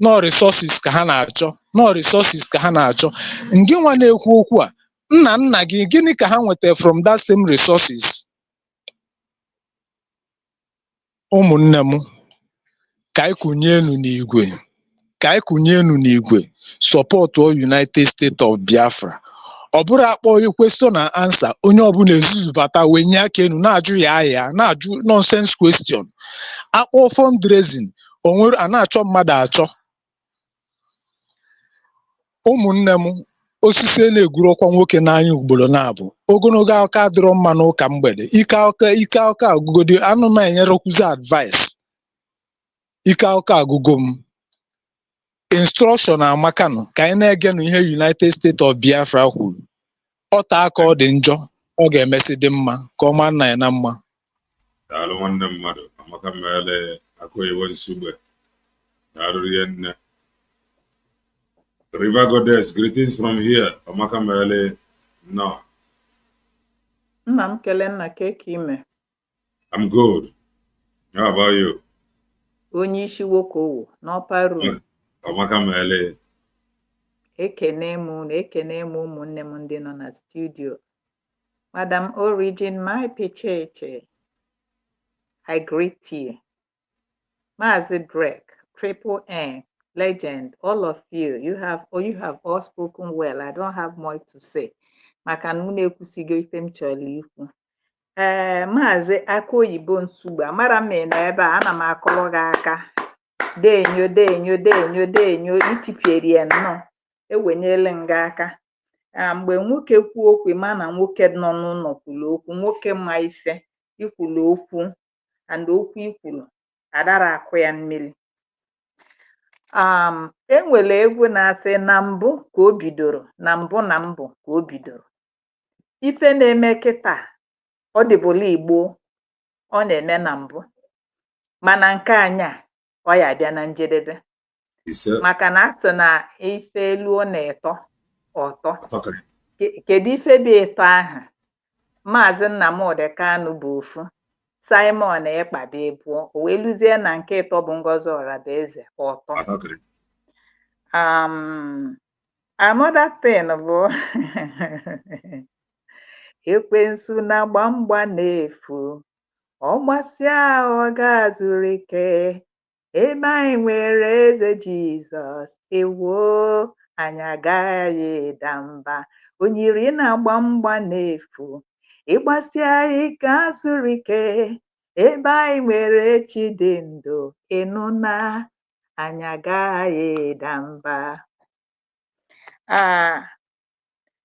no resources ka ha na-achọ, no resources ka ha na-achọ. Ngị nwa na-ekwu okwu a, nna gị gịnị ka ha nweta from that same resources? Ụmụnne m, ka anyị kụnye enu n'igwe, ka anyị kụnye enu n'igwe, support United States of Biafra. Ọ bụrụ akpọ question na answer, onye ọbụla ezuzubata wee nye aka enu na-ajụ ya na-ajụ nonsense question. Akpọ fundraising, onwere a na-achọ mmadụ achọ. Ụmụnne m, osisi na-egwurọkwa nwoke n'anya ugboro na-abụ. Ogologo aka adịrọ mma n'ụka mgbede. Ike aka agụgodi anụ m enyerekwuzi advice. Ike aka agụgo m. Instruction amakanụ ka anyị na-ege nụ ihe United States of Biafra kwuru. Ọta aka ọ dị njọ, ọ ga-emesi dị mma ka ọ maa nna ya na mma. Daalụ nwanne mmadụ, Amaka Mele Akoyiwo Nsugbe. Daalụ rienne. River Goddess, greetings from here. Amaka Mele, no. Nna m kele nna keke ime. I'm good. How about you? Onye isi nwoke owo n'ọpa room. Amaka Mele. Ekene m ụmụnne m ndị nọ na studio. Madam Origin, my Picheche, I greet you. Mazi Greg, Triple N, Legend, all of you, you have all spoken well. I don't have more to say. Maka na unu ekwusigo ife m chọrọ ikwu. Mazi Akoyibo Nsugbe, amara m na ebe a ana m akọrọ gị aka. Denyo, itipieri ya nnọọ. Ewenyele nga aka. Mgbe nwoke kwuo okwu ma na nwoke nọ n'ụlọ kwuru okwu, nwoke ma ife ikwulu okwu and okwu ikwulu adara akụ ya mmiri. Enwere egwu na-asị na mbụ ka o bidoro, na mbụ ka o bidoro. Ife na-eme kịta ọ dịbụla Igbo, ọ na-eme na mbụ, mana nke anya ọ ya abịa na njedebe. Maka na asị na ife elu ọ na-eto ọtọ. Kedu ife bụ eto ahụ? Maazị Nnamdi Kanu bụ ofu, Simon Ekpa bụ ebuo, o wee luzie na nke ịtọ bụ Ngozi Orabaeze ọtọ. Another thing bụ ekwensu na gbamgba na-efu, ọ gbasịa ọ ga-azụrụ ike. Ebe anyị nwere eze Jizọs, ewo anyị agaghị ịda mba. Onyiri na-agba mgba n'efu, ịgbasịa ike azụrụ ike. Ebe anyị nwere chi dị ndụ, ịnụ na anyị agaghị ịda mba.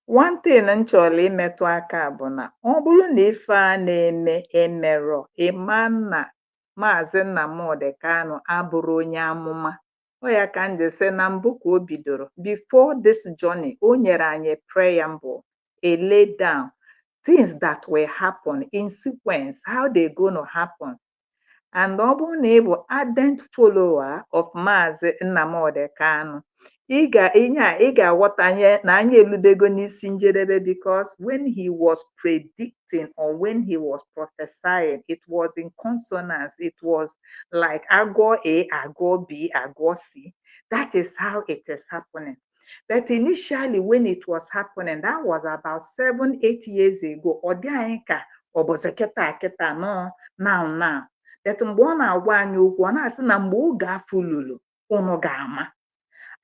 One thing m chọrọ imetụ aka bụ na ọ bụrụ na ife a na-eme emerọ, ịma na Maazị Nnamdi Kanu abụrụ onye amụma. Ọ ya ka m ji sị na mbụ ka o bidoro. Before this journey, o nyere anyị preamble, a lay down things that will happen in sequence, how they gonna happen. And ọ bụrụ na ị bụ ardent follower of Maazị Nnamdi Kanu, ị ga-aghọtanye na anyị eludego n'isi njedebe, because when he was predicting or when he was prophesying, it was in consonance. It was like agụ A, agụ B, agụ C. That is how it is happening. But initially when it was happening, that was about 7-8 years ago. Ọ dị anyị ka ọ bụzi kịta no now. But mgbe ọ na-agwa anyị okwu, ọ na-asị na mgbe oge afọ lulu unu ga-ama.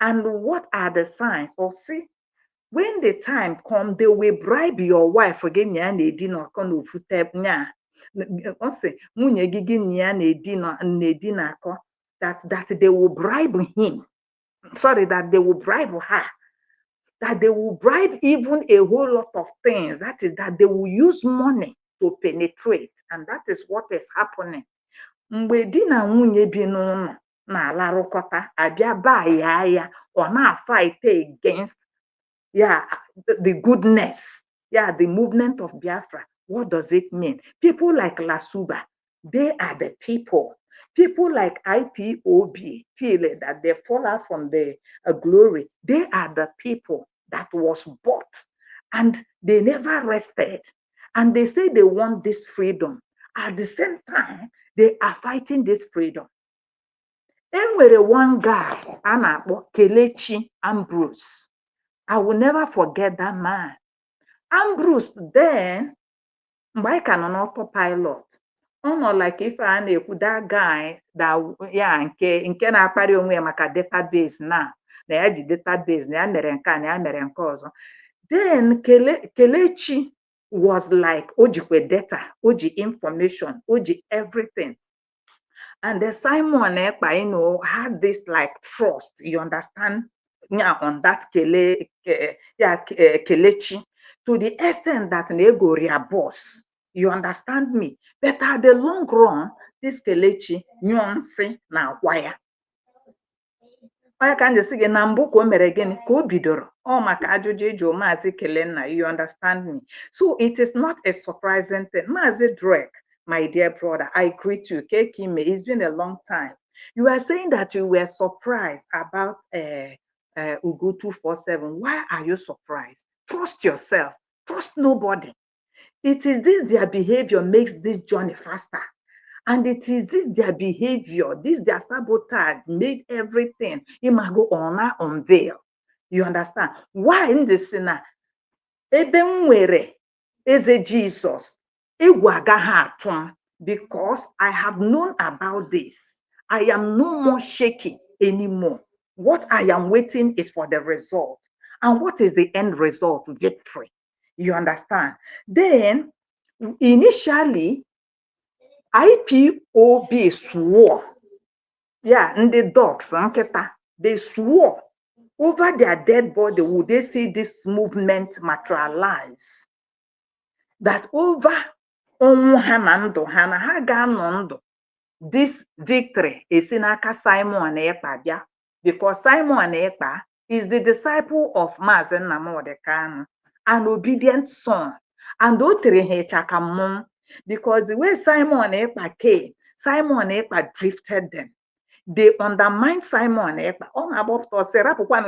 And what are the signs? Or see, when the time comes, they will bribe your wife again. That they will bribe him. Sorry, that they will bribe her. That they will bribe even a whole lot of things. That is that they will use money to penetrate. And that is what is happening. Mgbe di na nwunye bi n'ụlọ na-alarụkọta, abịa baa ya ọ na-fight against the goodness, the movement of Biafra. What does it mean? People like Lasuba, they are the people. People like IPOB feel that they fall out from the glory. They are the people that was bought and they never rested. And they say they want this freedom. At the same time, they are fighting this freedom. Enwere one guy a na-akpọ Kelechi Ambrose. I will never forget that man. Ambrose then, mgbe anyị ka nọ n'autopilot, ọ nọ like ife a na-ekwu that guy that ya nke na-akparị onwe ya maka database na ya ji database na ya mere nke a na ya mere nke ọzọ. Then Kelechi was like o jikwe data, o ji information, o ji everything. And the Simon Ekpa, you know, had this like trust, you understand, yeah, on that Kelechi, to the extent that they go their boss. You understand me? But at the long run, this Kelechi, nyonsi na wire. Why can't you see na mbụ ka o mere gịnị ka o bidoro ọ maka ajụjụ eji Mazi kelee nna, you understand me? So it is not a surprising thing. Mazi Drake, my dear brother, I greet you. Kekime, it's been a long time. You are saying that you were surprised about Ugu 247. Why are you surprised? Trust yourself. Trust nobody. It is this their behavior makes this journey faster. And it is this their behavior, this their sabotage made everything imago ona unveil. You understand? Why in the sinner? Ebe nwere eze Jesus, egwu agaghị atụ m, because I have known about this. I am no more shaky anymore. What I am waiting is for the result. And what is the end result? Victory. You understand? Then, initially, IPOB swore, yeah, and the dogs, they swore over their dead body, would they see this movement materialize? That over this victory is in aka Simon Ekpa bịa, because Simon Ekpa is the disciple of Mazi Nnamdi Kanu, an obedient son, and o tere ha ịchaka mmụọ. Because the way Simon Ekpa came, Simon Ekpa drifted them. They undermined Simon Ekpa. Oh, about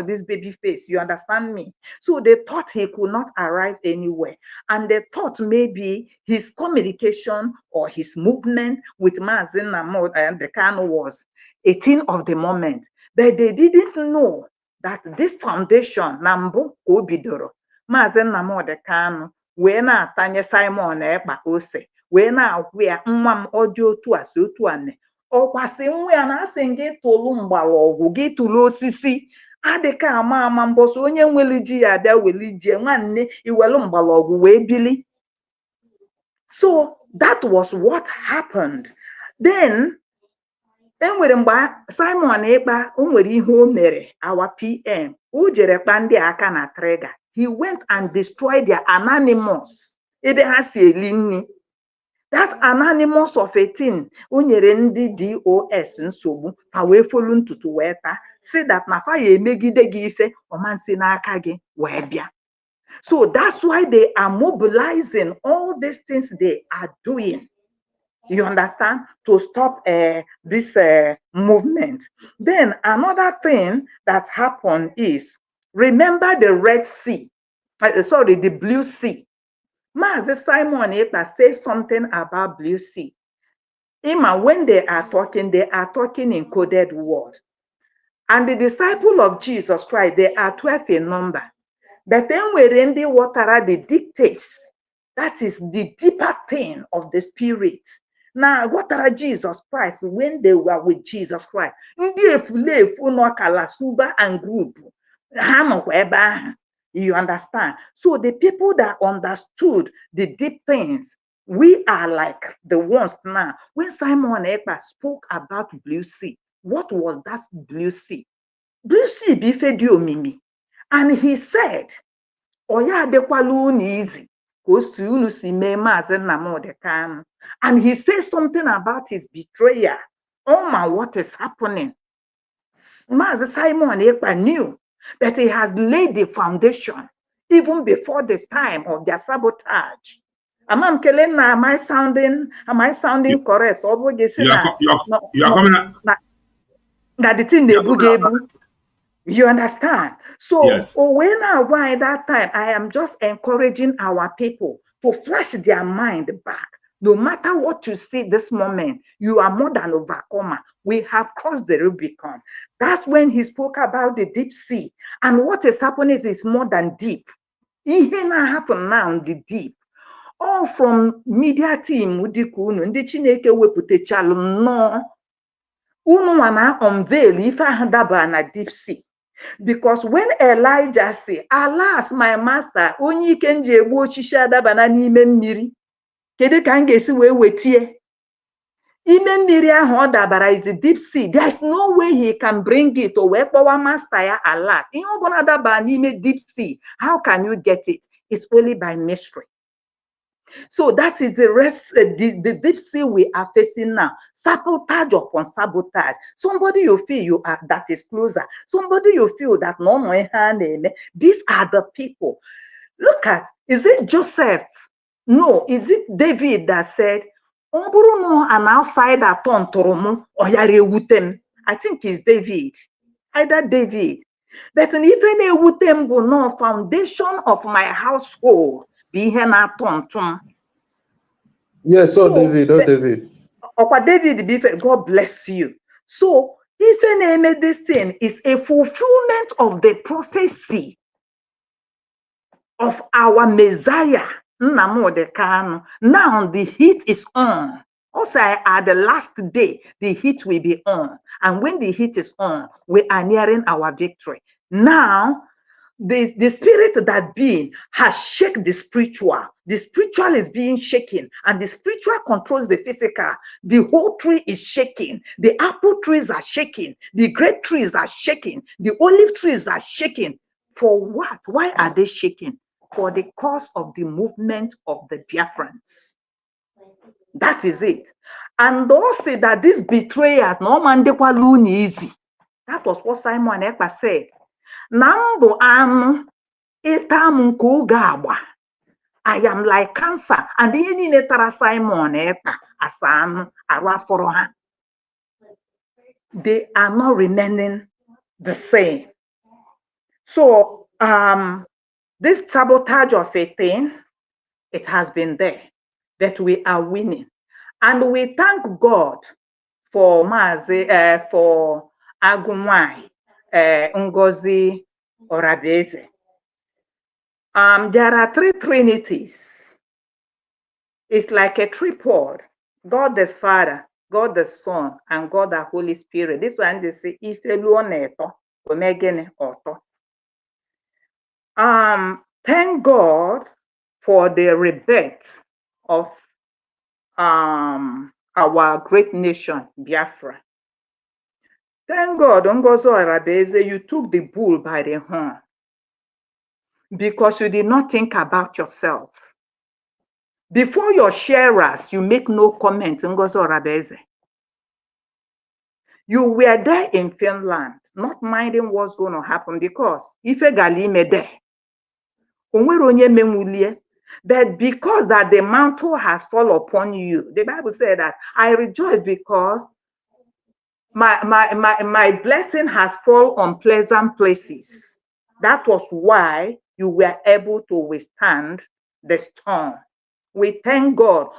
this baby face, you understand me? So they thought he could not arrive anywhere. And they thought maybe his communication or his movement with Mazi Nnamdi Kanu was a thing of the moment. But they didn't know that this foundation, Nambu Obidoro, Mazi Nnamdi Kanu, wee na-atanye Simon Ekpa ose, wee na-agwụ ya nwa m ọdị otu a si otu a ne, ọkwasị nwa ya na-asị gị tụlụ mgbọrọgwụ gị tụlụ osisi adịka ama mbọsị onye nwere ji ya abịa weli ji nwanne iwelu mgbọrọgwụ wee bili. So that was what happened. Then enwere mgbe Simon Ekpa o nwere ihe o mere, our PM o jere kpa ndị aka na trigger. He went and destroyed their anonymous. Ebe ha si eli nni. That anonymous of 18, o nyere ndị DOS nsogbu, ha wee folu ntutu wee taa, say that na fa ya emegide gị ife, ọmansi n'aka gị wee bịa. So that's why they are mobilizing all these things they are doing. You understand? To stop this movement. Then another thing that happened is, remember the Red Sea, the Blue Sea. Mazi Simon Ekpa says something about Blue Sea. Ima, when they are talking in coded word. And the disciple of Jesus Christ, they are 12 in number. But then we're in the water, the dictates. That is the deeper thing of the spirit. Now, what are Jesus Christ when they were with Jesus Christ? And group. You understand? So the people that understood the deep things, we are like the ones now. When Simon Ekpa spoke about Blue Sea, what was that Blue Sea? Blue Sea be fedio mimi. And he said, Oya dekwalu easy. And he says something about his betrayer. Oh my, what is happening? Mazi Simon Ekpa knew that he has laid the foundation even before the time of their sabotage. Am I sounding correct? You are coming. That the thing they You understand? So, Yes. when at that time, I am just encouraging our people to flash their mind back. No matter what you see this moment, you are more than overcomer. We have crossed the Rubicon. That's when he spoke about the deep sea. And what is happening is more than deep. Ihe na-happen now in the deep. All from media team dịka unu ndị Chineke wepụtachalụ nnọọ unu nwa na unveil ife ahụ daba na deep sea. Because when Elijah say, alas, my master, onye ike m ji egbu ochichi adabana n'ime mmiri, kedu ka m ga-esi wee wetie? Ime mmiri ahụ ọ dabara is the deep sea. There is no way he can bring it to wee kpọwa master ya alas. Ihe ọ bụla dabara n'ime deep sea, how can you get it? It's only by mystery. So that is the rest, the deep sea we are facing now. Sabotage upon sabotage. Somebody you feel you are that is closer. Somebody you feel that no. These are the people. Look at, is it Joseph? No, is it David that said, an outsider turn to I think it's David. Either David. But even a wutem will know foundation of my household. Yes, so David, David. David, God bless you. So, even this thing is a fulfillment of the prophecy of our Messiah. Now the heat is on. Also, at the last day, the heat will be on. And when the heat is on, we are nearing our victory. Now, the spirit that being has shaken the spiritual. The spiritual is being shaken, and the spiritual controls the physical. The whole tree is shaking. The apple trees are shaking. The grape trees are shaking. The olive trees are shaking. For what? Why are they shaking? For the cause of the movement of the Biafrans. That is it. And also that these betrayers, no man de easy. That was what Simon Ekpa said. Nambo anu itamu nke agba. I am like cancer, and ihe niile tara Simon Ekpa asa anu arụ afọrọ ha. They are not remaining the same. So this sabotage of a thing, it has been there, that we are winning, and we thank God for Mazi, for Agumwai, Ngozi Orabeze. There are three trinities. It's like a tripod. God the Father, God the Son, and God the Holy Spirit. This one they say, if thank God for the rebirth of our great nation, Biafra. Thank God, Ngozi Orabeze, you took the bull by the horn, because you did not think about yourself. Before your sharers, you make no comment, Ngozi Orabeze. You were there in Finland, not minding what's going to happen, because if a galime there, but because that the mantle has fallen upon you, the Bible said that I rejoice because my blessing has fallen on pleasant places. That was why you were able to withstand the storm. We thank God.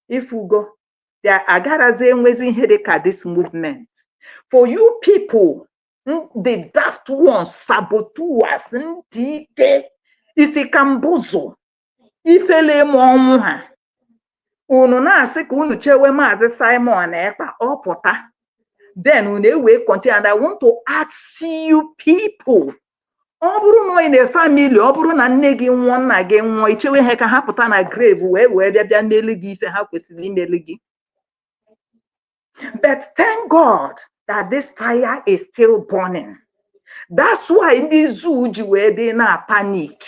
If we go, there are this movement. For you people, the daft ones, saboteurs, isi kambuzo, ifele monha. Unu na-asị ka unu chewe Mazi Simon Ekpa ọpụta. Then unu will continue. And I want to ask you people, ọ bụrụ na in a family, ọ bụrụ na nne gị nwụọ, nna gị nwụọ, ichewe ha ka ha pụta na grave wee bịa meli gị ife ha kwesịrị imeli gị. But thank God that this fire is still burning. That's why in the zoo they na panic,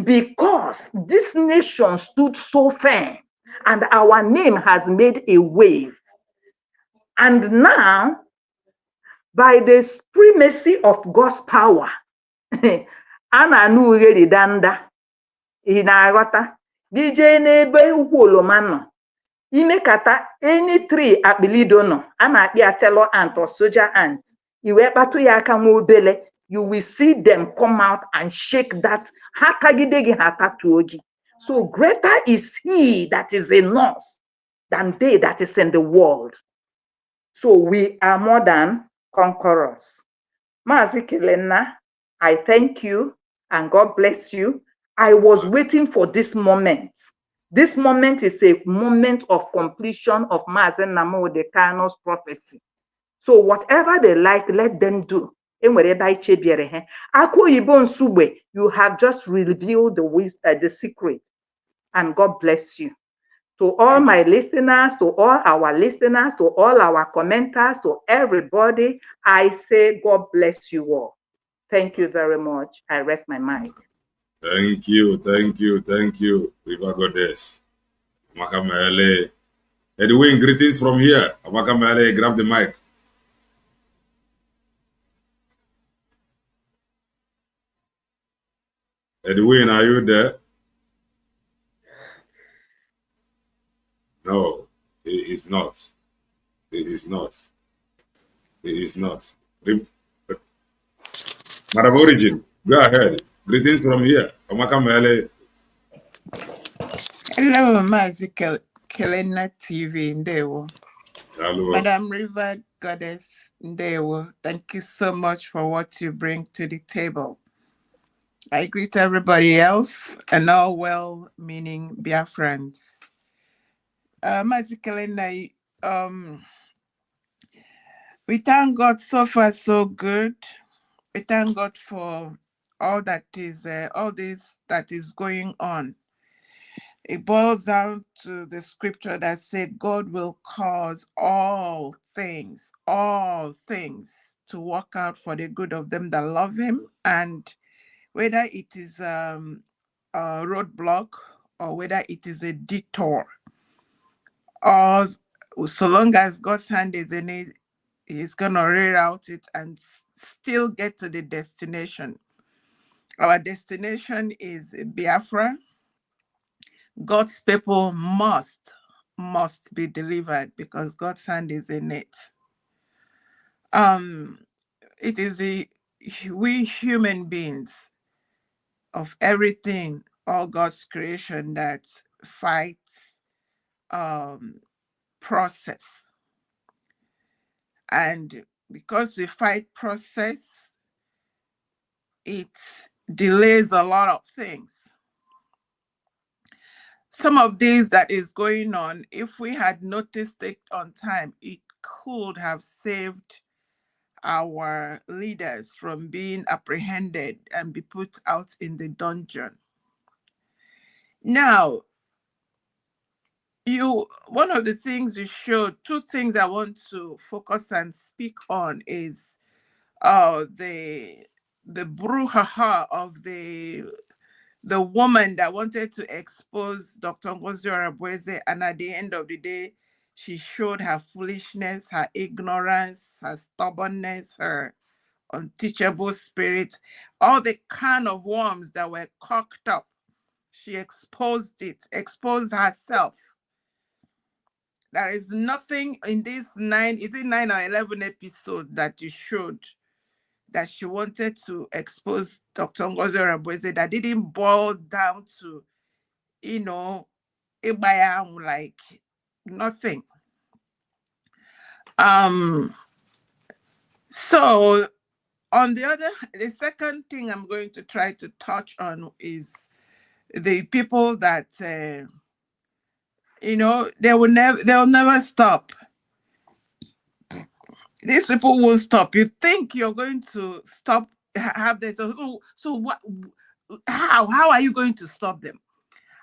because this nation stood so firm and our name has made a wave. And now, by the supremacy of God's power, ana nu ugeri danda ị na-aghọta, gị jee n'ebe ukwu oloma nọ, imekata any tree akpilido no a na-akpị ya telo ant or soldier ant, iwe kpatụ ya aka nwa obele, you will see them come out and shake that ha tagide gị ha tatuo gị. So greater is he that is in us than they that is in the world. So we are more than conquerors. Mazi Kelenna, I thank you and God bless you. I was waiting for this moment. This moment is a moment of completion of Mazi Nnamdi Kanu's prophecy. So whatever they like, let them do. You have just revealed the secret. And God bless you. To all my listeners, to all our listeners, to all our commenters, to everybody, I say God bless you all. Thank you very much. I rest my mind. Thank you, thank you, thank you, River Goddess. Amakamele. Edwin, greetings from here. Amakamele, grab the mic. Edwin, are you there? No, he is not. He is not. He is not. Madam Origin, go ahead. Greetings from here. Amakamele. Hello, Mazi Kelena TV, Ndewo. Hello. Madam River Goddess, Ndewo. Thank you so much for what you bring to the table. I greet everybody else and all well-meaning Biafrans. Mazi Kelena, we thank God so far so good. We thank God for all that is all this that is going on. It boils down to the scripture that said God will cause all things to work out for the good of them that love him. And whether it is a roadblock or whether it is a detour, or so long as God's hand is in it, he's going to reroute it and still get to the destination. Our destination is Biafra. God's people must be delivered because God's hand is in it. It is we human beings of everything, all God's creation, that fights process. And because we fight process, it delays a lot of things. Some of these that is going on, if we had noticed it on time, it could have saved our leaders from being apprehended and be put out in the dungeon. Now, one of the things you showed, two things I want to focus and speak on is the brouhaha of the woman that wanted to expose Dr. Ngozi Orebweze, and at the end of the day, she showed her foolishness, her ignorance, her stubbornness, her unteachable spirit, all the can of worms that were cocked up. She exposed exposed herself. There is nothing in this 9 or 11 episode that you showed that she wanted to expose Dr. Ngozi Orebweze that didn't boil down to, like nothing. So on the second thing I'm going to try to touch on is the people that they'll never stop. These people won't stop. You think you're going to stop, have this? So what? How are you going to stop them?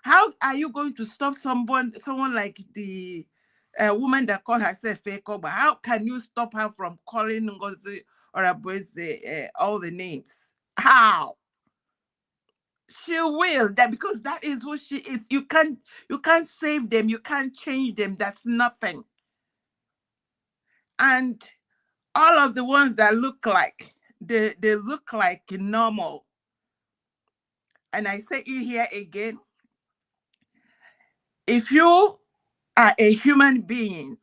How are you going to stop someone like the woman that called herself Ekpa? But how can you stop her from calling Ngozi Orebweze all the names? How? She will, because that is who she is. You can't save them. You can't change them. That's nothing. And all of the ones that look like they look like normal. And I say it here again. If you are a human being,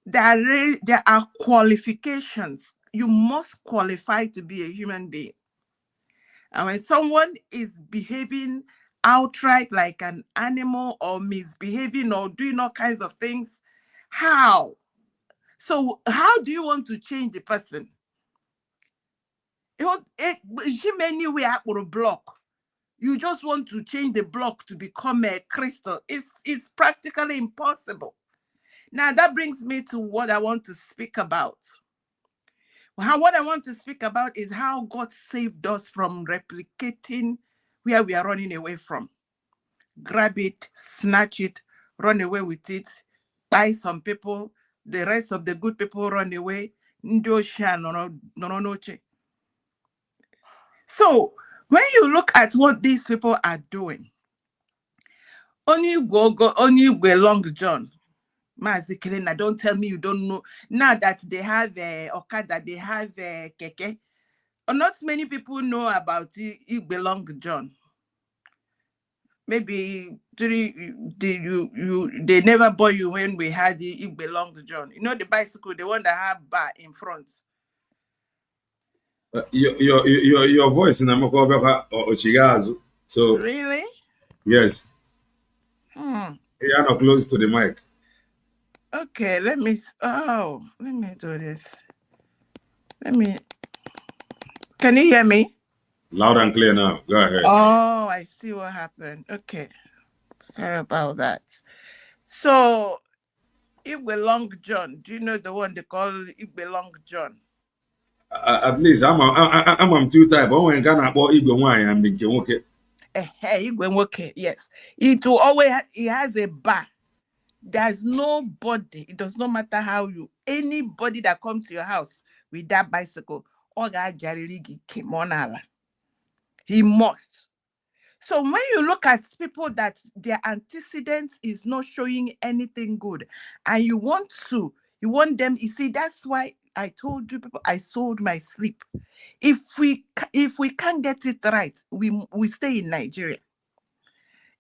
there are qualifications. You must qualify to be a human being. And when someone is behaving outright like an animal or misbehaving or doing all kinds of things, how? So how do you want to change the person? Block. You just want to change the block to become a crystal. It's practically impossible. Now that brings me to what I want to speak about. What I want to speak about is how God saved us from replicating where we are running away from. Grab it, snatch it, run away with it, buy some people, the rest of the good people run away. So when you look at what these people are doing, only Long John, Mazi Kelena, don't tell me you don't know. Now that they have Okada, they have Keke. Not many people know about Igbe Long John. Maybe they never bought you when we had the Igbe Long John. You know the bicycle, the one that have bar in front. Your voice in Amakoba or Ochigazu. So really? Yes. You are not close to the mic. Okay, let me do this. Can you hear me? Loud and clear now. Go ahead. Oh, I see what happened. Okay. Sorry about that. So, Igbe Long John, do you know the one they call Igbe Long John? At least I'm two type. Oh, when Ghana bought Igbe wine and the Igbe Igbe Nwoke, yes. It will always, it has a bar. There's nobody, it does not matter how anybody that comes to your house with that bicycle, he must. So when you look at people that their antecedents is not showing anything good, and you want them, you see, that's why I told you people I sold my sleep. If we can't get it right, we stay in Nigeria.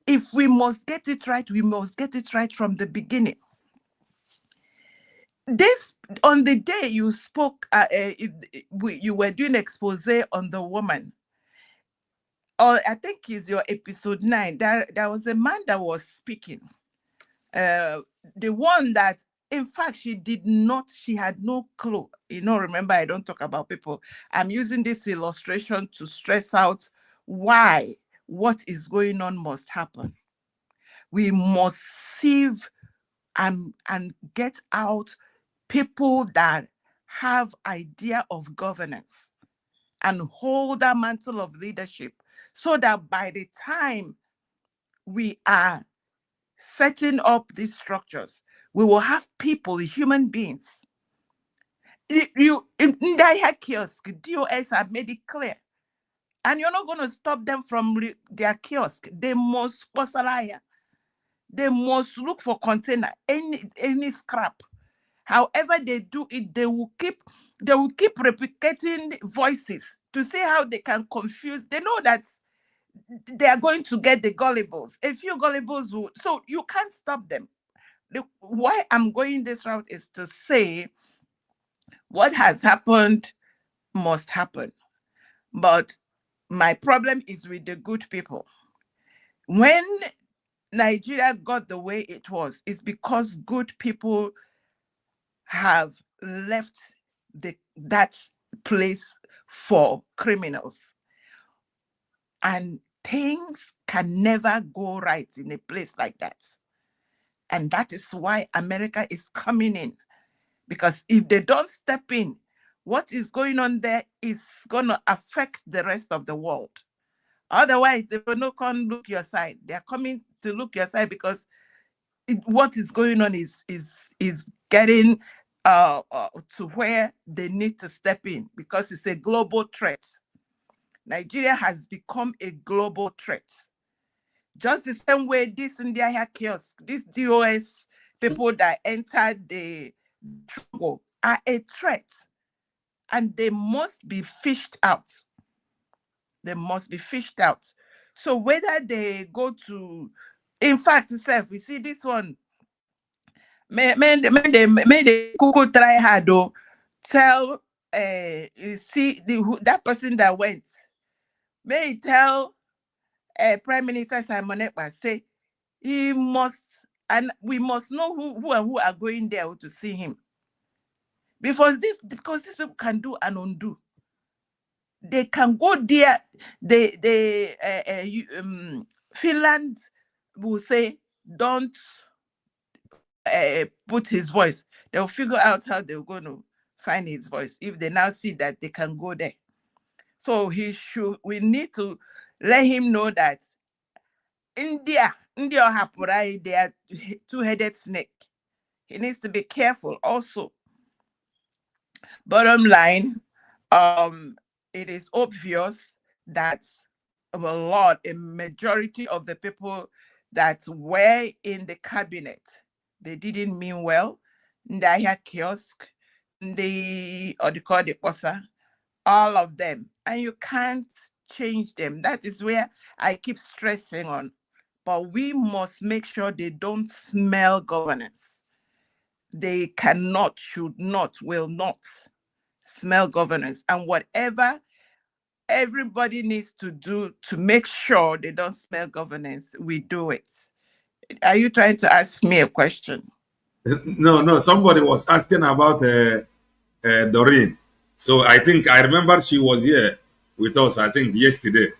If we must get it right, we must get it right from the beginning. This, on the day you spoke, you were doing expose on the woman. I think it's your episode 9. There was a man that was speaking. The one that, in fact, she had no clue. Remember, I don't talk about people. I'm using this illustration to stress out why what is going on must happen. We must sieve and get out people that have idea of governance and hold that mantle of leadership, so that by the time we are setting up these structures, we will have people, human beings. In the kiosk, DOS have made it clear. And you're not going to stop them from their kiosk. They must They must look for container, any scrap. However they do it, they will keep replicating voices to see how they can confuse. They know that they are going to get the gullibles. A few gullibles will, so you can't stop them. Why I'm going this route is to say what has happened must happen. But my problem is with the good people. When Nigeria got the way it was, it's because good people have left that place for criminals. And things can never go right in a place like that. And that is why America is coming in. Because if they don't step in, what is going on there is going to affect the rest of the world. Otherwise, they will not come look your side. They are coming to look your side because what is going on is getting to where they need to step in, because it's a global threat. Nigeria has become a global threat. Just the same way this India kiosk, these DOS people that entered the struggle are a threat, and they must be fished out. They must be fished out. So whether they go to, in fact, we see this one, May they kuku try hard though. Tell see that person that went. May tell Prime Minister Simon Ekpa say he must, and we must know who are going there to see him. Because these people can do and undo. They can go there. Finland will say, don't put his voice. They'll figure out how they're going to find his voice if they now see that they can go there. So we need to let him know that India Hapurai, they are two-headed snake. He needs to be careful also. Bottom line, it is obvious that a majority of the people that were in the cabinet, they didn't mean well. Ndaya Kiosk, all of them. And you can't change them. That is where I keep stressing on. But we must make sure they don't smell governance. They cannot, should not, will not smell governance. And whatever everybody needs to do to make sure they don't smell governance, we do it. Are you trying to ask me a question? No. Somebody was asking about Doreen. So I remember she was here with us, I think yesterday.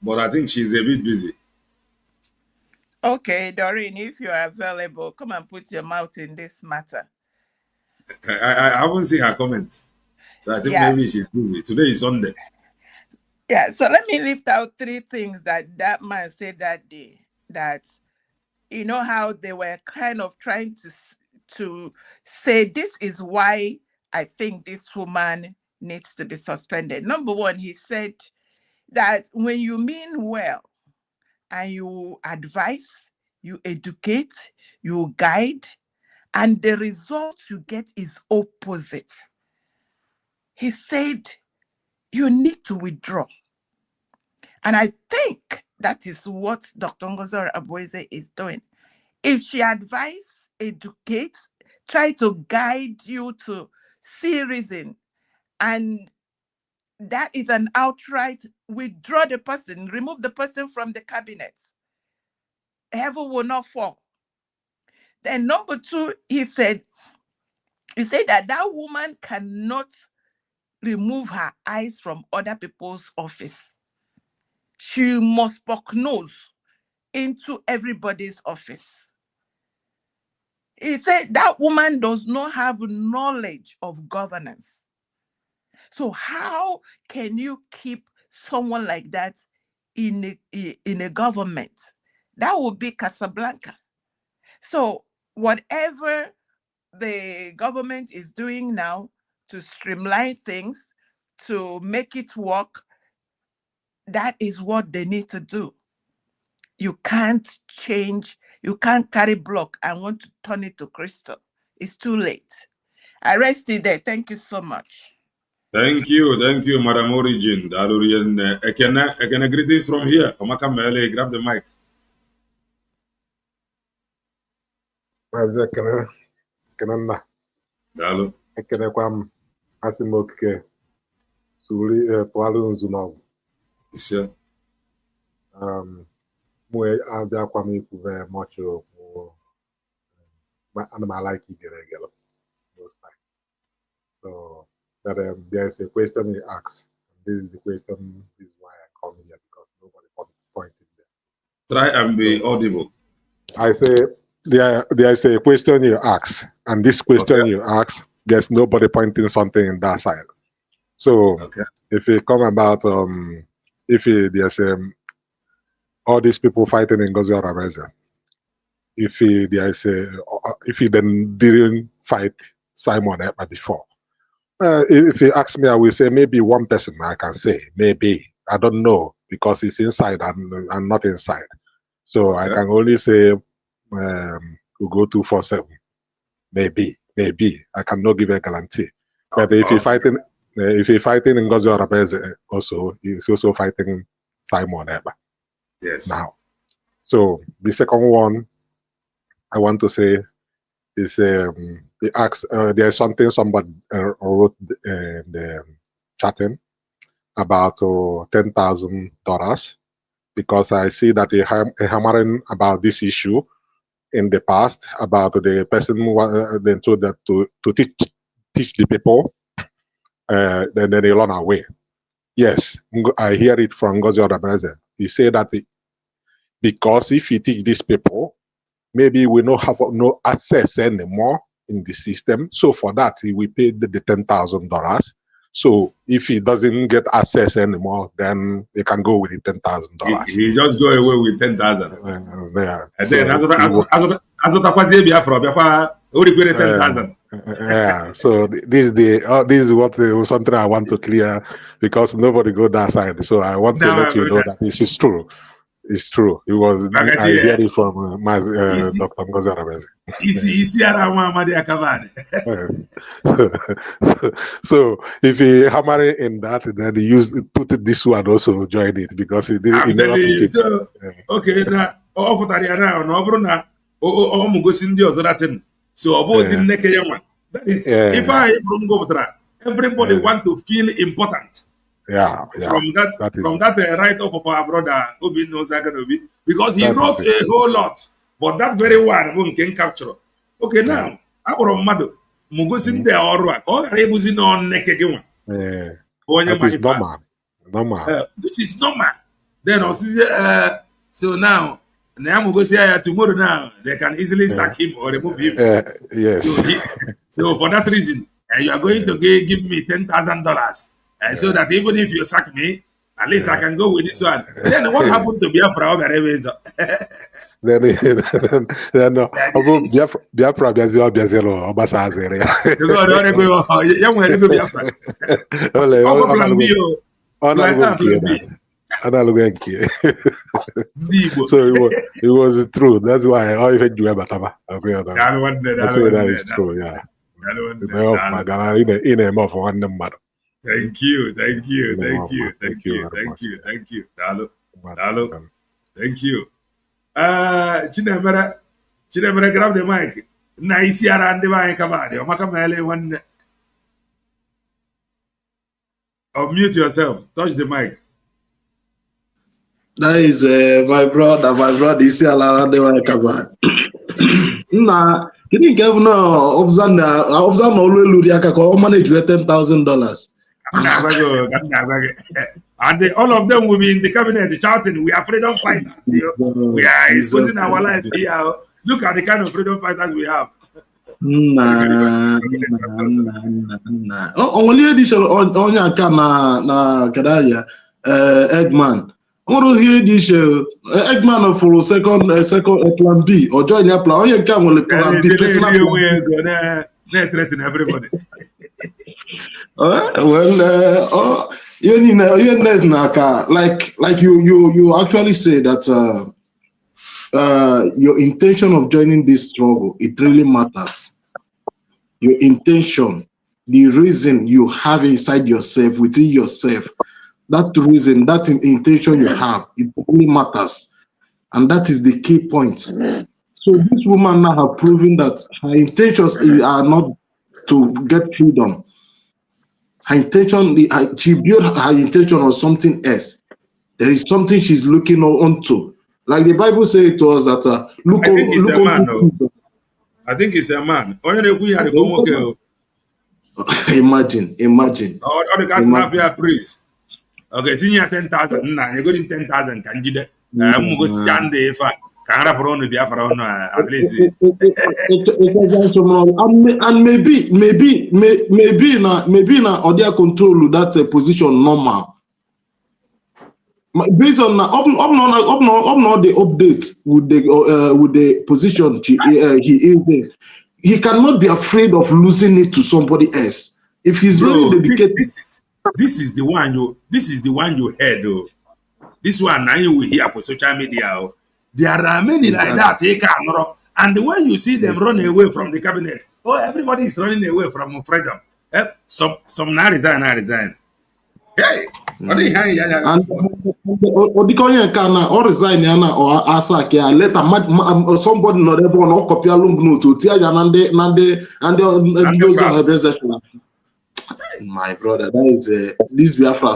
But I think she's a bit busy. Okay, Doreen, if you are available, come and put your mouth in this matter. I haven't seen her comment. So I think maybe she's busy. Today is Sunday. Yeah, so let me lift out 3 things that man said that day. That, you know, how they were kind of trying to say, this is why I think this woman needs to be suspended. Number 1, he said that when you mean well and you advise, you educate, you guide, and the result you get is opposite, he said you need to withdraw. And I think that is what Dr. Ngozi Aboeze is doing. If she advises, educates, try to guide you to see reason, and that is an outright withdraw the person, remove the person from the cabinet, heaven will not fall. Then number 2, he said that woman cannot remove her eyes from other people's office. She must poke nose into everybody's office. He said that woman does not have knowledge of governance. So how can you keep someone like that in a government? That would be Casablanca. So whatever the government is doing now to streamline things, to make it work, that is what they need to do. You can't change, you can't carry block and want to turn it to crystal. It's too late. I rest it there. Thank you so much. Thank you, Madam Origin. Ekene, greetings from here. Omaka Mele, grab the mic. Mazi Ekene Dalo. Ekene kwam asimoke suri twalu nzuno. Isia. Mwe abia kwam iku very much and I like it most time. So that there is a question he asks. This is the question. This is why I come here, because nobody pointed there. Try and be audible. I say there is a question you ask, and this question you ask, there's nobody pointing something in that side. So if you come about there's all these people fighting in Ngozi Orameze, if he then didn't fight Simon Ekpa before, if you ask me, I will say maybe one person. I can say maybe, I don't know, because it's inside and not inside. So I can only say we'll go 247. Maybe I cannot give a guarantee. But if you're fighting in Ngozi Orameze, also he's also fighting Simon Ekpa. Yes. Now, so the second one, I want to say is he asks, there's something somebody wrote in the chatting about $10,000 because I see that he hammering about this issue in the past about the person who then told that to teach the people, then they run away. Yes, I hear it from Ngozi Odabreze. He said that because if he teach these people, maybe we don't have no access anymore in the system. So for that, he will pay the $10,000. So if he doesn't get access anymore, then he can go with the $10,000. He just go away with 10,000. Yeah. And then as yeah. So this is what something I want to clear because nobody go that side. So I want to let you know that this is true. It's true. It was. I hear it from Dr. Ngozi Odabreze. So if he hammer it in that, then he put it this one also join it because he didn't. He never put it. So, okay, now ọ pụtara ya na ọ bụrụ na ọ gosi ndị ọzọ datin so ọ bụ ozi nneke ya nwa. That is, if I from Gopatra, everybody want to feel important. From that write up of our brother Obi Nozaganobi, because he wrote a whole lot, but that very one can capture. Okay, now Abro Mado Mugosin de Orwa, or Rebuzin on Nekegima. That is normal. Which is normal. Then also, so now Mugosia tomorrow now they can easily sack him or remove him. Yes. So for that reason, you are going to give me $10,000. So that even if you sack me, at least I can go with this one. Then what happened to Biafra? Biafra Biazelo Obasazere. So it was true. That's why I even do Bataba. I say that is true, yeah. In a month for one number. Thank you. Thank you. Dalo. Thank you. Chinemere, grab the mic. Na isi ara ndị ba anyị kabadị. Ọmaka mele one. Unmute yourself. Touch the mic. That is my brother. Isi ala ndị ba anyị kabadị. Nah. Gịnị nke bụ na ọbụza na ọlụ elu dị aka ka ọ manage $10,000. And all of them will be in the cabinet shouting, we are freedom fighters. We are exposing our life here. Look at the kind of freedom fighters we have. Only edition onye aka na Kadaya Eggman. Ọrụ ihe dị iche Eggman for second plan B or join your plan. Onye nke a nwere plan B personal plan. Threaten everybody. Like you actually say that your intention of joining this struggle, it really matters. Your intention, the reason you have inside yourself, within yourself, that reason, that intention you have, it really matters. And that is the key point. So this woman now have proven that her intentions are not to get freedom. Her intention, she built her intention on something else. There is something she's looking onto. Like the Bible says to us that look. I think it's a man. No? I think it's a man. Imagine. Or the guys have your priest. Okay, senior 10,000. Nah, you're going 10,000. Can you get? I'm going to stand there. At least. And maybe now audio control that position normal. Based on the updates with the position he is in, he cannot be afraid of losing it to somebody else. If he's very dedicated, this is the one you heard though. This one now you will hear for social media. There are many like that. And when you see them run away from the cabinet, everybody is running away from freedom. Some now resign. Hey, what did he and Odikoye Kana or resign yana or Asake later somebody not able no copy alum no to tia nande my brother, that is this Biafra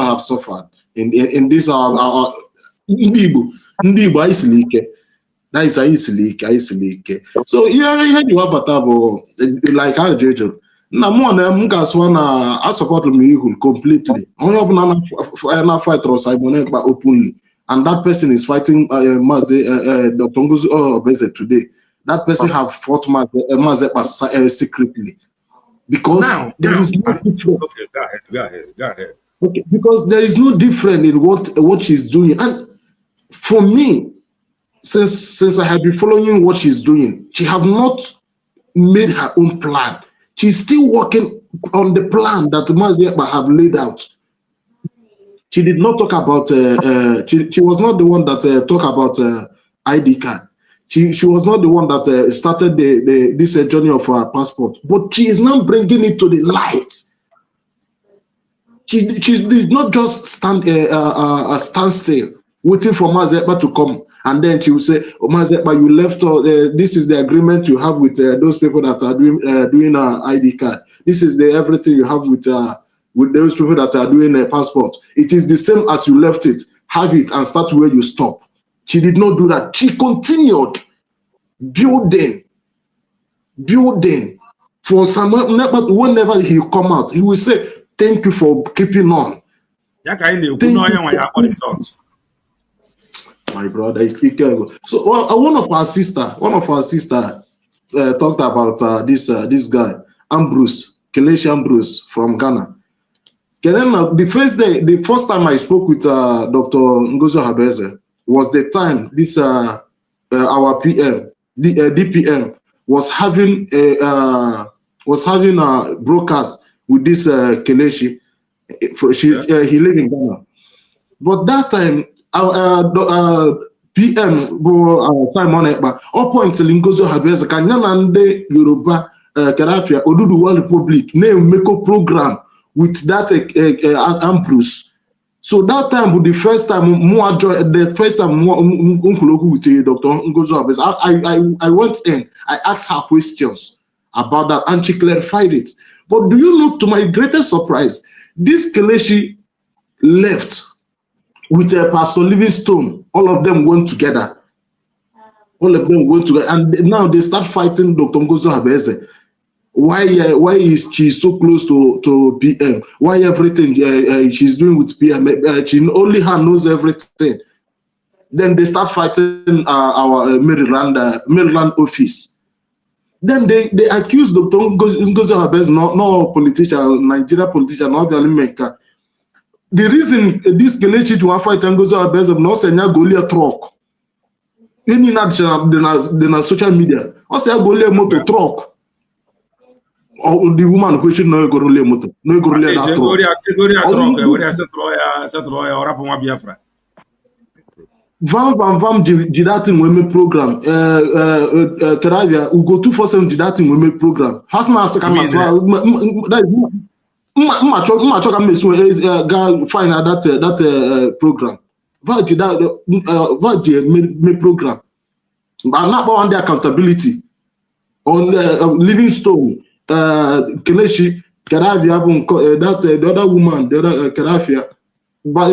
have suffered in this Ndibo isilike. That is isilike. So yeah, you have like how Jojo. Na more than Mgaswana, I support me completely. Only na fight or Simon Ekpa openly, and that person is fighting Mazi Dr. Ngozi Obeze today. That person have fought Mazi Ekpa secretly because there is no difference. Okay, go ahead. Okay, because there is no difference in what she's doing, and for me, since I have been following what she's doing, she have not made her own plan. She's still working on the plan that Mazi Ekpa have laid out. She did not talk about. She was not the one that talked about ID card. She was not the one that started this journey of her passport. But she is now bringing it to the light. She did not just stand still, waiting for Mazi Ekpa to come, and then she would say, "Oh, Mazi Ekpa, you left. This is the agreement you have with those people that are doing ID card. This is the everything you have with those people that are doing a passport. It is the same as you left it. Have it and start where you stop." She did not do that. She continued building. For some, whenever he come out, he will say, "Thank you for keeping on." My brother, so one of our sister talked about this guy Kelechi Ambrose from Ghana. The first time I spoke with Dr. Ngozi Obeze was the time this our DPM was having a broadcast with this Kelechi. He lived in Ghana, but that time PM Simon Ekpa point Ngozi Obeze ka nya na ndị Yoruba Karafia Oduduwa Republic na-emekọ program with that Ambrose. So that time was the first time with Dr. Ngozi Obeze. I went in, I asked her questions about that, and she clarified it. But do you know, to my greatest surprise, this Kelechi left with Pastor Livingstone. All of them went together. And now they start fighting Dr. Ngozi Obeze. Why she's so close to PM? Why everything she's doing with PM? She only her knows everything. Then they start fighting our Maryland office. Then they accuse Dr. Ngozi Obeze, no politician, Nigeria politician, not the maker. The reason this Kelechi to fight Ngozi Obeze no senya Goliath truck. Any na social media. O say Goliath motor truck. Or the woman who should know Goliath motor. No Goliath truck. Vam jidatin women program. Karavia Ugo 247 jidatin women program. Hasna sekama find that program. Program. But not about the accountability on Livingstone, Kelechi, Karavia, the other woman, the other Karavia. But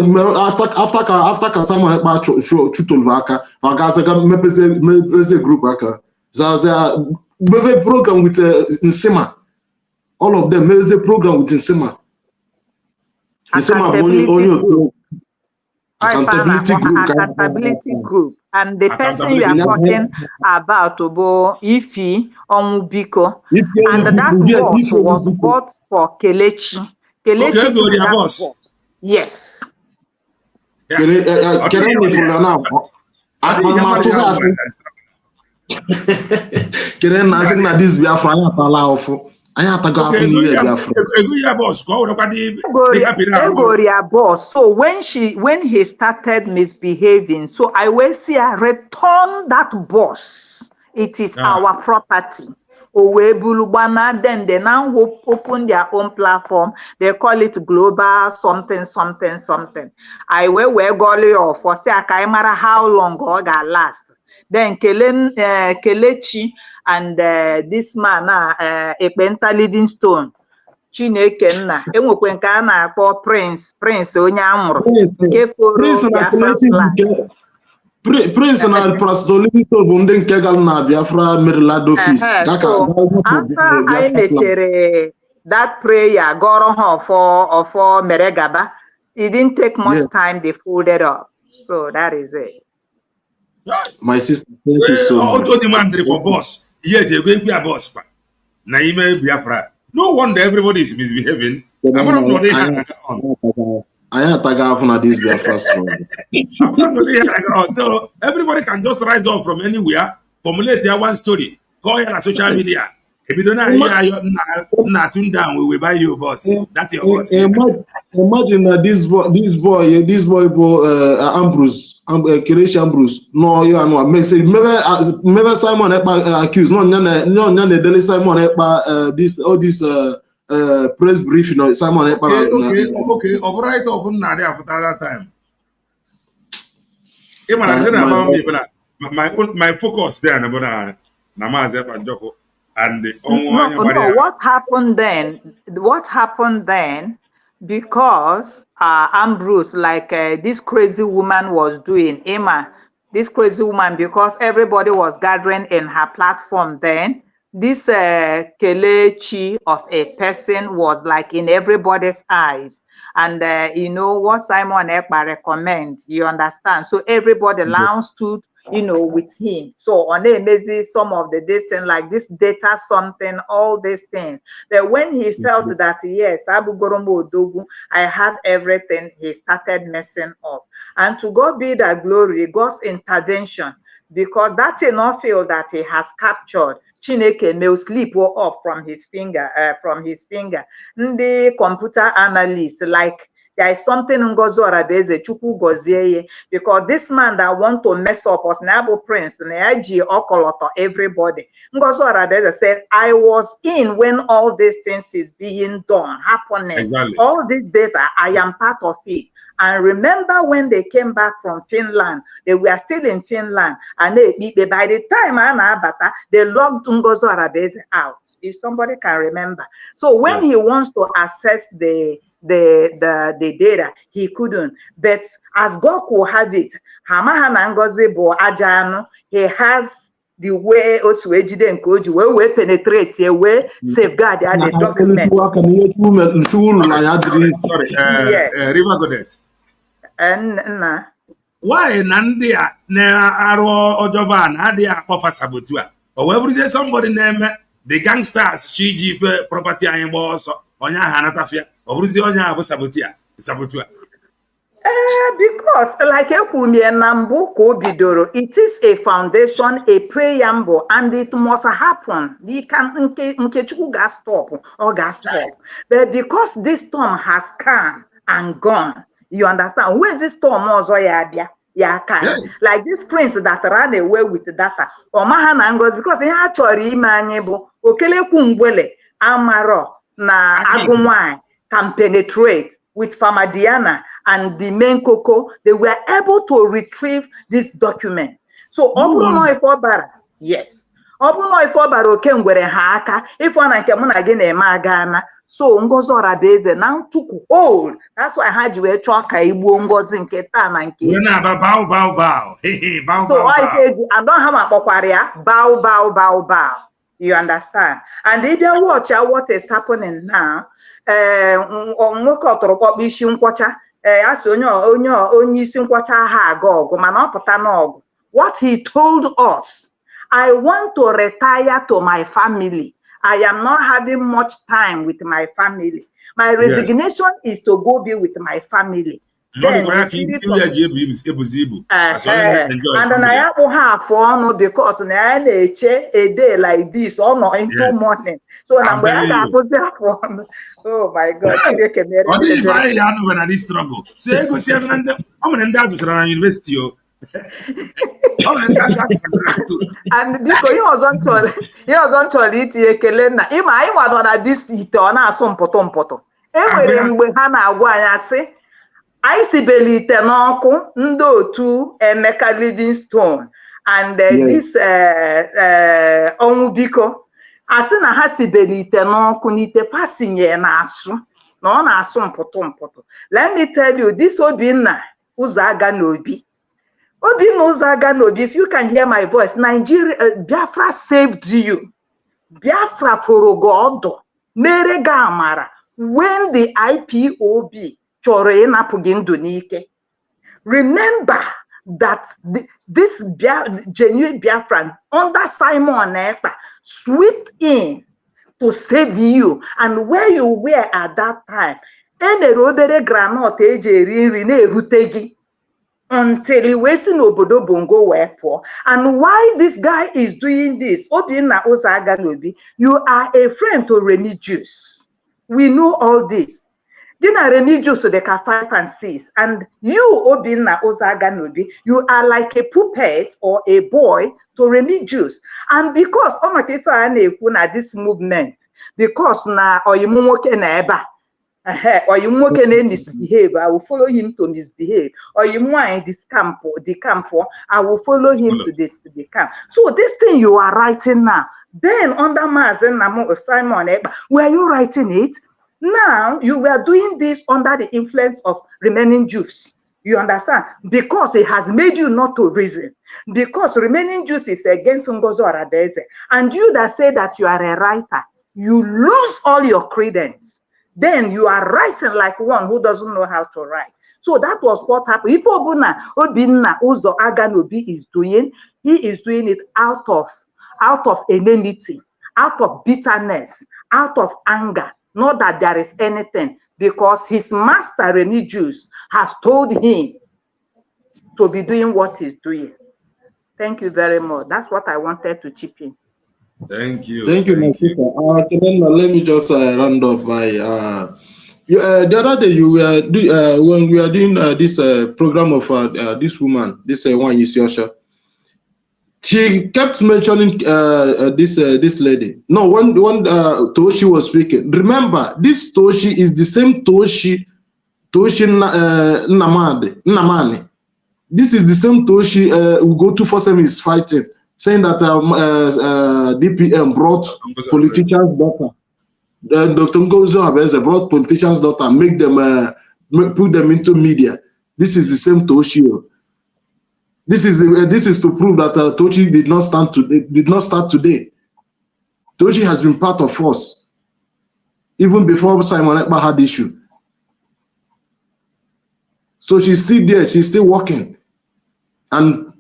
after someone about Chutulvaka, Gaza group, Zaza, program with Nsima. All of them, there is a program with Nsima. Accountability group. And the person you are talking about, Obo Ifi Onwubiko, and that boss was bought for Kelechi. Kelechi took that boss. Yes. Boss. So when he started misbehaving, so I will see her return that boss. It is our property. then they now open their own platform. They call it global something. I will golly off for say I matter how long or got last. Then Kelechi and this man Ekpa Livingstone Chineke nna enwekwe nke a na-akpọ Prince onye amụrụ nke foro Biafran flag. Prince na Pastor Livingstone bụ ndị nke gara na Biafra Maryland office. So after I mechere that prayer goro ha for Meregaba, it didn't take much time, they folded up. So that is it. My sister, thank you so much. For boss, boss. Biafra. No wonder everybody is misbehaving. I am tagged this Biafra strong. So everybody can just rise up from anywhere, formulate their one story, go here on social media. If you don't know, not tune down, we will buy you, boss. That's your boss. Imagine that this boy, Ambrose, Kelechi Ambrose. No, you know, maybe Simon Ekpa accused. No, Dele Simon Ekpa. This press brief, you know, Simon Ekpa. Okay. All right, open now there after that time. My focus there, Mazi and Joko. And no, what happened then, because Ambrose, like this crazy woman was doing, Emma, this crazy woman, because everybody was gathering in her platform then, this Kelechi of a person was like in everybody's eyes. And you know what Simon Ekpa recommend, you understand? So everybody now stood, you know, with him. So on the Mazi, some of the distance, like this data something, all these things. But when he felt that yes, Abu Goromo Odogu, I have everything, he started messing up. And to God be the glory, God's intervention, because that enough feel that he has captured. Chineke may sleep off from his finger, The computer analyst, like there is something Ngozi Orabeze Chukwu gozie, because this man that want to mess up us Nabo Prince, Neaji Okoloto, everybody. Ngozi Orabeze said, I was in when all these things is being done, happening. Exactly. All this data, I am part of it. And remember when they came back from Finland, they were still in Finland, and by the time they locked Ngozi Orabeze out, if somebody can remember. So when he wants to access the data, he couldn't. But as God could have it, he has the way also we penetrate here, we safeguard the document. Sorry, River Goddess. Why Nandia na Ojoban Adia Kofa Sabutua? Or wherever is somebody named the gangsters, Shiji property and boss, Onya Hanatafia, or Brizionia Sabutia, Sabutua. Because like it is a foundation, a preamble, and it must happen. You can gas stop or gas stop. But because this storm has come and gone, you understand? Where is this storm? Like this prince that ran away with the data. Or Mahanangos, because he had to remanable, Okele Kumbwele, Amaro, na Agumwai can penetrate with Famadiana and the main Coco, they were able to retrieve this document. So, yes. So Ngozi Orabeze now took hold. That's why I had you a choka Igbo Ngozi nketa na nke. Bow. So I said, I don't have a bokwaria. Bow. You understand? And if you watch what is happening now, what he told us, I want to retire to my family. I am not having much time with my family. My resignation is to go be with my family. Then the spirit of, and then I have fun because now a day like this or not into morning. So now I have fun. Oh my God! What if I had this struggle? So I go see I'm university. and biko ihe ọzọ nchọrọ itinye ekele nna ịma anyị nwadọ na dis ite ọ na-asụ mpụtụ enwere mgbe ha na-agwa anyị asị anyị sibeli ite n'ọkụ ndị otu Emeka Livingstone and this ọnwụ biko asị na ha sibeli ite n'ọkụ n'ite pasinye na-asụ na ọ na-asụ mpụtụ. Let me tell you, this Obinna Ụzọaga n'Obi, if you can hear my voice, Biafra saved you. Biafra foro gị ọdụ mere gị amara when the IPOB chọrọ ịnapụ gị ndụ n'ike. Remember that this genuine Biafran under Simon Ekpa swept in to save you, and where you were at that time, enere obere granọt eji eri nri na-erute gị until he wee si n'obodo Bongo wee pụọ. And why this guy is doing this, Obinna Ụzọaga n'Obi, you are a friend to Remigius. We know all this. Gina Remigius to the 5 and 6, and you, Obinna Ụzọaga n'Obi, you are like a puppet or a boy to Remigius. And because na this movement, because na oyimu nwoke na ebe a, oyimu nwoke na misbehave, I will follow him to misbehave. Oyimu in this camp, the camp, I will follow him to the camp. So this thing you are writing now, then under Mazi and Simon Ekpa, were you writing it? Now you were doing this under the influence of remaining Jews. You understand? Because it has made you not to reason. Because remaining Jews is against Ngozo Aradeze. And you that say that you are a writer, you lose all your credence. Then you are writing like one who doesn't know how to write. So that was what happened. If Obinna Ụzọaga n'Obi is doing, he is doing it out of enmity, out of bitterness, out of anger. Not that there is anything, because his master Remigius has told him to be doing what he's doing. Thank you very much. That's what I wanted to chip in. Thank you. Thank you, my sister. Let me just round off by the other day you were when we are doing this program of this woman, this one Isiosha. She kept mentioning this lady. No, when Toshi was speaking, remember this Toshi is the same Toshi Namani. This is the same Toshi who go 247 is fighting, saying that DPM brought politicians' daughter. Dr. Ngozo Abeze brought politicians' daughter, make them put them into media. This is the same Toshi. This is to prove that Toshi did not start today. Toshi has been part of us even before Simon Ekpa had issue. So she's still there. She's still working, and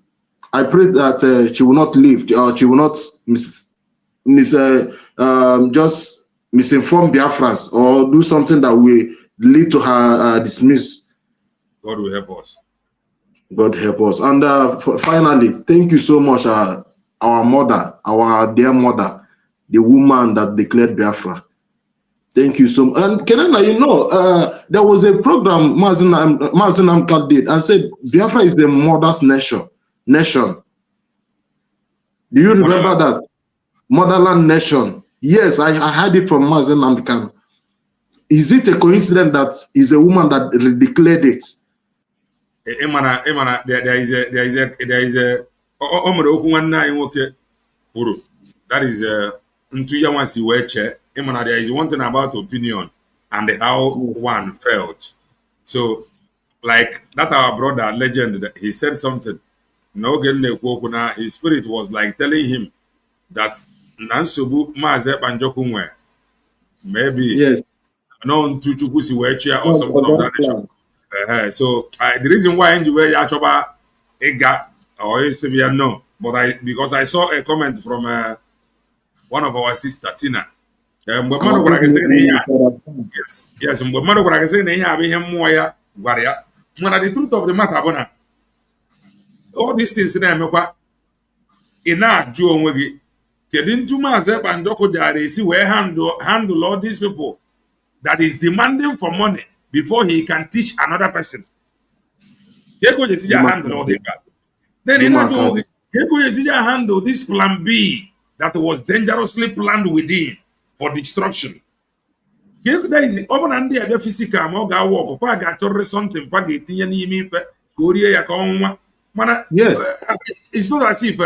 I pray that she will not leave, or she will not just misinform Biafrans or do something that will lead to her dismiss. God will help us. God help us. And finally, thank you so much, our mother, our dear mother, the woman that declared Biafra. Thank you so much. And Kenana, you know, there was a program Mazi Namkat did and said Biafra is the mother's nation. Do you remember that? Motherland nation. Yes, I heard it from Mazi Namkat. Is it a coincidence that is a woman that declared it? There is a that is there is one thing about opinion and how one felt. So like that our brother legend, he said something. His spirit was like telling him that maybe yes, no to or something of that nature. So the reason why anyway Yachoba Ega or severe no, but because I saw a comment from one of our sister Tina. Yes, but the truth of the matter, all these things in America, ina Joe Wegi, getting to Mazi and Doko Jare, see where handle all these people that is demanding for money before he can teach another person. Handle all they got. Then Inato handle this plan B that was dangerously planned within for destruction. That is open and the physical moga walk of I got to something pagati and me Korea Yakon. Mana, it's not as if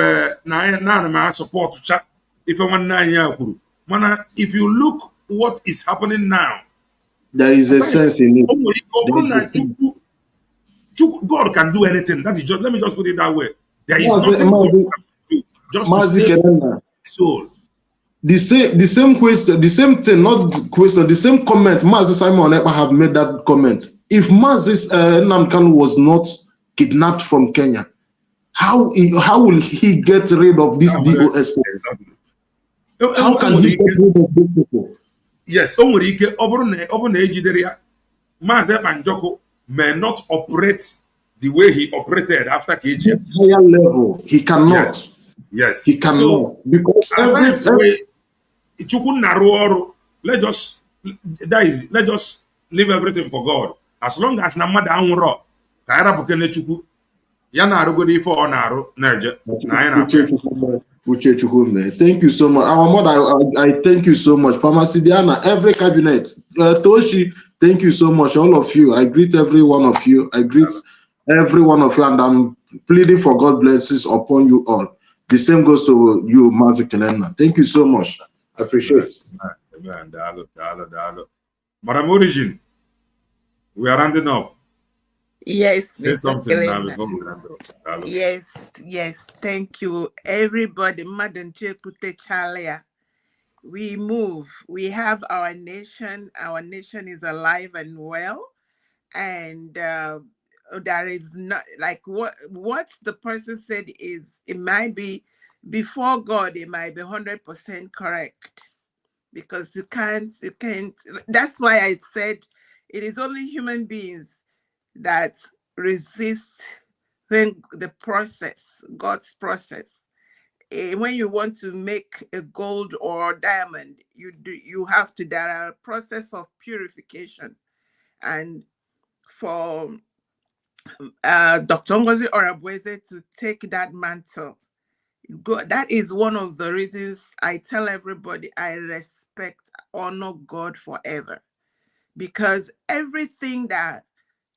none support chat if I want 9 year group. Mana, if you look what is happening now, there is a sense in it. God can do anything. That is just, let me just put it that way. There is nothing God can do just to save soul. The same question, the same thing, not question, the same comment. Mazi Simon Ekpa have made that comment. If Mazi Namkan was not kidnapped from Kenya, how will he get rid of this DOS? Exactly. How can he get rid of these people? Yes, Mazi Ekpa may not operate the way he operated after KG. This higher level, he cannot. Yes. He cannot. So, because let's just leave everything for God. As long as Namada Anwuro, Kaira Bukene Chuku, Yana Arugodi for Onaro, Naja, thank you so much. Our mother, I thank you so much. Pharmacy Diana, every cabinet, Toshi, thank you so much. All of you, I greet every one of you. I greet every one of you, and I'm pleading for God blessings upon you all. The same goes to you, Mazi Kelena. Thank you so much. I appreciate it. Madam Origin, we are rounding up. Yes, say Mr. something Kelena. now before we round up. Yes, thank you. Everybody, Madam Chekute Chalia. We move. We have our nation. Our nation is alive and well. And there is not like what the person said is, it might be before God, it might be 100% correct, because you can't. That's why I said it is only human beings that resist when the process, God's process. When you want to make a gold or diamond, you have to, there are a process of purification. And for Dr. Ngozi Orabweze to take that mantle, that is one of the reasons I tell everybody I respect, honor God forever. Because everything that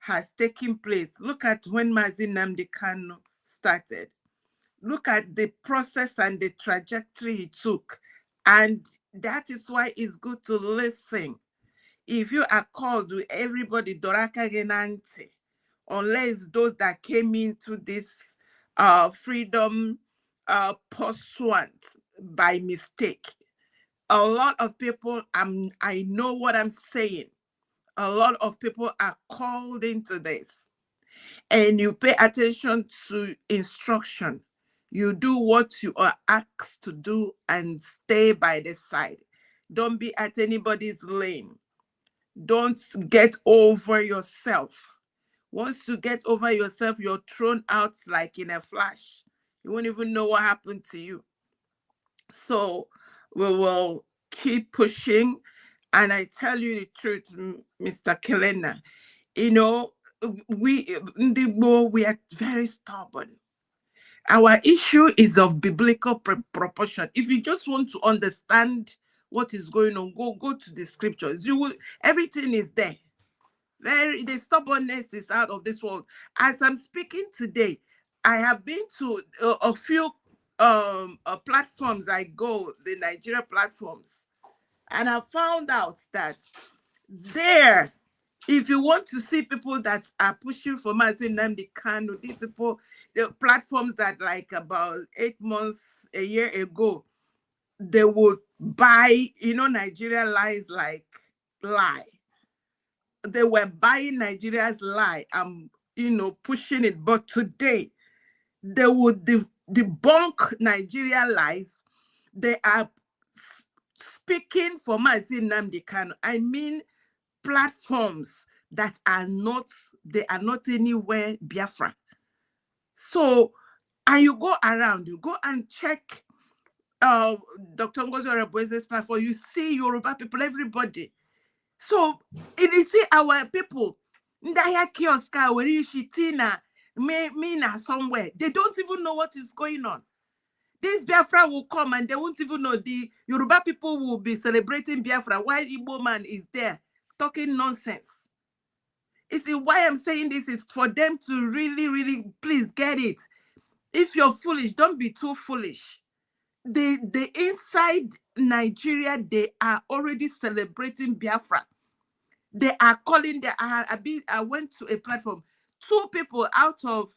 has taken place, look at when Mazi Nnamdi Kanu started. Look at the process and the trajectory he took. And that is why it's good to listen. If you are called to everybody, Doraka Genante, unless those that came into this freedom pursuant by mistake. A lot of people, I know what I'm saying. A lot of people are called into this. And you pay attention to instruction. You do what you are asked to do and stay by the side. Don't be at anybody's lane. Don't get over yourself. Once you get over yourself, you're thrown out like in a flash. You won't even know what happened to you. So we will keep pushing. And I tell you the truth, Mr. Kelena, you know, we are very stubborn. Our issue is of biblical proportion. If you just want to understand what is going on, go to the scriptures. You will, everything is there. The stubbornness is out of this world. As I'm speaking today, I have been to a few platforms. I go, the Nigeria platforms, and I found out that there, if you want to see people that are pushing for Mazi Nnamdi Kanu, these people, the platforms that like about 8 months, a year ago, they would buy, Nigeria lies like lie. They were buying Nigeria's lie and, pushing it. But today, they would debunk Nigeria lies. They are speaking for Mazi Nnamdi Kanu. I mean, platforms that are not anywhere Biafra. So, and you go around, you go and check Dr. Ngozi Orabweze's platform, you see Yoruba people, everybody. So, it is our people. Ndaya kioska where you shitina Mina somewhere. They don't even know what is going on. This Biafra will come and they won't even know. The Yoruba people will be celebrating Biafra while Igbo man is there talking nonsense. You see, why I'm saying this is for them to really, really, please get it. If you're foolish, don't be too foolish. The inside Nigeria, they are already celebrating Biafra. They are calling, I went to a platform, 2 people out of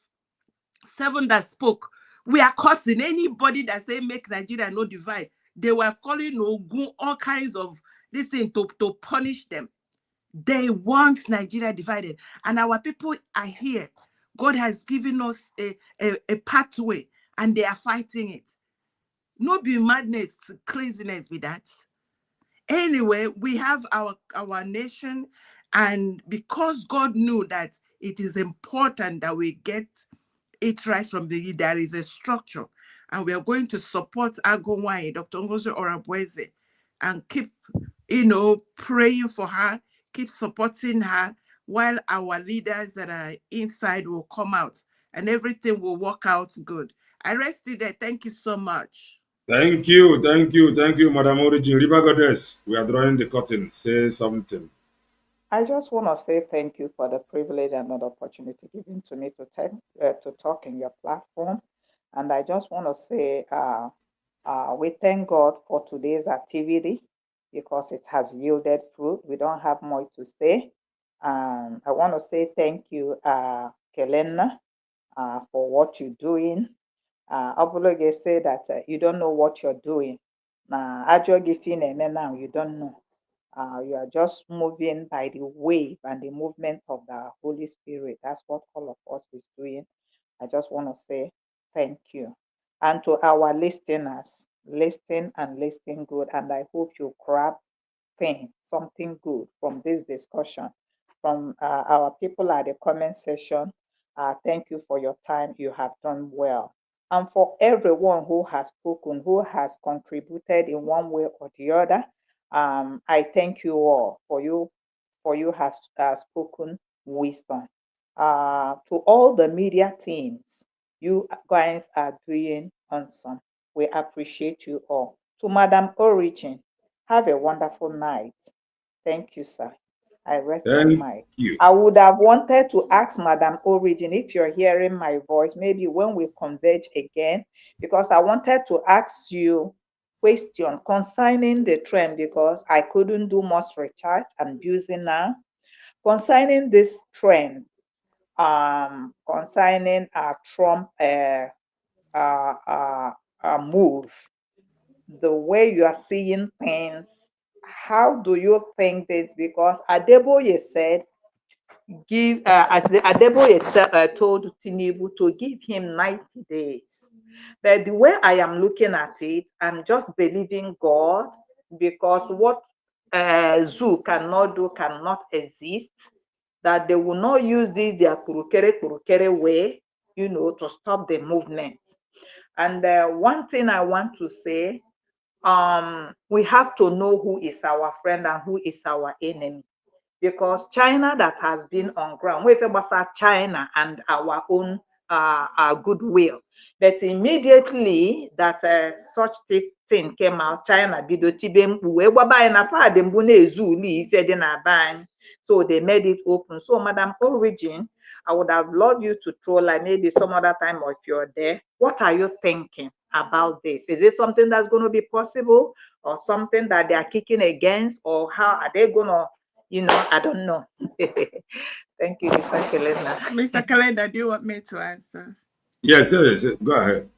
7 that spoke, we are cursing anybody that say make Nigeria no divide. They were calling Ogun all kinds of this thing to punish them. They want Nigeria divided. And our people are here. God has given us a pathway and they are fighting it. No be madness, craziness with that. Anyway, we have our nation, and because God knew that it is important that we get it right from there is a structure, and we are going to support Agowai, Dr. Ngozi Orabweze, and keep, praying for her, keep supporting her, while our leaders that are inside will come out, and everything will work out good. I rested there. Thank you so much. Thank you, Madam Origin. River Goddess, we are drawing the curtain. Say something. I just want to say thank you for the privilege and the opportunity given to me to talk in your platform. And I just want to say we thank God for today's activity because it has yielded fruit. We don't have more to say. I want to say thank you, Kelena, for what you're doing. Obologe say that you don't know what you're doing. Now, now you don't know. You are just moving by the wave and the movement of the Holy Spirit. That's what all of us is doing. I just want to say thank you. And to our listeners, listen and listen good. And I hope you grab something good from this discussion. From our people at the comment section, thank you for your time. You have done well. And for everyone who has spoken, who has contributed in one way or the other, I thank you all for you has spoken wisdom. To all the media teams, you guys are doing awesome. We appreciate you all. To Madam Origin, have a wonderful night. Thank you, sir. I rest my mic. I would have wanted to ask Madam Origin if you're hearing my voice, maybe when we converge again, because I wanted to ask you question concerning the trend, because I couldn't do much research. I'm using now concerning this trend, concerning Trump move, the way you are seeing things. How do you think this? Because Adeboye said, Adeboye told Tinubu to give him 90 days. But the way I am looking at it, I'm just believing God, because what Zoo cannot do cannot exist, that they will not use this their kurukere way, to stop the movement. And one thing I want to say, we have to know who is our friend and who is our enemy, because China that has been on ground, we about China and our own goodwill. But immediately that such this thing came out, China so they made it open. So Madam Origin, I would have loved you to throw like maybe some other time if you're there. What are you thinking about this? Is it something that's going to be possible, or something that they are kicking against, or how are they going to, I don't know. Thank you, Mr. Kalenda. Mr. Kalenda, do you want me to answer? Yes, go ahead.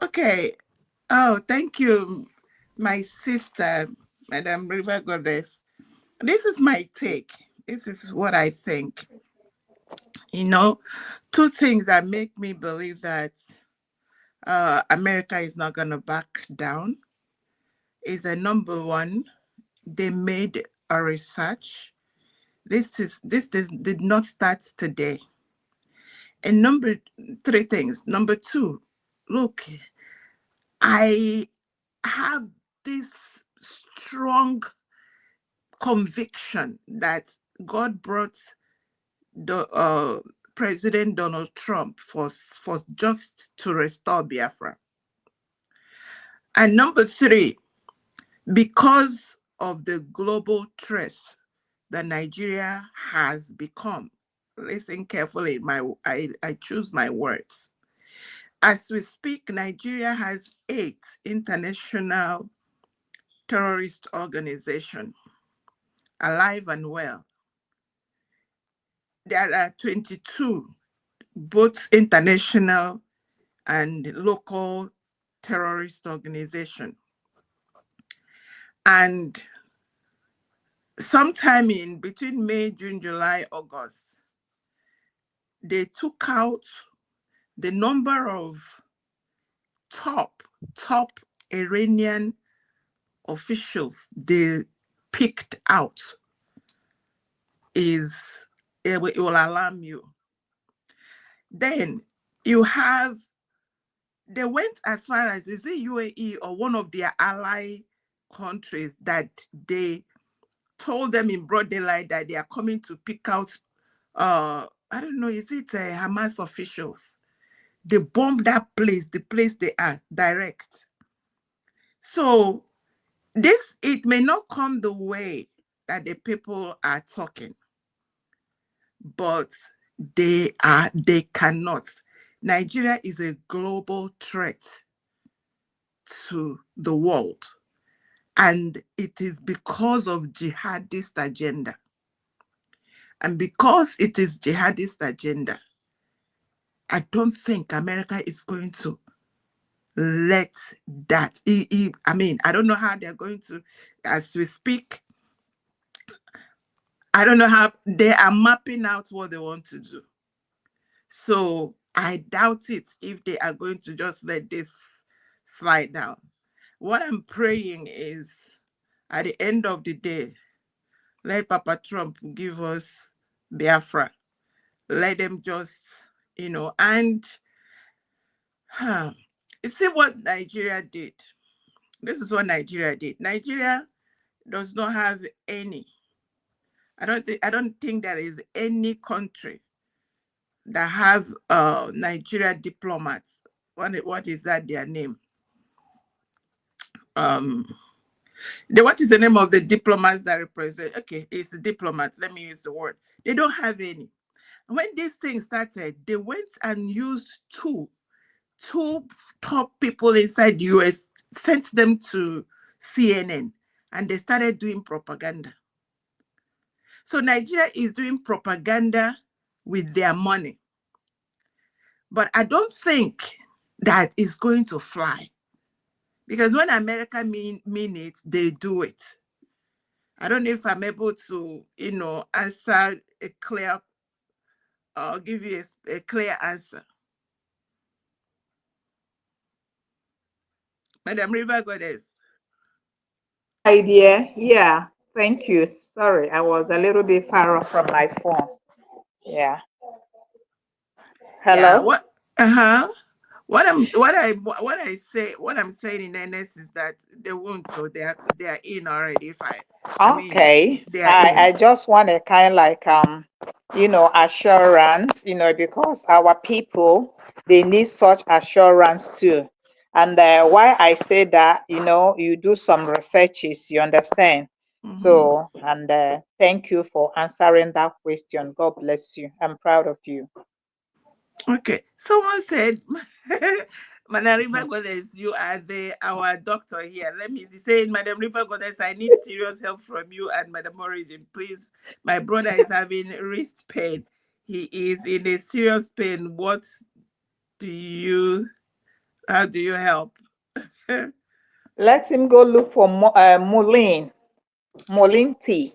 Okay. Oh, thank you, my sister, Madam River Goddess. This is my take. This is what I think. 2 things that make me believe that America is not going to back down is number one, they made a research. This did not start today. And number 3 things. Number 2, look, I have this strong conviction that God brought President Donald Trump for just to restore Biafra. And number 3, because of the global threat that Nigeria has become. Listen carefully, I choose my words. As we speak, Nigeria has 8 international terrorist organizations alive and well. There are 22, both international and local terrorist organizations. And sometime in between May, June, July, August, they took out the number of top Iranian officials they picked out. It will alarm you. Then you have, they went as far as, is it UAE or one of their ally countries, that they told them in broad daylight that they are coming to pick out, I don't know, is it Hamas officials? They bombed that place, the place they are, direct. So it may not come the way that the people are talking, but they cannot. Nigeria is a global threat to the world. And it is because of jihadist agenda. And because it is jihadist agenda, I don't think America is going to let that. I mean, I don't know how they're going to, as we speak, I don't know how they are mapping out what they want to do. So I doubt it if they are going to just let this slide down. What I'm praying is, at the end of the day, let Papa Trump give us Biafra. Let them just, and you see what Nigeria did. This is what Nigeria did. Nigeria does not have any. I don't think there is any country that have Nigeria diplomats. What is that their name? What is the name of the diplomats that represent? Okay, it's the diplomats. Let me use the word. They don't have any. When this thing started, they went and used two top people inside the US, sent them to CNN, and they started doing propaganda. So Nigeria is doing propaganda with their money. But I don't think that is going to fly. Because when America mean it, they do it. I don't know if I'm able to, answer a clear, or give you a clear answer. Madam River Goddess. Idea, yeah. Thank you. Sorry, I was a little bit far off from my phone. Yeah. Hello. Yeah, what I'm saying in earnest is that they won't, so they are in already. Okay. I just want a kind like assurance, because our people, they need such assurance too. And why I say that, you do some researches, you understand. So, and thank you for answering that question. God bless you. I'm proud of you. Okay. Someone said, Madam River Goddess, you are our doctor here. Let me see. Saying, Madam River Goddess, I need serious help from you and Madam Origin. Please, my brother is having wrist pain. He is in a serious pain. How do you help? Let him go look for Moline tea.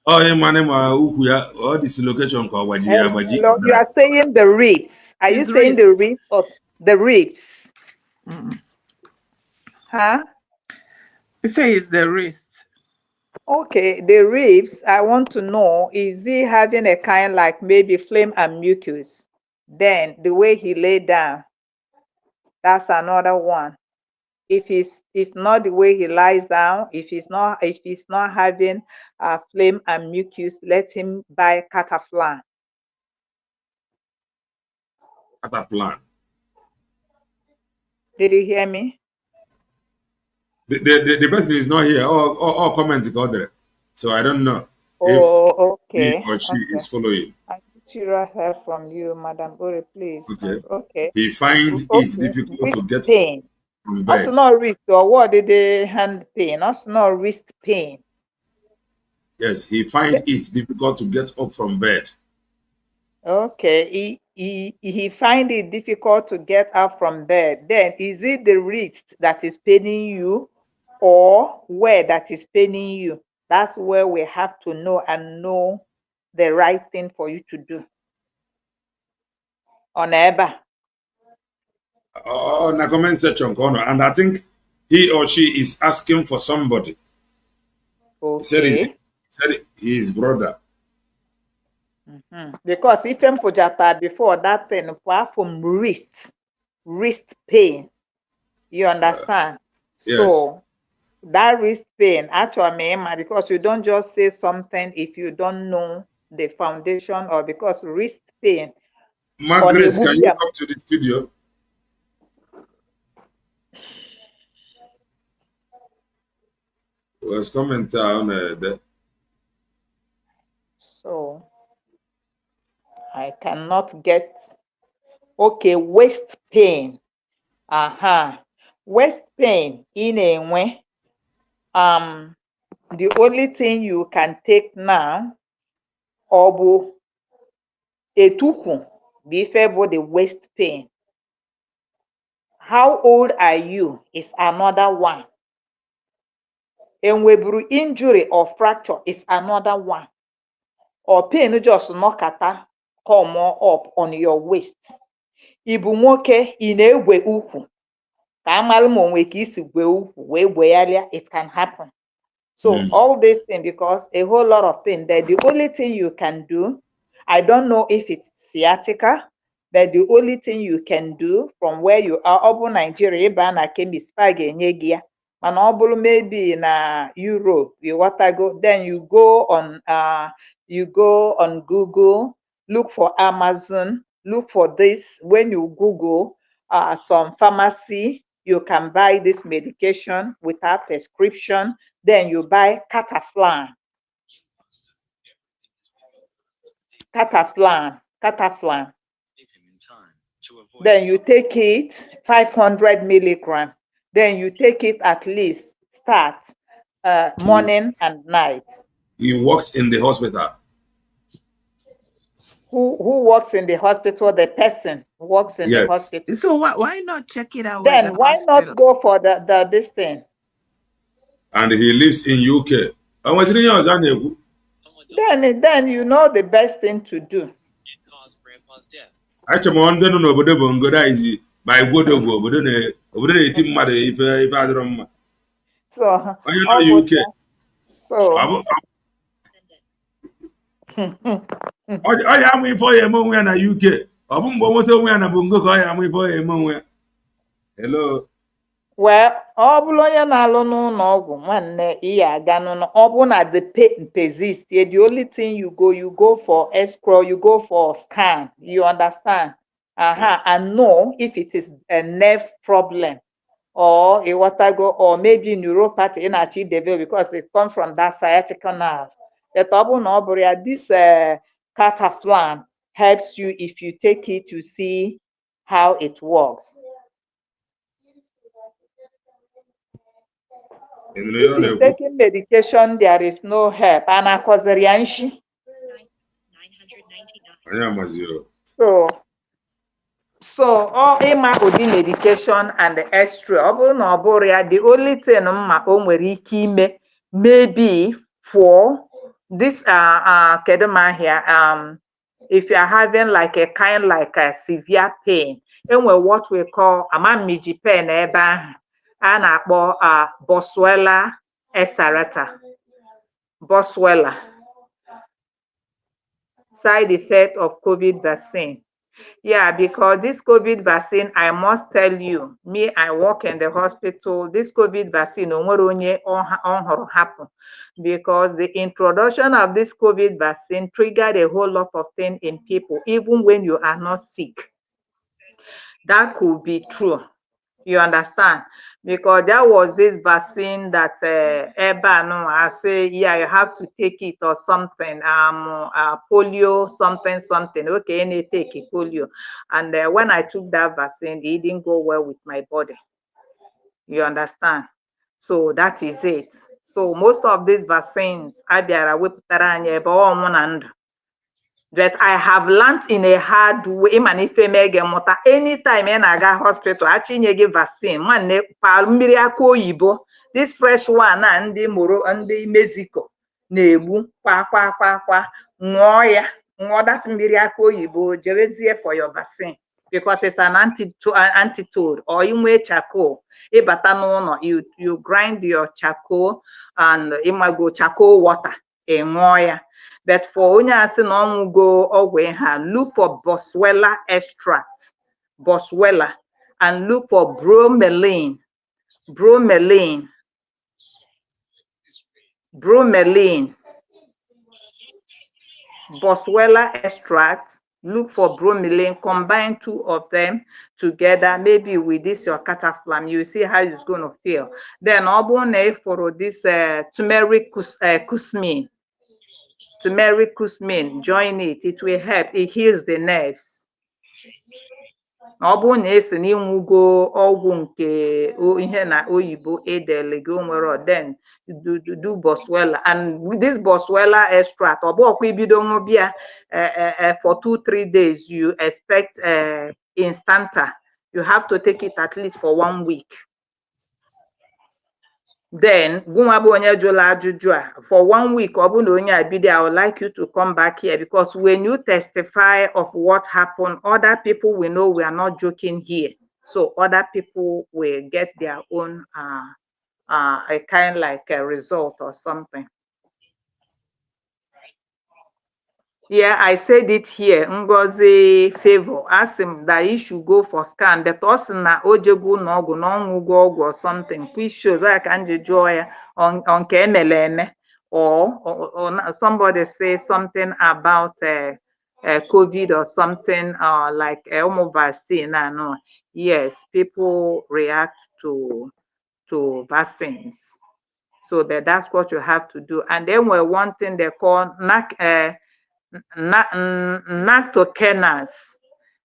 Oh, yeah, all this location called You are saying the ribs. Are you saying the ribs or the ribs? Huh? You say it's the wrist. Okay, the ribs, I want to know, is he having a kind like maybe phlegm and mucus? Then the way he lay down, that's another one. If not the way he lies down, if he's not having phlegm and mucus, let him buy cataflan. plan. Did you hear me? The person is not here. Or comment got there. So I don't know if Oh, he okay. or she Okay. is following. I need to hear from you, Madam Ori, please. Okay. Okay. He finds it Okay. difficult to Wrist get pain. from Also bed. not wrist, or what did the hand pain? Also not wrist pain. Yes, he finds it difficult to get up from bed. Okay. He find it difficult to get up from bed. Then is it the wrist that is paining you, or where that is paining you? That's where we have to know the right thing for you to do. On Eba. Oh, na comment section corner, and I think he or she is asking for somebody. Okay. He said his brother. Because if I'm for Jata before that thing, from wrist pain, you understand? Yes. So that wrist pain, actually, because you don't just say something if you don't know the foundation, or because wrist pain. Margaret, can you come to the studio? Was comment on there. So I cannot get. Okay, waist pain. Waist pain in a way. The only thing you can take now, obu etuku, before the waist pain. How old are you is another one. Enweburu injury or fracture is another one. Or pain just knockata come up on your waist. Ibu nwoke ị na-egwe ukwu ka amalụ ma onwe ka isi gwe ukwu wee gwegharịa, it can happen. So all this thing, because a whole lot of things, that the only thing you can do, I don't know if it's sciatica, but the only thing you can do from where you are, ọ bụ Nigeria, ebe a na chemist fa ga-enye gị ya, mana ọ bụrụ maybe na Europe, you go, then you go on Google, look for Amazon, look for this. When you Google some pharmacy, you can buy this medication without prescription. Then you buy cataflan. Then you take it 500 milligram. Then you take it at least start morning and night. He works in the hospital. Who works in the hospital? The person works in the hospital. So why not check it out? Then why not go for the this thing? And he lives in UK. Then you know the best thing to do. N'obodo bụ ngodo izi ma igwodo bụ obodo na-eti mmadụ ife adịrọ mma. So onye nọ UK. Ọ ya amụ ife ọ ya eme onwe ya na UK. Ọ bụ mgbe o nweta onwe ya na bongo ka ọ ya amụ ife ọ ya eme onwe ya. Hello. Well, ọ bụrụ onye na-alụ n'ụlọ ọgwụ nwanne ihe aga n'ụlọ, ọ bụ na the pain persist, the only thing you go for escrow, you go for scan, you understand? Yes. And know if it is a nerve problem or a or maybe neuropathy in a develop, because it comes from that sciatica nerve. This cataflan helps you if you take it to see how it works. If he's taking medication, there is no help. So all udi medication and the x-ray, the only thing maybe for this if you are having like a kind like a severe pain, and what we call amamiji pain and Boswellia esterata. Boswellia. Side effect of COVID vaccine. Yeah, because this COVID vaccine, I must tell you, me, I work in the hospital. This COVID vaccine happen because the introduction of this COVID vaccine triggered a whole lot of things in people, even when you are not sick. That could be true. You understand? Because there was this vaccine that Ekpa, no, I say, yeah, you have to take it or something. Polio, something. Okay, and take it, polio. And when I took that vaccine, it didn't go well with my body. You understand? So that is it. So most of these vaccines, I that I have learned in a hard way. Anytime I got hospital, actually give vaccine. Man, this fresh one and the Moro and the Mexico. Nebu, kwa, that miracle jerezie for your vaccine because it's an antidote or you make charcoal. You grind your charcoal and imago charcoal water in moya. But for onye asị na ọnwụ go ọgwụ ha, look for Boswellia extract, Boswellia, and look for bromelain, Boswellia extract. Look for bromelain, combine two of them together, maybe with this your cataplasm, you see how it's going to feel. Then for this turmeric kusmin, join it, it will help, it heals the nerves. Ọ bụrụ na esi n'ịnwugo ọgwụ nke ihe na oyibo edelego nwere then do Boswellia, and this Boswellia extract ọ bụkwa ibido ṅụbịa for 2-3 days you expect instanta. You have to take it at least for 1 week. Then for 1 week, I would like you to come back here, because when you testify of what happened, other people will know we are not joking here. So other people will get their own a kind like a result or something. Yeah, I said it here. Ngozi Favor asked him that he should go for scan. The person na ojegu nogu no or something. Which shows I can enjoy on KMLM or somebody say something about COVID or something like vaccine. No. Yes, people react to vaccines. So that's what you have to do. And then we're one thing they call Natokenas.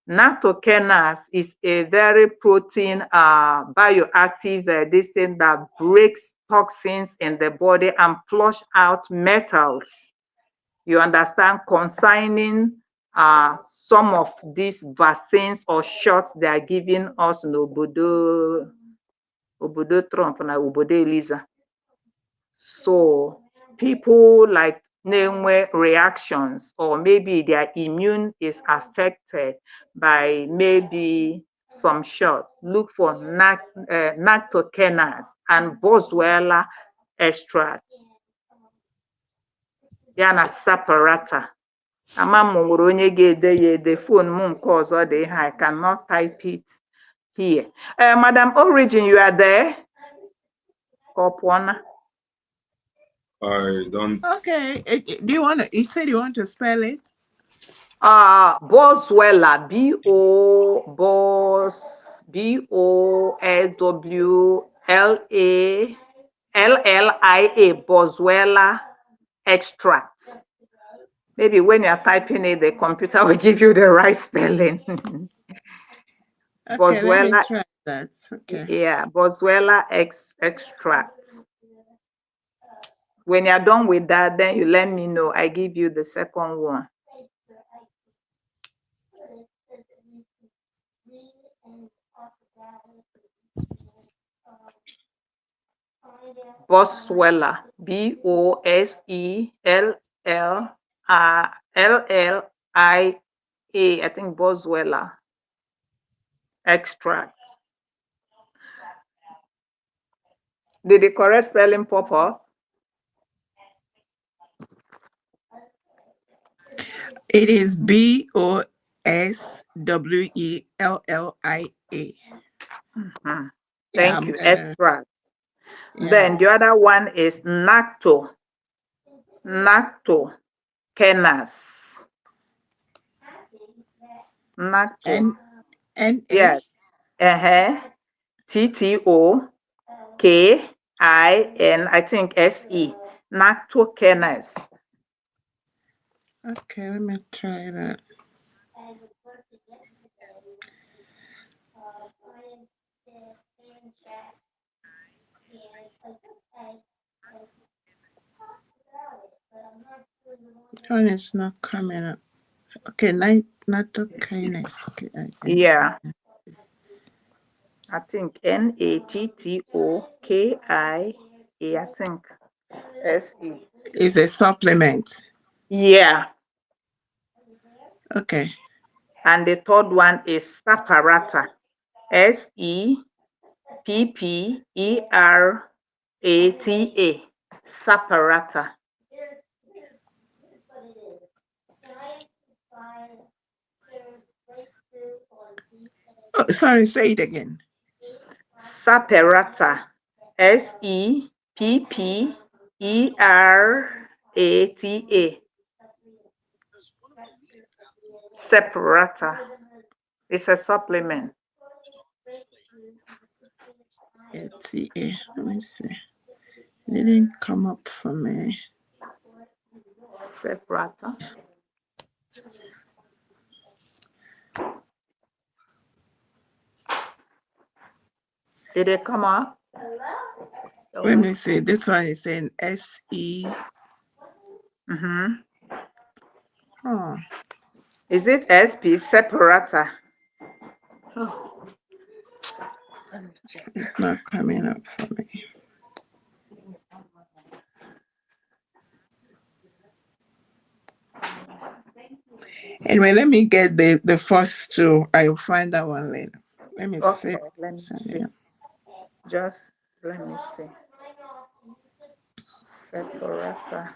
Natokenas is a very protein bioactive this thing that breaks toxins in the body and flush out metals. You understand? Concerning some of these vaccines or shots they are giving us in Obodo Trump and Obodo Eliza. So people like reactions, or maybe their immune is affected by maybe some shot. Look for Natokenas and Boswellia extract. Yana separata. The phone I cannot type it here. Madam Origin, you are there? I don't. Okay. Do you want to? You said you want to spell it. Boswellia, Boswellia, Boswellia extract. Maybe when you're typing it, the computer will give you the right spelling. Okay, Boswellia, let me try that. Okay. Yeah, Boswellia extract. When you're done with that, then you let me know. I give you the second one. Boswellia, Boswellia, I think Boswellia extract. Did the correct spelling pop up? It is Boswellia. Thank you. Extract. Yeah. Then the other one is Natokenas. N-A? Yes. TTOKIN, I think SE. Nactokinase. Okay, let me try that. Oh, it's not coming up. Okay, nactokinase. Yeah. I think NATTOKIA, I think SE. It's a supplement. Yeah. Okay. And the third one is Saparata. SEPPERATA. Saparata. Oh, sorry, say it again. Saparata. SEPPERATA. Separata. It's a supplement. ATA. Let me see. It didn't come up for me. Separata. Did it come up? Let me see. This one is saying SE. Oh. Is it SP Separata? Oh. It's not coming up for me. Anyway, let me get the first two. I will find that one later. Let me see. Okay, let me see. Just let me see. Separata.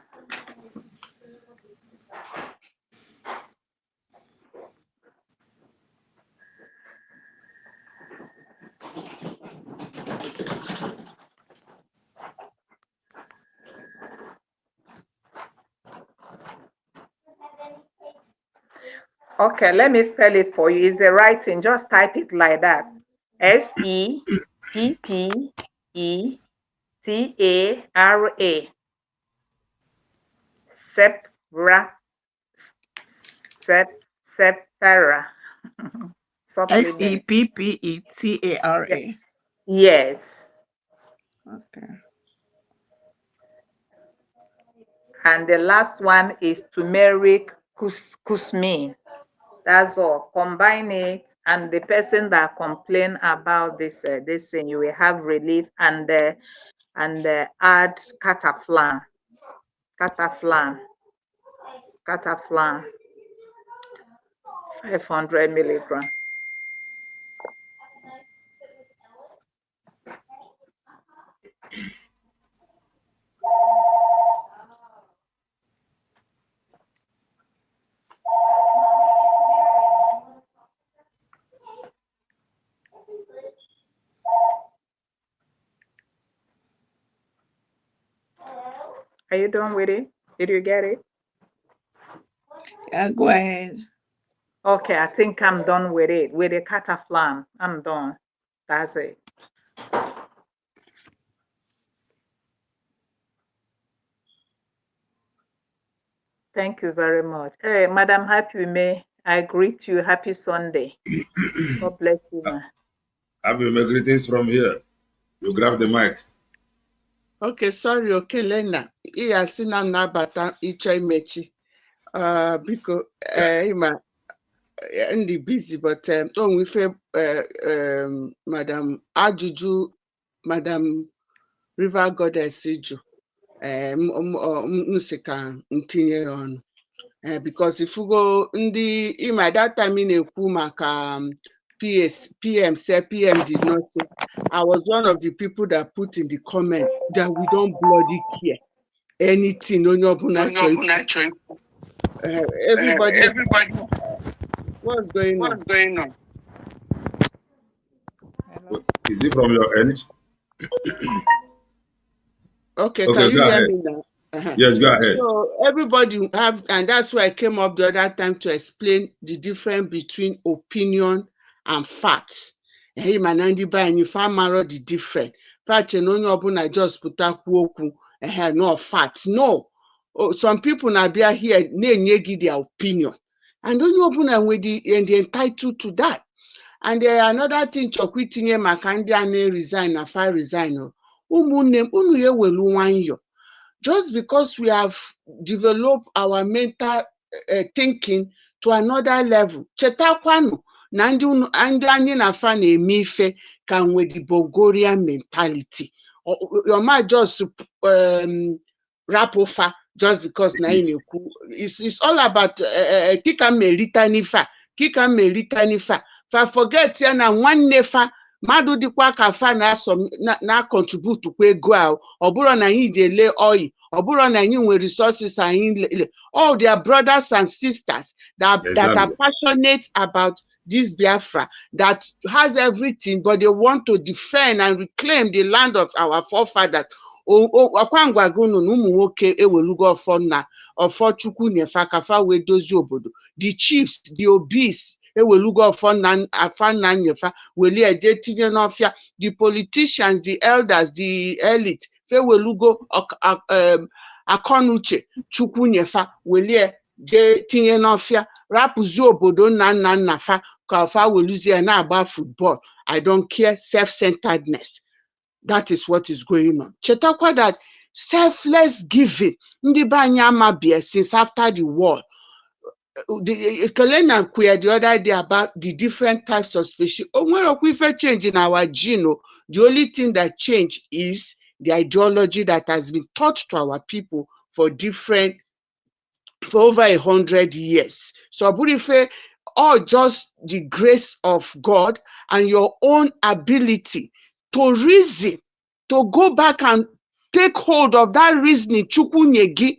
Okay, let me spell it for you. It's the right thing. Just type it like that. SEPPETARA. Septara. SEPPETARA. Yes. Okay. And the last one is turmeric kusmin. That's all. Combine it, and the person that complain about this thing, you will have relief, and add cataflan. 500 milligram. Are you done with it? Did you get it? Yeah, go ahead. Okay, I think I'm done with it. With the cataflam, I'm done. That's it. Thank you very much. Hey, Madam Happy May, I greet you. Happy Sunday. God bless you, ma. Happy May, greetings from here. You grab the mic. Okay, sorry, okay, Lena. Iya si na nabata ịchọ imechi. Biko, ịma ndị busy, but onwe ife Madam Ajụjụ, Madam River Goddess jụ. M si ka ntinye ya ọnụ. Because if you go ndị ịma that time ị na-ekwu maka PM said PM did not say. I was one of the people that put in the comment that we don't bloody care anything. Everybody, what's going on? Hello? Is it from your end? Okay, can you hear me now? Yes, go ahead. So everybody have, and that's why I came up the other time to explain the difference between opinion and facts. ma na ndị be anyị fa marọ the different fache na onye ọbụla just pụta kwuo okwu no fact no. Some people na-abịa here na-enye gị their opinion and onye ọbụla nwe the entitled to that. And another thing chọkwa itinye maka ndị a na-resign na fa resign ụmụnne m unu ya ewelu nwayọ. Just because we have developed our mental thinking to another level. Chetakwanụ na ndị anyị na fa na-eme ife ka nwe the Bulgarian mentality. You might just rap over just because na na-ekwu. It's all about kika merita n'ife kika merita n'ife fa forget ya na nwanne fa mmadụ dịkwa ka fa na contribute kwa ego ahụ ọ bụrụ na anyị ji ele oil ọ bụrụ na anyị nwere resources anyị all their brothers and sisters that are passionate about this Biafra that has everything but they want to defend and reclaim the land of our forefathers. Ọkwangwa gụnụ na ụmụ nwoke ewelugo ọfọ Chukwu nyefa ka fa wee dozie obodo. The chiefs, the obese ewelugo afa nna nyefa weli eje tinye n'ọfịa. The politicians, the elders, the elite fewelugo akọnuche Chukwu nyefa weli je tinye n'ọfịa rapụzi obodo nna fa ka fa weluzie na-agba football. I don't care. Self-centeredness. That is what is going on. Chetakwa that selfless giving ndị be anyị amabie since after the war. Kelena queer the other day about the different types of species. If change in our gene, the only thing that changed is the ideology that has been taught to our people for over 100 years. So Aburife, all just the grace of God and your own ability to reason, to go back and take hold of that reasoning. Chukwu nyegi,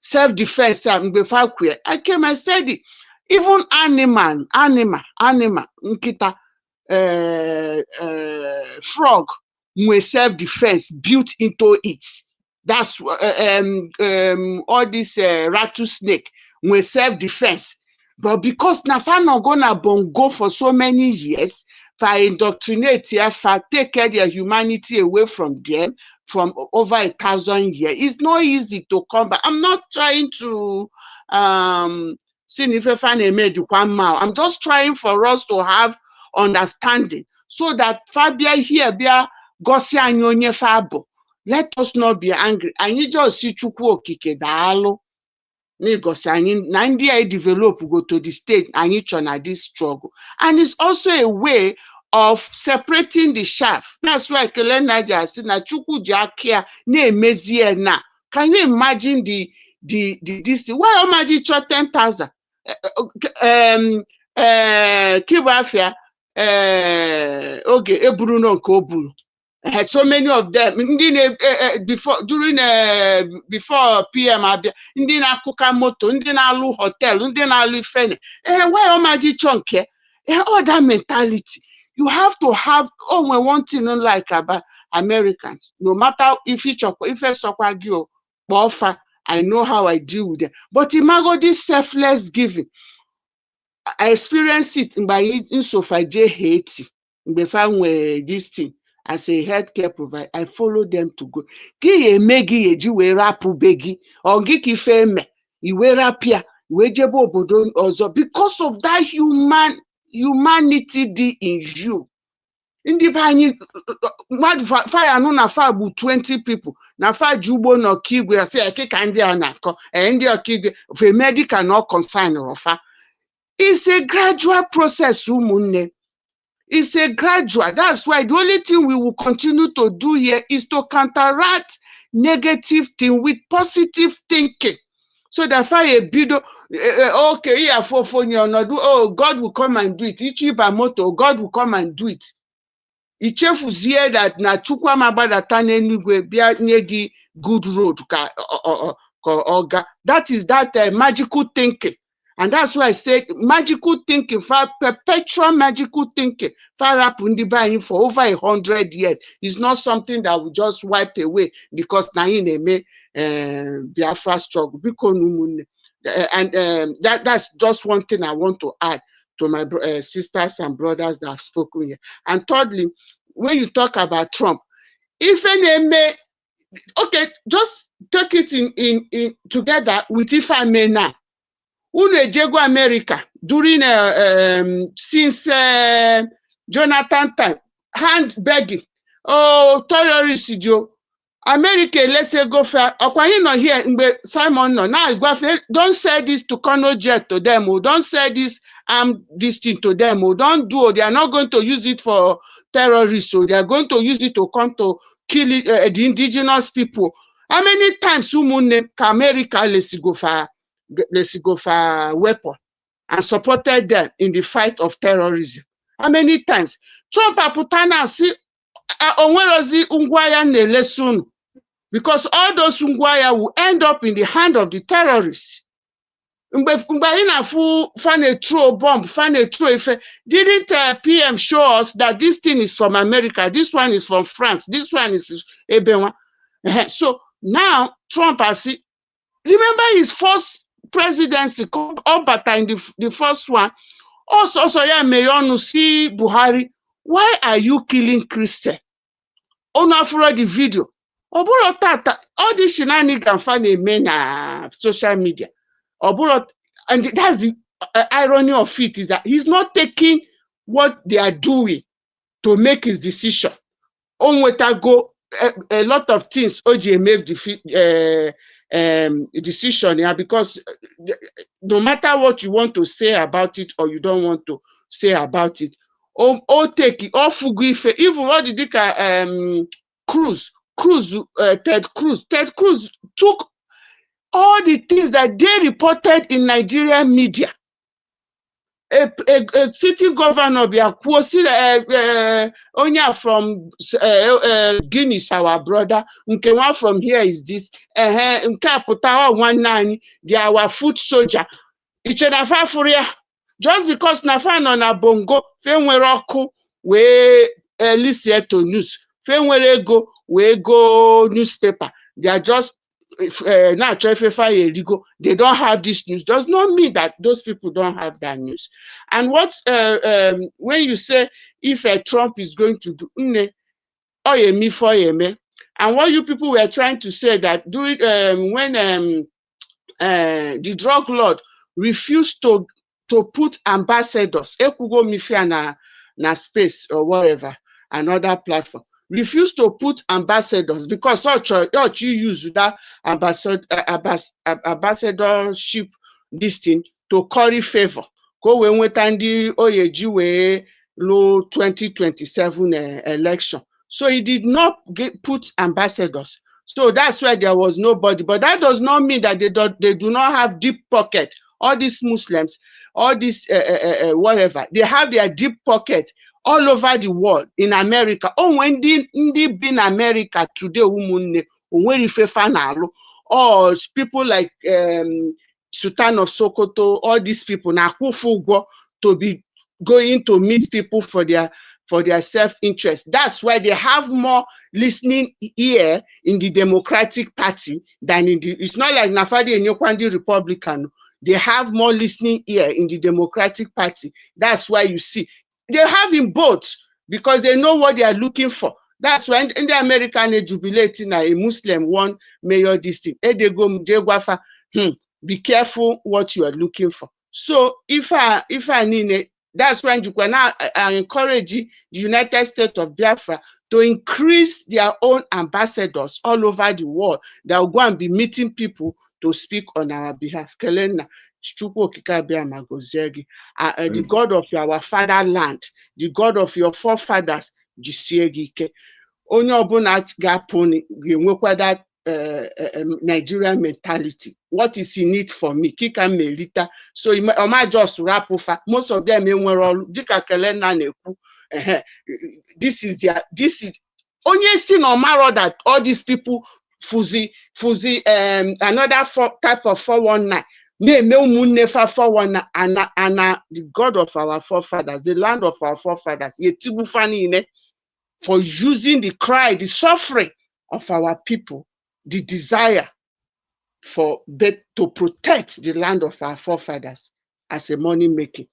self-defense. I came and said it. Even animal, nkita, frog, with self-defense built into it. That's all this rattlesnake with self-defense. But because Nafano gonna bongo for so many years, for indoctrinate, for take their humanity away from them from over 1,000 years, it's not easy to come back. I'm not trying to I'm just trying for us to have understanding so that Fabia here be gosi anyonye fabo. Let us not be angry. I need just see Chukwu okike daalụ. Because I develop go to the state and each on this struggle. And it's also a way of separating the chaff. That's why Kelena said na Chukwu jakia ne mezie na. Can you imagine this thing? Why imagine 10,000? Kibafia okay, Ebruno Kobulu. Had so many of them before PM ndị na-akụka moto ndị na-alụ hotel ndị na-alụ ifene why omaji chonke all that mentality you have to have one thing like about Americans no matter if it's sokwa offer I know how I deal with them but imago this selfless giving I experience it by insofaje Haiti mgbe this thing. As a healthcare provider, I follow them to go. Kiye megi eji we rapu begi or giki feme iwe rapia we jebo obodo ozo because of that humanity in you. Ndi banyi mad fire no na fa bu 20 people na fa jubo no kigwe say eke kandi anako ndi okigwe for medical no concern rofa. It's a gradual process umunne. It's a gradual. That's why the only thing we will continue to do here is to counteract negative thing with positive thinking. So that if I build, okay, yeah, for oh, God will come and do it. Ichiba moto, God will come and do it. Ichefuzie that na chukwa mabada tane nugwe bia nyegi good road ka oga. That is that magical thinking. And that's why I say magical thinking, perpetual magical thinking, for over 100 years. It's not something that will just wipe away because Biafra struggle. And that's just one thing I want to add to my sisters and brothers that have spoken here. And thirdly, when you talk about Trump, if any may, okay, just take it in together with if I may now. Ejego America during since Jonathan time, hand begging, oh terrorists Joe. America, let's say go for Okwani no here Simon no now don't say this to Kono jet to them, or don't say this this thing to them, or don't do, they are not going to use it for terrorists, so they are going to use it to come to kill it, the indigenous people. How many times America let's go for weapon and supported them in the fight of terrorism? How many times? Trump aputana si onwerozi ngwaya na-elesun, because all those ngwaya will end up in the hand of the terrorists. Didn't PM show us that this thing is from America, this one is from France, this one is Ebenwa? So now Trump has, remember his first presidency, in the first one, also ya Mayonu see Buhari, why are you killing Christian? Onafro the video. Oburo tata, all this shenanigans fan na social media. Oburo, and that's the irony of it, is that he's not taking what they are doing to make his decision. Onweta go a lot of things OJ made decision, yeah, because no matter what you want to say about it or you don't want to say about it, take it off. Even what did Ted Cruz took all the things that they reported in Nigerian media. A city governor Onya from Guinea, our brother. One from here is this. They are our foot soldier. Just because Nafan on a bongo, Fenweroku, we listen to news. Fenwere go, we go newspaper. They are just they don't have this news. Does not mean that those people don't have that news. And what when you say if Trump is going to do and what you people were trying to say that do it when the drug lord refused to put ambassadors, na space or whatever, another platform, refused to put ambassadors because such you use that ambassadorship this thing to curry favor. Go when we tandi oyeji low 2027 election. So he did not put ambassadors. So that's why there was nobody. But that does not mean that they do not have deep pocket. All these Muslims, all this whatever, they have their deep pocket all over the world. In America, when they be in America today, or people like Sultan of Sokoto, all these people now to be going to meet people for their self-interest. That's why they have more listening ear in the Democratic Party than in the. It's not like Nafadi and Yokwandi Republican. They have more listening ear in the Democratic Party. That's why you see they have in both, because they know what they are looking for. That's why in the American jubilating a Muslim one mayor district. Be careful what you are looking for. So if I need it, that's when you can now encourage the United States of Biafra to increase their own ambassadors all over the world that will go and be meeting people to speak on our behalf. Kelena, the God of our fatherland, the God of your forefathers, onye ọbụla ga-apụ ga-enwekwa that Nigerian mentality. What is in it for me? Kika melita. So I might just wrap up. Most of them all this is only seen on Maro that all these people fuzi another type of 419. And the God of our forefathers, the land of our forefathers, for using the cry, the suffering of our people, the desire for to protect the land of our forefathers as a money making.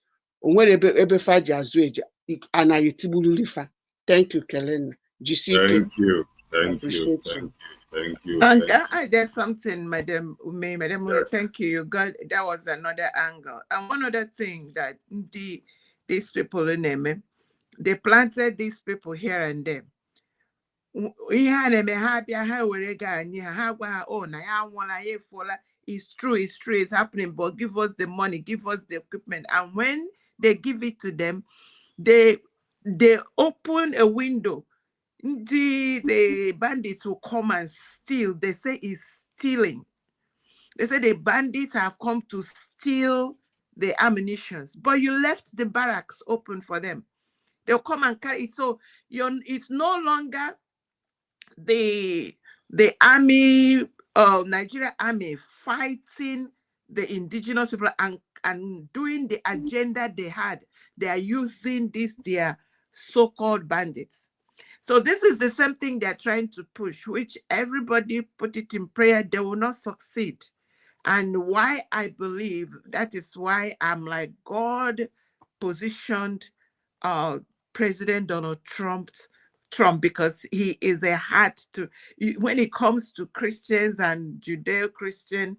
onwere ebe fa ji azụ eje anaghị etigbululi fa. Thank you, Kelena. Thank you. Thank you. Thank you. And there's something, Madam Ume, Madam Ume, thank you. You got that was another angle. And one other thing that these people in them, they planted these people here and there. It's true, it's happening, but give us the money, give us the equipment. And when they give it to them, they open a window. The bandits will come and steal. They say it's stealing. They say the bandits have come to steal the ammunitions, but you left the barracks open for them. They'll come and carry it. So it's no longer the army, Nigeria army fighting the indigenous people and doing the agenda they had. They are using their so-called bandits. So this is the same thing they're trying to push, which everybody put it in prayer, they will not succeed. And why I believe that is why I'm like, God positioned President Donald Trump, because he is a heart to, when it comes to Christians and Judeo-Christian,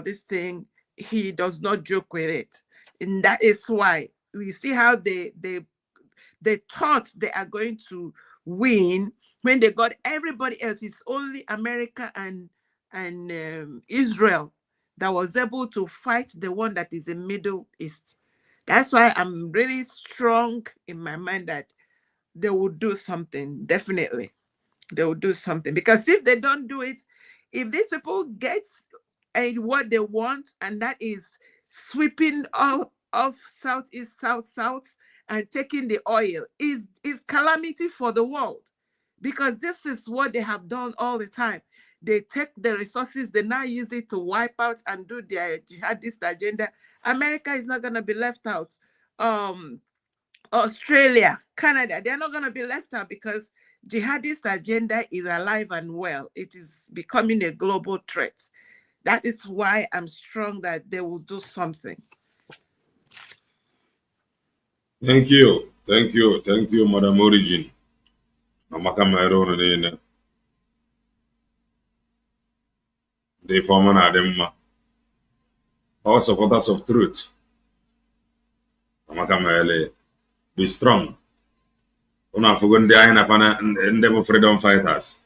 this thing, he does not joke with it. And that is why we see how they thought they are going to win when they got everybody else. It's only America and Israel that was able to fight the one that is in Middle East. That's why I'm really strong in my mind that they will do something. Definitely, they will do something, because if they don't do it, if these people get what they want, and that is sweeping off Southeast, South, and taking the oil, is calamity for the world, because this is what they have done all the time. They take the resources, they now use it to wipe out and do their jihadist agenda. America is not going to be left out. Australia, Canada, they're not going to be left out, because jihadist agenda is alive and well. It is becoming a global threat. That is why I'm strong that they will do something. Thank you, Madam Origin. The former Ademma. All supporters of truth. Be strong. Freedom fighters.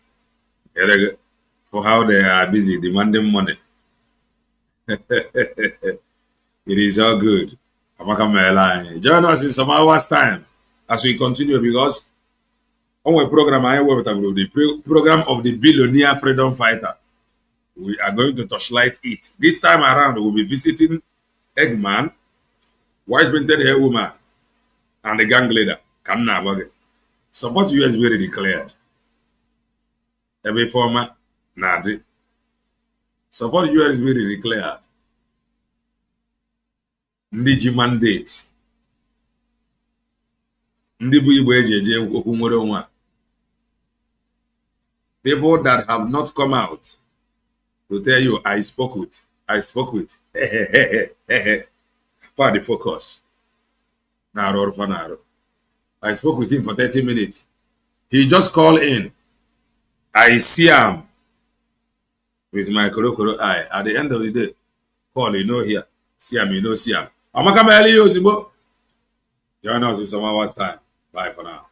For how they are busy demanding money. It is all good. Join us in some hours' time as we continue, because on the program the program of the billionaire freedom fighter, we are going to touchlight it. This time around, we'll be visiting Eggman, Wise Painted Hair Woman, and the gang leader, Kamna Abage. Support USB declared. Every former Nadi. Support USB declared. Ndiji mandate. People that have not come out to tell you, I spoke with. For the focus. I spoke with him for 30 minutes. He just called in. I see him with my koro eye. At the end of the day, call, you know here. See him, you know, see him. Join us in some hours' time. Bye for now.